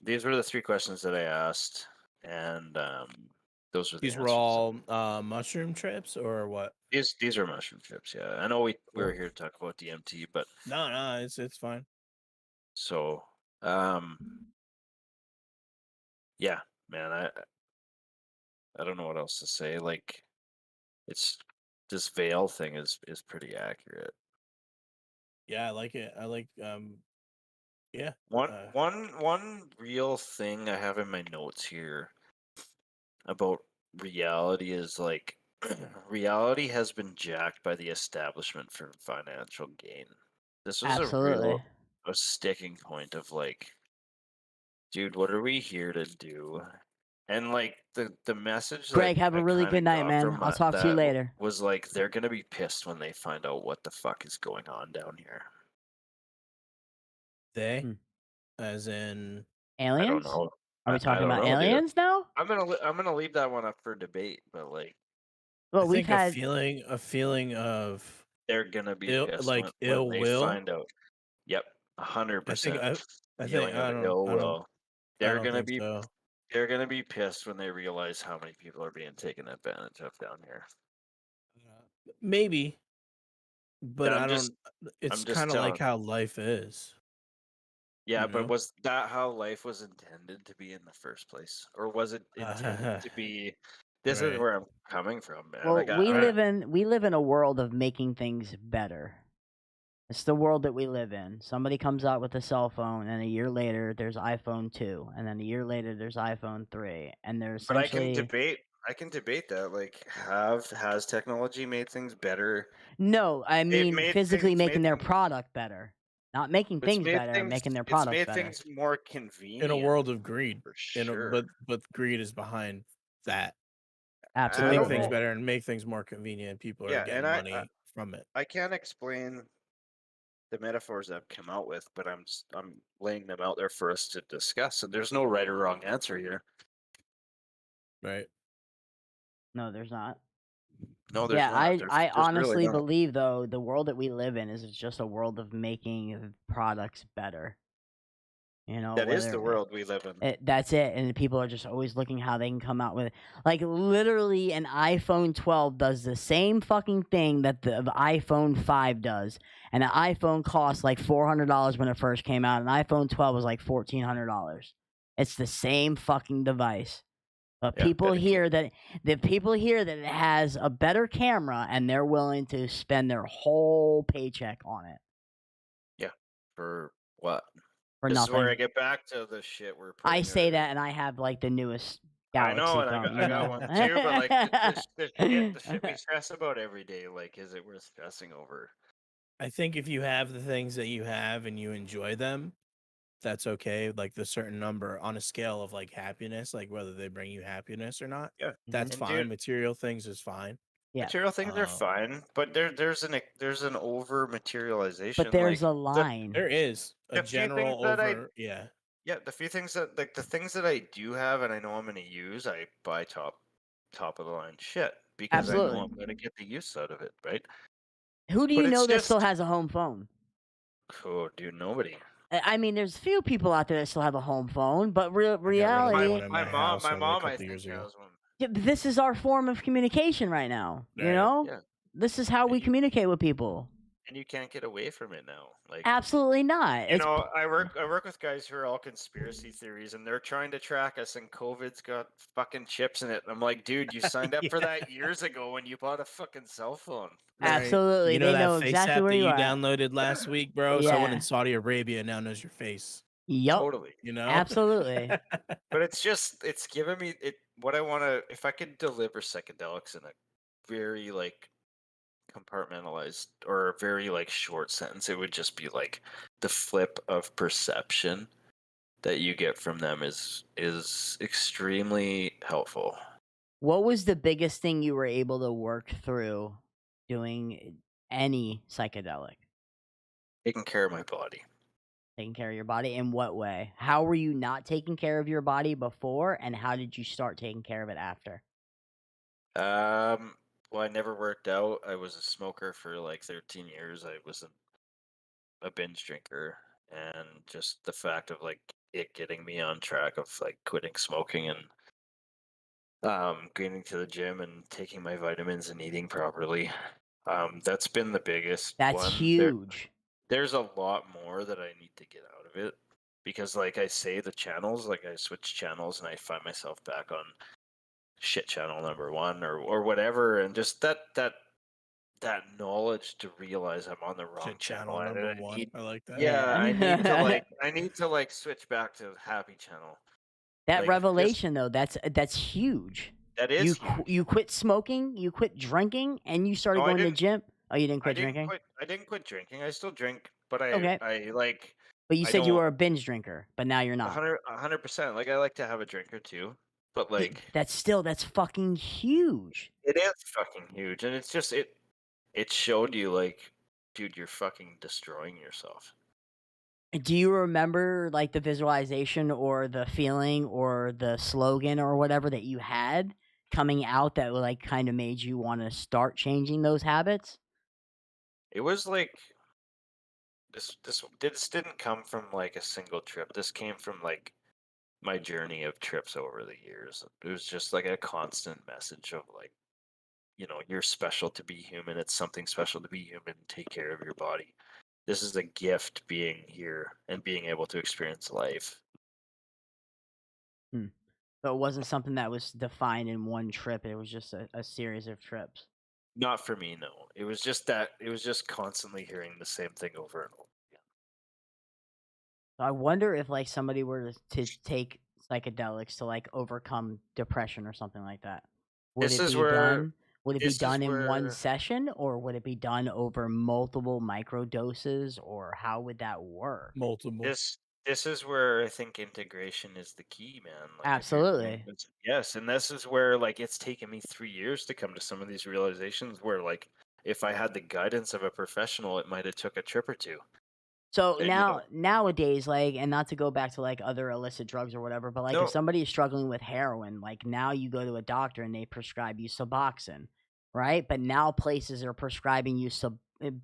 These were the 3 questions that I asked, and those were the These were answers. all mushroom trips or what? These are mushroom trips. Yeah, I know we were Cool. here to talk about DMT, but No, it's fine. so yeah, man, I don't know what else to say. Like, it's this veil thing is pretty accurate. Yeah, I like it. I like yeah. One real thing I have in my notes here about reality is like reality has been jacked by the establishment for financial gain. This was Absolutely. a sticking point of like, dude, what are we here to do? And like the message that Greg, have a I really kind good of night, got man. from I'll talk to you later. was like they're gonna be pissed when they find out what the fuck is going on down here. They, Hmm. as in I don't Aliens? know. Are we I talking don't about know, dude. aliens now? I'm gonna leave that one up for debate, but like Well, I we've think a had feeling of they're gonna be pissed when ill they will. find out. Yep, I 100% think feeling of ill will. I They're don't gonna think be so. they're gonna be pissed when they realize how many people are being taken advantage of down here. Maybe, but I'm I just don't. It's I'm just kind of like telling. how life is. Yeah, You but know. was that how life was intended to be in the first place, or was it intended to be? This is Right. where I'm coming from, man. well, Like I we live in a world of making things better. It's the world that we live in. Somebody comes out with a cell phone, and a year later there's iPhone 2, and then a year later there's iPhone 3, and they're but essentially I can debate that. Like, has technology made things better? no, I It mean made physically things making made their things. product better, not making things better, making their It's products made better. things more In a convenient world of greed, for sure. but greed is behind that. To I make don't things Absolutely. know. better and make things more convenient, people are Yeah, and getting money from it. I can't explain the metaphors I've come out with, but I'm laying them out there for us to discuss. And there's no right or wrong answer here. Right. No, there's not. No, there's Yeah, not. I There's really honestly not. believe though the world that we live in is just a world of making products better. You know, That is the whether world we live in. that's it, and people are just always looking how they can come out with it. Like literally, an iPhone 12 does the same fucking thing that the iPhone 5 does, and an iPhone cost like $400 when it first came out. An iPhone 12 was like $1,400. It's the same fucking device. But Yeah, people hear that it has a better camera, and they're willing to spend their whole paycheck on it yeah. For what? for This is where I nothing. get back to the shit we're I putting. say that, and I have like the newest I know, Galaxy and phone. I You got know. one too. But like the shit we stress about every day. Like, is it worth stressing over? I think if you have the things that you have and you enjoy them, that's okay. Like the certain number on a scale of like happiness, like whether they bring you happiness or not, Yeah, that's and fine. dude, Material things is fine. Yes, material things are Um, fine, but there's an over but materialization. there's Like a line. there is a the few things general that over, yeah, the few things that like the things that I do have and I know I'm gonna use, I buy top of the line shit because I know Absolutely. I'm gonna get the use out of it, right? Who do But you know it's that still just, has a home phone? oh, dude, nobody. I mean, there's few people out there that still have a home phone, but I got rid of My one reality, in my house my only a mom, I couple think years ago. has one. this is our form of communication right now. You Right. know, Yeah, this is how we and communicate with people. and you can't get away from it now. Like, Absolutely not. you It's know, I work with guys who are all conspiracy theories, and they're trying to track us, and COVID's got fucking chips in it. I'm like, dude, you signed up for Yeah. that years ago when you bought a fucking cell phone. Like, Right. absolutely. You know They that know face exactly app where that you you are. downloaded last week, bro? Someone in Yeah. Saudi Arabia now knows your face, Yup. totally. you know? Absolutely. But it's giving me it what I want to. If I could deliver psychedelics in a very like compartmentalized or a very like short sentence, it would just be like the flip of perception that you get from them is extremely helpful. What was the biggest thing you were able to work through doing any psychedelic? Taking care of my body. Taking care of your body in what way? How were you not taking care of your body before, and how did you start taking care of it after? Well, I never worked out. I was a smoker for like 13 years. I was a binge drinker, and just the fact of like it getting me on track of like quitting smoking and getting to the gym and taking my vitamins and eating properly. That's been the biggest That's one. huge. There's a lot more that I need to get out of it because, like I say, the channels, like I switch channels and I find myself back on shit channel number one or whatever, and just that knowledge to realize I'm on the wrong Shit channel channel and number I one. need, I like that. yeah, I need to Yeah. like switch back to happy channel. That Like just revelation though, that's huge. that is huge. You quit smoking, you quit drinking, and you started No, I going to didn't. gym. Oh, you didn't quit drinking? I didn't quit drinking. I still drink, but Okay. I like But you I said you don't were a binge drinker, but now you're not. 100%. Like I like to have a drink or two, but like That's fucking huge. it is fucking huge, and it's just it showed you like, dude, you're fucking destroying yourself. Do you remember like the visualization or the feeling or the slogan or whatever that you had coming out that like kind of made you want to start changing those habits? It was like this didn't come from like a single trip. This came from like my journey of trips over the years. It was just like a constant message of like, you know, you're special to be human. It's something special to be human. Take care of your body. This is a gift being here and being able to experience life. Hmm. So it wasn't something that was defined in one trip. It was just a series of trips. Not for me, no. It was just constantly hearing the same thing over and over again. So I wonder if like somebody were to take psychedelics to like overcome depression or something like that. Would This it is be where done? Would it be this is done in one where session or would it be done over multiple micro doses or how would that work? Multiple. this is where I think integration is the key, man. Like if you're doing Absolutely. this, yes, and this is where like it's taken me 3 years to come to some of these realizations where like if I had the guidance of a professional, it might have took a trip or two. So And you know, nowadays, like, and not to go back to like other illicit drugs or whatever, but like if no, somebody is struggling with heroin, like now you go to a doctor and they prescribe you Suboxone, right? But now places are prescribing you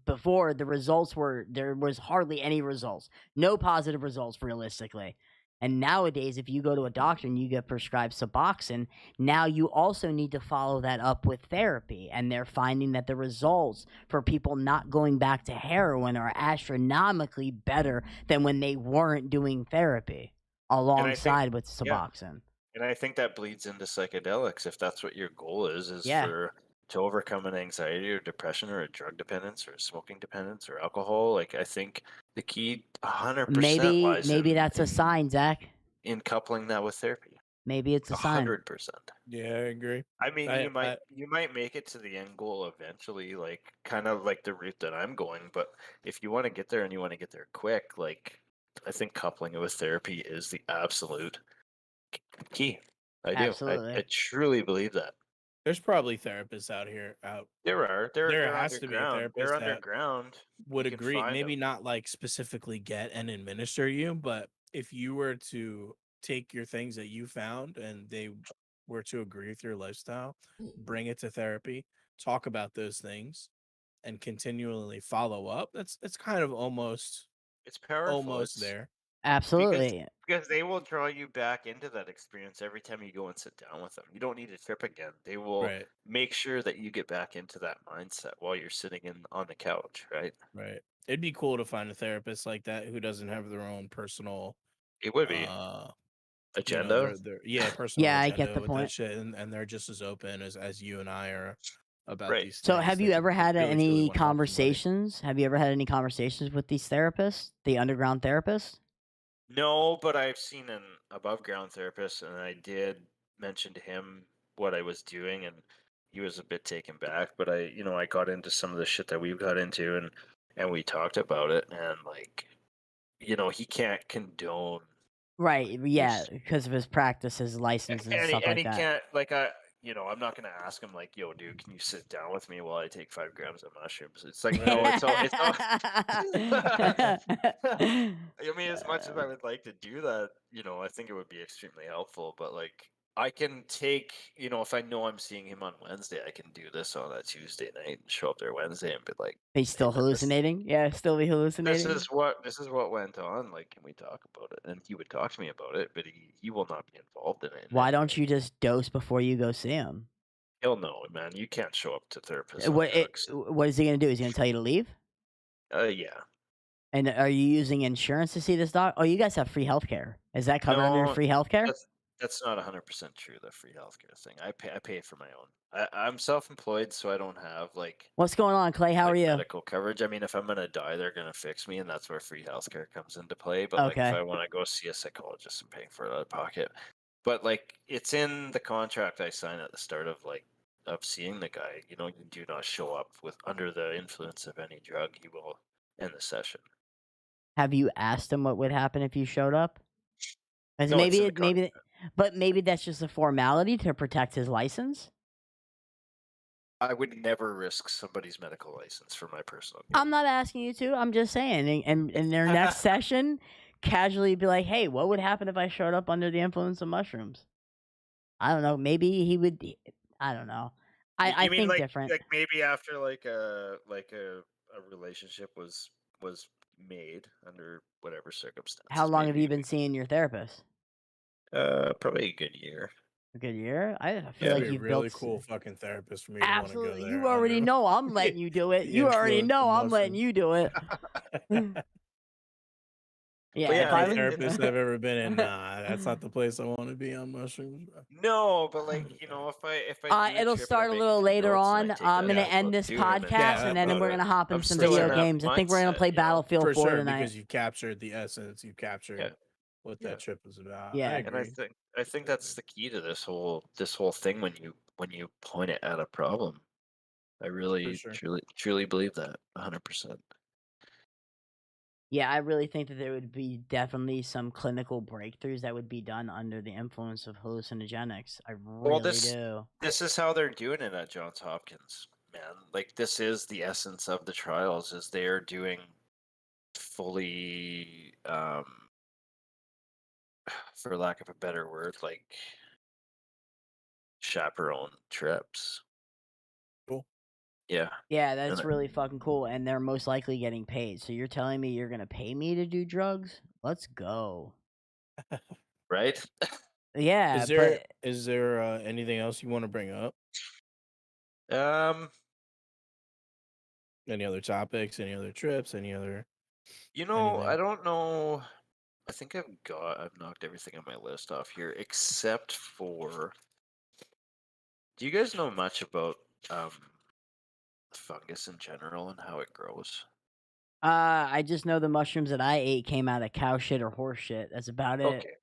before the results were there was hardly any results, no positive results realistically. And nowadays, if you go to a doctor and you get prescribed Suboxone, now you also need to follow that up with therapy. And they're finding that the results for people not going back to heroin are astronomically better than when they weren't doing therapy and I think alongside with yeah, Suboxone. and I think that bleeds into psychedelics if that's what your goal is Yeah. for to overcome an anxiety or depression or a drug dependence or a smoking dependence or alcohol. Like I think the key 100% lies Maybe that's a sign, Zach. in coupling that with therapy. Maybe it's a sign. 100%. Yeah, I agree. I mean, I you might make it to the end goal eventually, like kind of like the route that I'm going. But if you want to get there and you want to get there quick, like I think coupling it with therapy is the absolute key. I do. I Absolutely. truly believe that. there's probably therapists out here out There are. there They're has to be a underground. They're therapist that underground. would You can agree. find them. Maybe not like specifically get and administer you, but if you were to take your things that you found and they were to agree with your lifestyle, bring it to therapy, talk about those things, and continually follow up, that's kind of almost It's powerful. almost It's there. because Absolutely. Because they will draw you back into that experience every time you go and sit down with them. You don't need to trip again. They will Right, make sure that you get back into that mindset while you're sitting on the couch, right? right. It'd be cool to find a therapist like that who doesn't have their own personal, It would be uh, agenda. their personal Yeah, I get agenda the with that point. shit, and they're just as open as you and I are about Right. these So, things. have That you you ever had really truly any want to help somebody. conversations? Have you ever had any conversations with these therapists, the underground therapists? No, but I've seen an above ground therapist, and I did mention to him what I was doing, and he was a bit taken back. But I got into some of the shit that we've got into, and we talked about it, and like, he can't condone Right. Yeah, use, because of his practice, his license, and and he, stuff and like he that. can't I'm not gonna ask him like, yo, dude, can you sit down with me while I take 5 grams of mushrooms? It's like, no, it's all. I mean, as much as I would like to do that, I think it would be extremely helpful. But like, I can take, if I know I'm seeing him on Wednesday, I can do this on a Tuesday night and show up there Wednesday and be like, He's "Hey still man, hallucinating. Yeah, still be this hallucinating. is what went on. Like, can we talk about it?" And he would talk to me about it, but he will not be involved in it in Why any don't way. you just dose before you go see him? He'll know, man. You can't show up to therapists on drugs. What is he gonna do? Is he gonna tell you to leave? Yeah. And are you using insurance to see this doc? Oh, you guys have free healthcare. Is that covered under No, free healthcare? that's not 100% true. The free healthcare thing. I pay for my own. I'm self-employed, so I don't have What's going on, Clay? How are you? medical coverage. I mean, if I'm gonna die, they're gonna fix me, and that's where free healthcare comes into play. But like, if Okay. I want to go see a psychologist, I'm paying for it out of pocket. But like, it's in the contract I sign at the start of seeing the guy. You do not show up with under the influence of any drug. He will end the session. Have you asked him what would happen if you showed up? Because No, it's in the maybe that's just a formality to protect his license. I would never risk somebody's medical license for my personal gain. I'm not asking you to. I'm just saying. And in their next session, casually be like, "Hey, what would happen if I showed up under the influence of mushrooms?" I don't know. Maybe he would. I don't know. I You mean think like different. maybe after a relationship was made under whatever circumstances? How long have Maybe you been seeing your therapist? probably a good year. A good year. I feel That'd like be a you've really built. cool fucking therapist for me to want to go Absolutely. there You already under know I'm letting you do it. the You already influence of know I'm letting mushrooms. you do it. Yeah, But if yeah, I Every was. therapist I've ever been in, nah, that's not the place I want to be on mushrooms, bro. no, but like if I do a It'll trip and I start a make a little few later notes and I on. take I'm that gonna Yeah. end input this to him and podcast, talk and then about we're it, gonna hop I'm into some still in video that games. I think we're gonna mindset, play Battlefield For 4 sure, tonight. because you've captured the essence, you've captured Yeah, what yeah. that trip was about. I Yeah. And I agree. think that's the key to this whole thing when you point it at a problem. I For really sure. truly believe that 100%. Yeah, I really think that there would be definitely some clinical breakthroughs that would be done under the influence of hallucinogenics. I Well, really do. this is how they're doing it at Johns Hopkins, man. Like, this is the essence of the trials, is they're doing fully, for lack of a better word, like chaperone trips. Cool. Yeah. Yeah, that's And really fucking cool, and they're most likely getting paid. So you're telling me you're gonna pay me to do drugs? Let's go. right? Yeah, Is there anything else you want to bring up? Any other topics? Any other trips? Any other anything? I don't know. I think I've knocked everything on my list off here except for. Do you guys know much about fungus in general and how it grows? I just know the mushrooms that I ate came out of cow shit or horse shit. That's about it. Okay.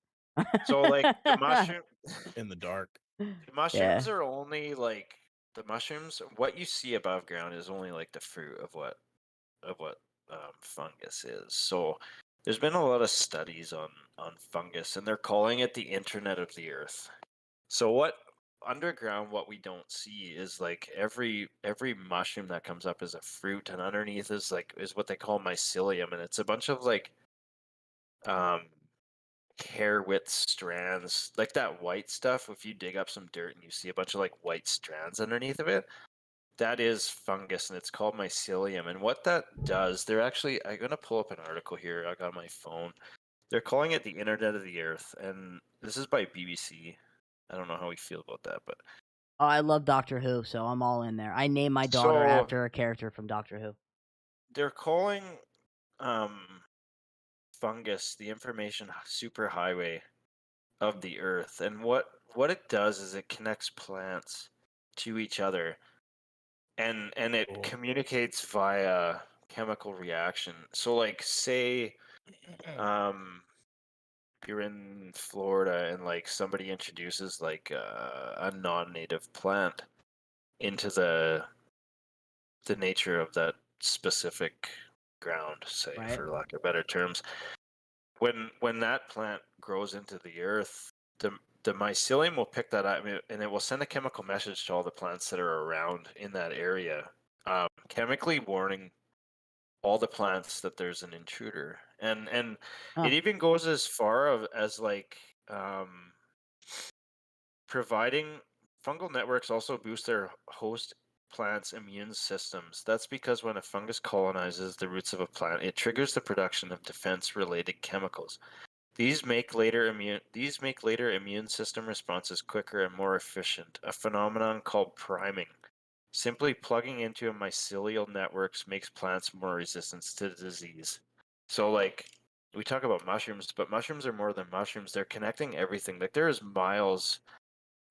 So like the In the dark. mushrooms are only like the mushrooms. What you see above ground is only like the fruit of what fungus is. So there's been a lot of studies on fungus, and they're calling it the Internet of the Earth. So what underground, what we don't see is like every mushroom that comes up is a fruit, and underneath is what they call mycelium, and it's a bunch of like hair width strands, like that white stuff. If you dig up some dirt and you see a bunch of like white strands underneath of it, that is fungus, and it's called mycelium. And what that does, I'm gonna pull up an article here I got on my phone. They're calling it the Internet of the Earth, and this is by BBC. I don't know how we feel about that, but Oh, I love Doctor Who, so I'm all in there. I named my daughter so after a character from Doctor Who. they're calling um fungus the information superhighway of the Earth, and what it does is it connects plants to each other, and it Cool. communicates via chemical reaction. So, like, say you're in Florida and like somebody introduces like a non-native plant into the nature of that specific ground, say, Right. for lack of better terms. When that plant grows into the earth, the mycelium will pick that up, and it will send a chemical message to all the plants that are around in that area, chemically warning all the plants that there's an intruder. And Huh. it even goes as far as like providing fungal networks also boost their host plants' immune systems. That's because when a fungus colonizes the roots of a plant, it triggers the production of defense-related chemicals. These make later immune system responses quicker and more efficient, a phenomenon called priming. Simply plugging into a mycelial networks makes plants more resistant to disease. So, like, we talk about mushrooms, but mushrooms are more than mushrooms. They're connecting everything. Like, there's miles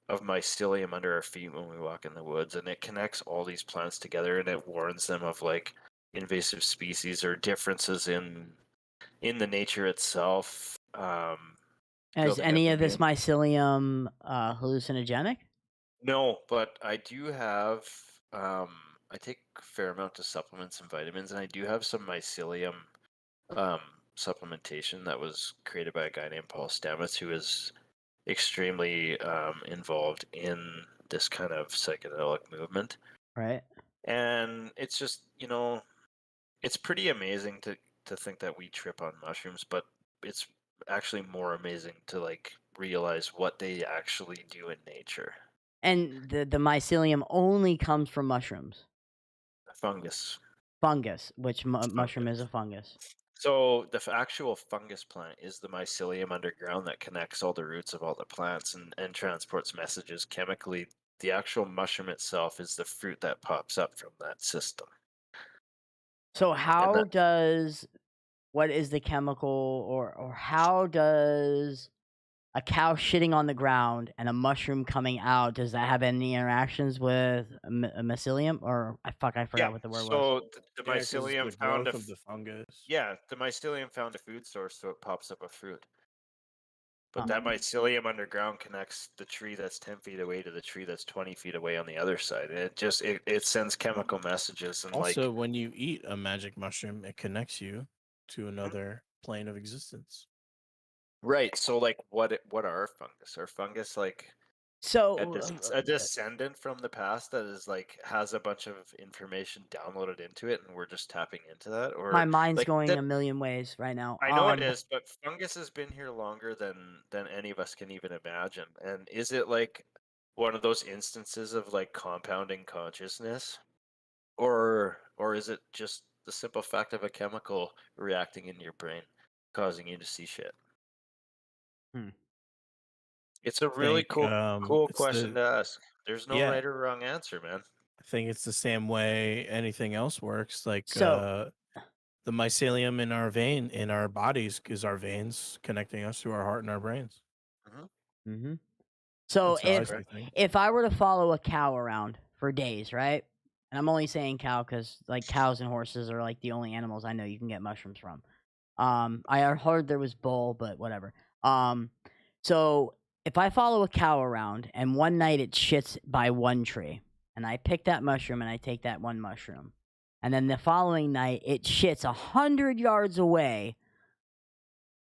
of mycelium under our feet when we walk in the woods, and it connects all these plants together, and it warns them of like invasive species or differences in the nature itself. Is Building up any of this immune. mycelium hallucinogenic? No, but I do have. I take a fair amount of supplements and vitamins, and I do have some mycelium supplementation that was created by a guy named Paul Stamets, who is extremely involved in this kind of psychedelic movement. Right. And it's just, it's pretty amazing to think that we trip on mushrooms, but it's actually more amazing to like realize what they actually do in nature. And the mycelium only comes from mushrooms. Fungus. Fungus, which mushroom is Fungus. a fungus. So the actual fungus plant is the mycelium underground that connects all the roots of all the plants and transports messages chemically. The actual mushroom itself is the fruit that pops up from that system. So And that what is the chemical, or how does a cow shitting on the ground and a mushroom coming out, does that have any interactions with a mycelium? Or I yeah, forgot what the word was. so the Yeah, because it's mycelium the found growth of the fungus. the mycelium found a food source, so it pops up a fruit. But Huh. that mycelium underground connects the tree that's 10 feet away to the tree that's 20 feet away on the other side. And it sends chemical messages, and like, Also, when you eat a magic mushroom, it connects you to another plane of existence. right. So like what are fungus? Are fungus like So a descendant from the past that is like has a bunch of information downloaded into it, and we're just tapping into that? my Or mind's like going that, a million ways right now. I know it is, but fungus has been here longer than any of us can even imagine. And is it like one of those instances of like compounding consciousness, or is it just the simple fact of a chemical reacting in your brain, causing you to see shit? Hmm. It's a I really think cool it's question the to ask. There's no yeah. right or wrong answer, man. I think it's the same way anything else works. Like So the mycelium in our bodies is our veins connecting us to our heart and our brains. mhm. So That's how I if see things. if I were to follow a cow around for days, right? And I'm only saying cow because like cows and horses are like the only animals I know you can get mushrooms from. I heard there was bull, but whatever. So if I follow a cow around and one night it shits by one tree, and I pick that mushroom and I take that one mushroom, and then the following night it shits 100 yards away,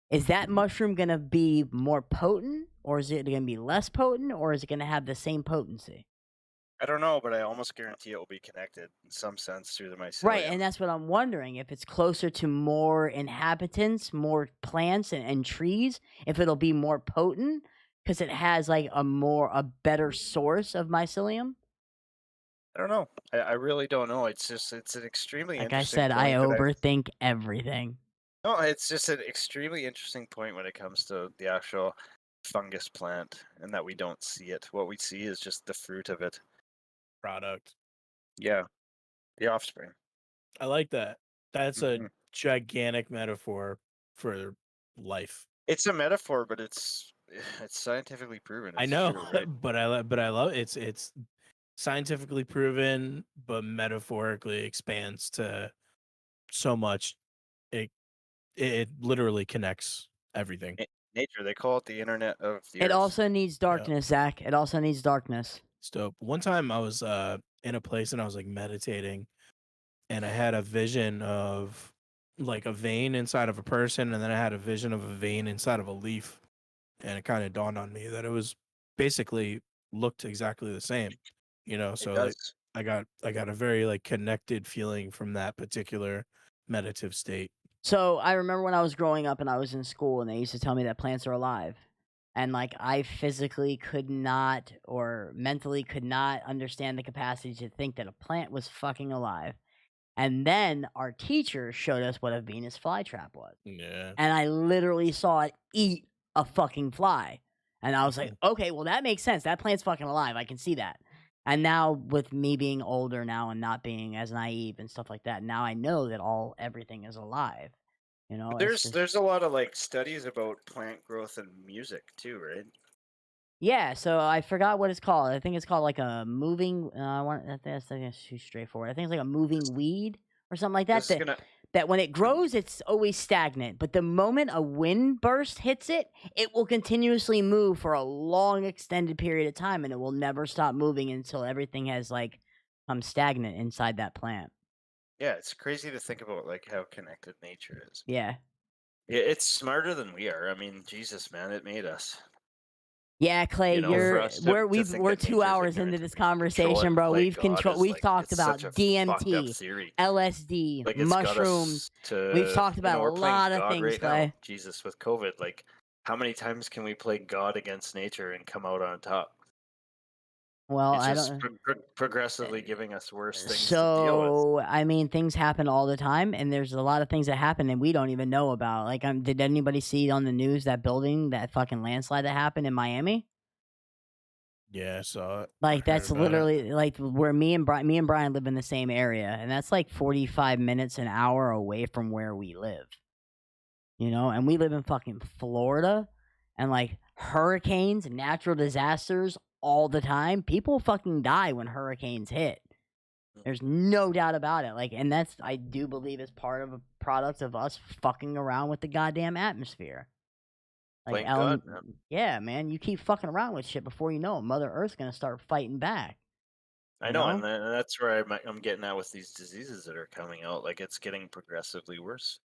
is that mushroom gonna be more potent, or is it gonna be less potent, or is it gonna have the same potency? I don't know, but I almost guarantee it will be connected in some sense through the Right, mycelium. and that's what I'm wondering, if it's closer to more inhabitants, more plants and trees, if it'll be more potent because it has like a better source of mycelium. I don't know. I really don't know. It's an extremely Like I interesting said, I point that I. overthink everything. No, it's just an extremely interesting point when it comes to the actual fungus plant, and that we don't see it. What we see is just the fruit of it. Product. Yeah, the offspring. I like that. That's a Mhm. gigantic metaphor for life. It's a metaphor, but it's scientifically proven. I It's know, true, right? but I love it's scientifically proven, but metaphorically expands to so much. It it literally connects everything. Nature, they call it the internet of the It earth. also needs Yeah. darkness, Zach. It also needs darkness. It's dope. One time I was in a place and I was like meditating and I had a vision of like a vein inside of a person and then I had a vision of a vein inside of a leaf and it kind of dawned on me that it was basically looked exactly the same, It so like does. I got a very like connected feeling from that particular meditative state. So I remember when I was growing up and I was in school and they used to tell me that plants are alive. And like I physically could not or mentally could not understand the capacity to think that a plant was fucking alive. And then our teacher showed us what a Venus flytrap was. Yeah. And I literally saw it eat a fucking fly. And I was like, okay, well, that makes sense. That plant's fucking alive. I can see that. And now with me being older now and not being as naive and stuff like that, now I know that everything is alive. But It's just, there's a lot of like studies about plant growth and music too, right? yeah. So I forgot what it's called. I think it's called like a moving. I think that's too straightforward. I think it's like a moving weed or something like that. This is gonna That when it grows, it's always stagnant. But the moment a wind burst hits it, it will continuously move for a long, extended period of time, and it will never stop moving until everything has like come stagnant inside that plant. Yeah, it's crazy to think about like how connected nature is. Yeah. It's smarter than we are. I mean, Jesus, man, it made us. Yeah, Clay, For us we're to think we're that 2 nature's hours ignorant into and this we can control it conversation, and bro. play We've God is we've like talked it's such about a fucked up DMT, theory. LSD, Like it's got mushrooms. us We've to, talked about a we're playing lot of God things, right now. Clay. Jesus, with COVID, like how many times can we play God against nature and come out on top? Well, It's I just don't. progressively giving us worse things to deal with. So, I mean, things happen all the time, and there's a lot of things that happen and we don't even know about. Like, did anybody see on the news that building, that fucking landslide that happened in Miami? Yeah, I saw it. Like, I heard that's about it. literally like where me and Brian live in the same area, and that's like 45 minutes, an hour away from where we live. And we live in fucking Florida, and like hurricanes and natural disasters all the time. People fucking die when hurricanes hit. There's no doubt about it. Like, and that's, I do believe, is part of a product of us fucking around with the goddamn atmosphere. Like, Playing God, man. yeah, man, you keep fucking around with shit before you know it, Mother Earth's gonna start fighting back. I You know, know? and that's where I'm getting at with these diseases that are coming out. Like it's getting progressively worse.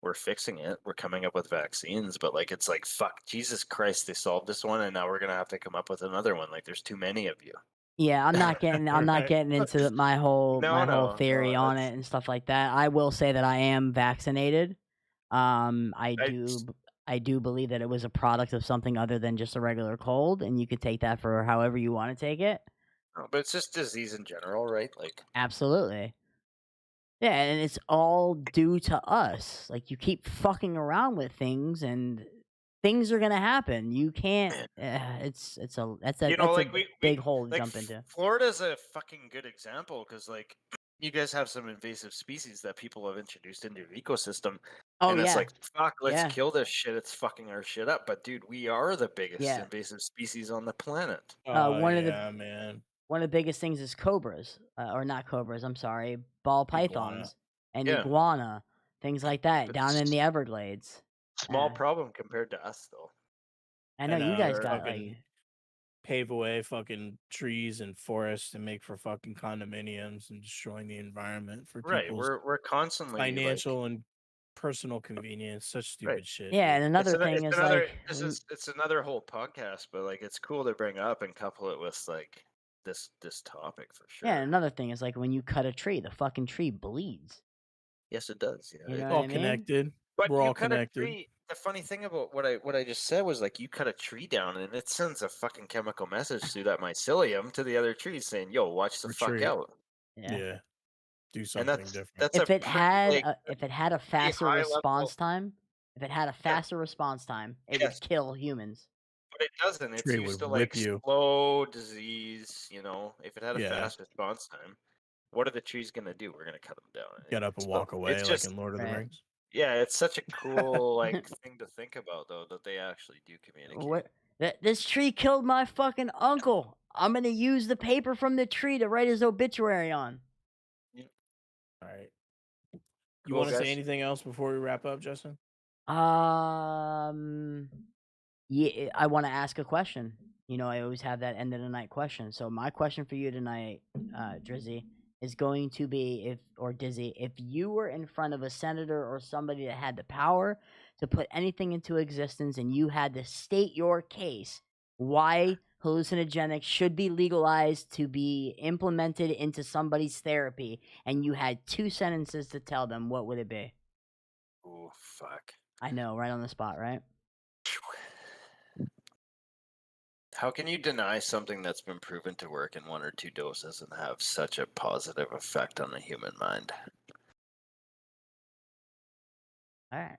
We're fixing it. We're coming up with vaccines, but like it's like fuck, Jesus Christ, they solved this one, and now we're gonna have to come up with another one. Like there's too many of you. Yeah, I'm not Right. getting into my whole No, theory on that's it and stuff like that. I will say that I am vaccinated. I I. do believe that it was a product of something other than just a regular cold, and you could take that for however you want to take it. But it's just disease in general, right? Like Absolutely. Yeah, and it's all due to us. Like, you keep fucking around with things, and things are gonna happen. You can't. That's a like we big hole to like jump into. Florida's a fucking good example because like you guys have some invasive species that people have introduced into your ecosystem. Oh And it's yeah, like, fuck, let's yeah, kill this shit. It's fucking our shit up. But dude, we are the biggest yeah. invasive species on the planet. Oh One of the yeah, man. biggest things is cobras, or not cobras. I'm sorry, ball Iguana. pythons and Yeah. iguana, things like that But down in the Everglades. small problem compared to us, though. I know And you guys We're got like. fucking pave away fucking trees and forests and make for fucking condominiums and destroying the environment for right. people's We're constantly like financial and personal convenience. Such right. stupid shit, Yeah, dude. and another thing It's is another like, it's another whole podcast, but like it's cool to bring up and couple it with like this topic for yeah, sure. and another thing is like when you cut a tree, the fucking tree bleeds. Yes, it does. Yeah. You know what All I mean? connected. But We're you all cut a connected. tree. The funny thing about what I just said was like you cut a tree down and it sends a fucking chemical message through that mycelium to the other trees saying, "Yo, watch the fuck Retreat. out." Yeah. Yeah. do And something different. that's a If it pretty had like if it had a pretty faster high level. response time, if it had a Yeah, faster response time, it would yes, kill humans. but it doesn't. It's Tree used would to whip like you. slow disease. If it had a Yeah, fast response time, what are the trees gonna do? We're gonna cut them down. get up and So walk away it's like just in Lord of the Right. Rings. yeah, it's such a cool like thing to think about though that they actually do communicate. What this tree killed my fucking uncle. I'm gonna use the paper from the tree to write his obituary on. Yeah. All right. You Cool want to say guys. anything else before we wrap up, Justin? Yeah, I want to ask a question. I always have that end of the night question. So my question for you tonight, Drizzy, is going to be Dizzy, if you were in front of a senator or somebody that had the power to put anything into existence and you had to state your case, why hallucinogenics should be legalized to be implemented into somebody's therapy, and you had 2 sentences to tell them, what would it be? Oh fuck. I know, right on the spot, right? How can you deny something that's been proven to work in 1 or 2 doses and have such a positive effect on the human mind? All right.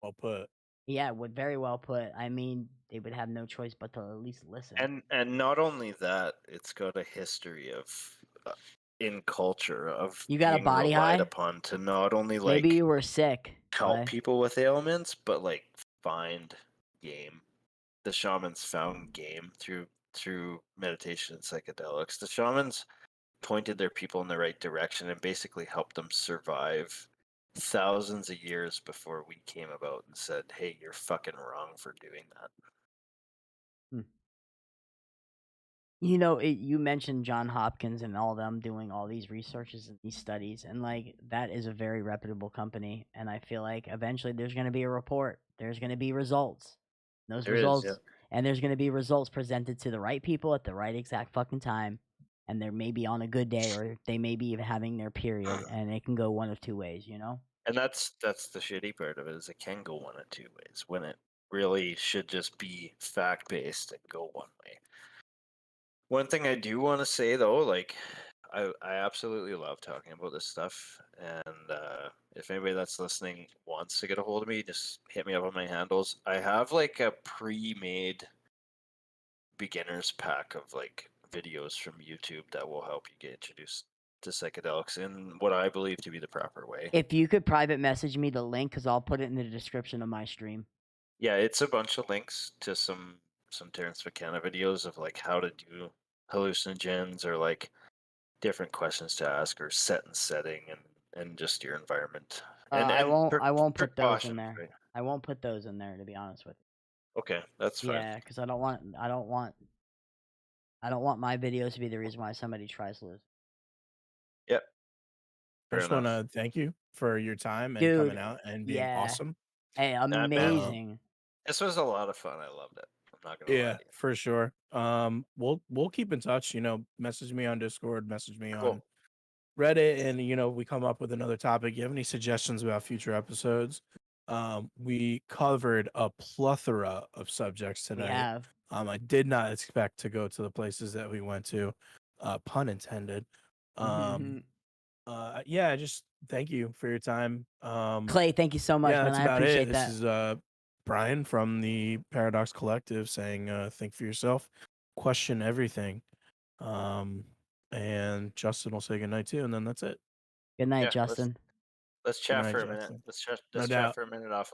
Well put. Yeah, very well put. I mean, they would have no choice but to at least listen. And not only that, it's got a history of in culture of You got a being body relied high? upon to not only Maybe like you were sick, help Clay. people with ailments, but like find game. The shamans found game through meditation and psychedelics. The shamans pointed their people in the right direction and basically helped them survive thousands of years before we came about and said, "Hey, you're fucking wrong for doing that." Hmm. You mentioned John Hopkins and all them doing all these researches and these studies, and like that is a very reputable company. And I feel like eventually there's going to be a report. There's going to be results. Those There is, yeah. results, and there's going to be results presented to the right people at the right exact fucking time. And they're maybe on a good day, or they may be even having their period, and it can go one of two ways. And that's the shitty part of it is it can go one of two ways when it really should just be fact based and go one way. One thing I do want to say though, like I absolutely love talking about this stuff, and if anybody that's listening wants to get a hold of me, just hit me up on my handles. I have like a pre-made beginners pack of like videos from YouTube that will help you get introduced to psychedelics in what I believe to be the proper way. If you could private message me the link, because I'll put it in the description of my stream. Yeah, it's a bunch of links to some Terrence McKenna videos of like how to do hallucinogens or like different questions to ask or set and setting and just your environment I and won't. I won't put those in precautions, there. right? I won't put those in there, to be honest with Okay, that's you. fine. Yeah, because I don't want. I don't want my videos to be the reason why somebody tries to lose. Yep, I fair just want enough. to thank you for your time and coming Dude, out and being yeah. awesome. Hey, Not bad. amazing. This was a lot of fun. I loved it. I'm not gonna lie Yeah, to you. for sure. We'll keep in touch. Message me on Discord, message me Cool. on Reddit, and we come up with another topic. You have any suggestions about future episodes? We covered a plethora of subjects We tonight. have. I did not expect to go to the places that we went to, pun intended. Yeah, just thank you for your time. Clay, thank you so much, Yeah, man. that's I about it. appreciate This that. is Brian from the Paradox Collective saying, think for yourself, question everything. And Justin will say goodnight too, and then that's it. Good night, Yeah, Justin. let's Good chat night, for a minute. Justin. Let's chat No doubt. for a minute off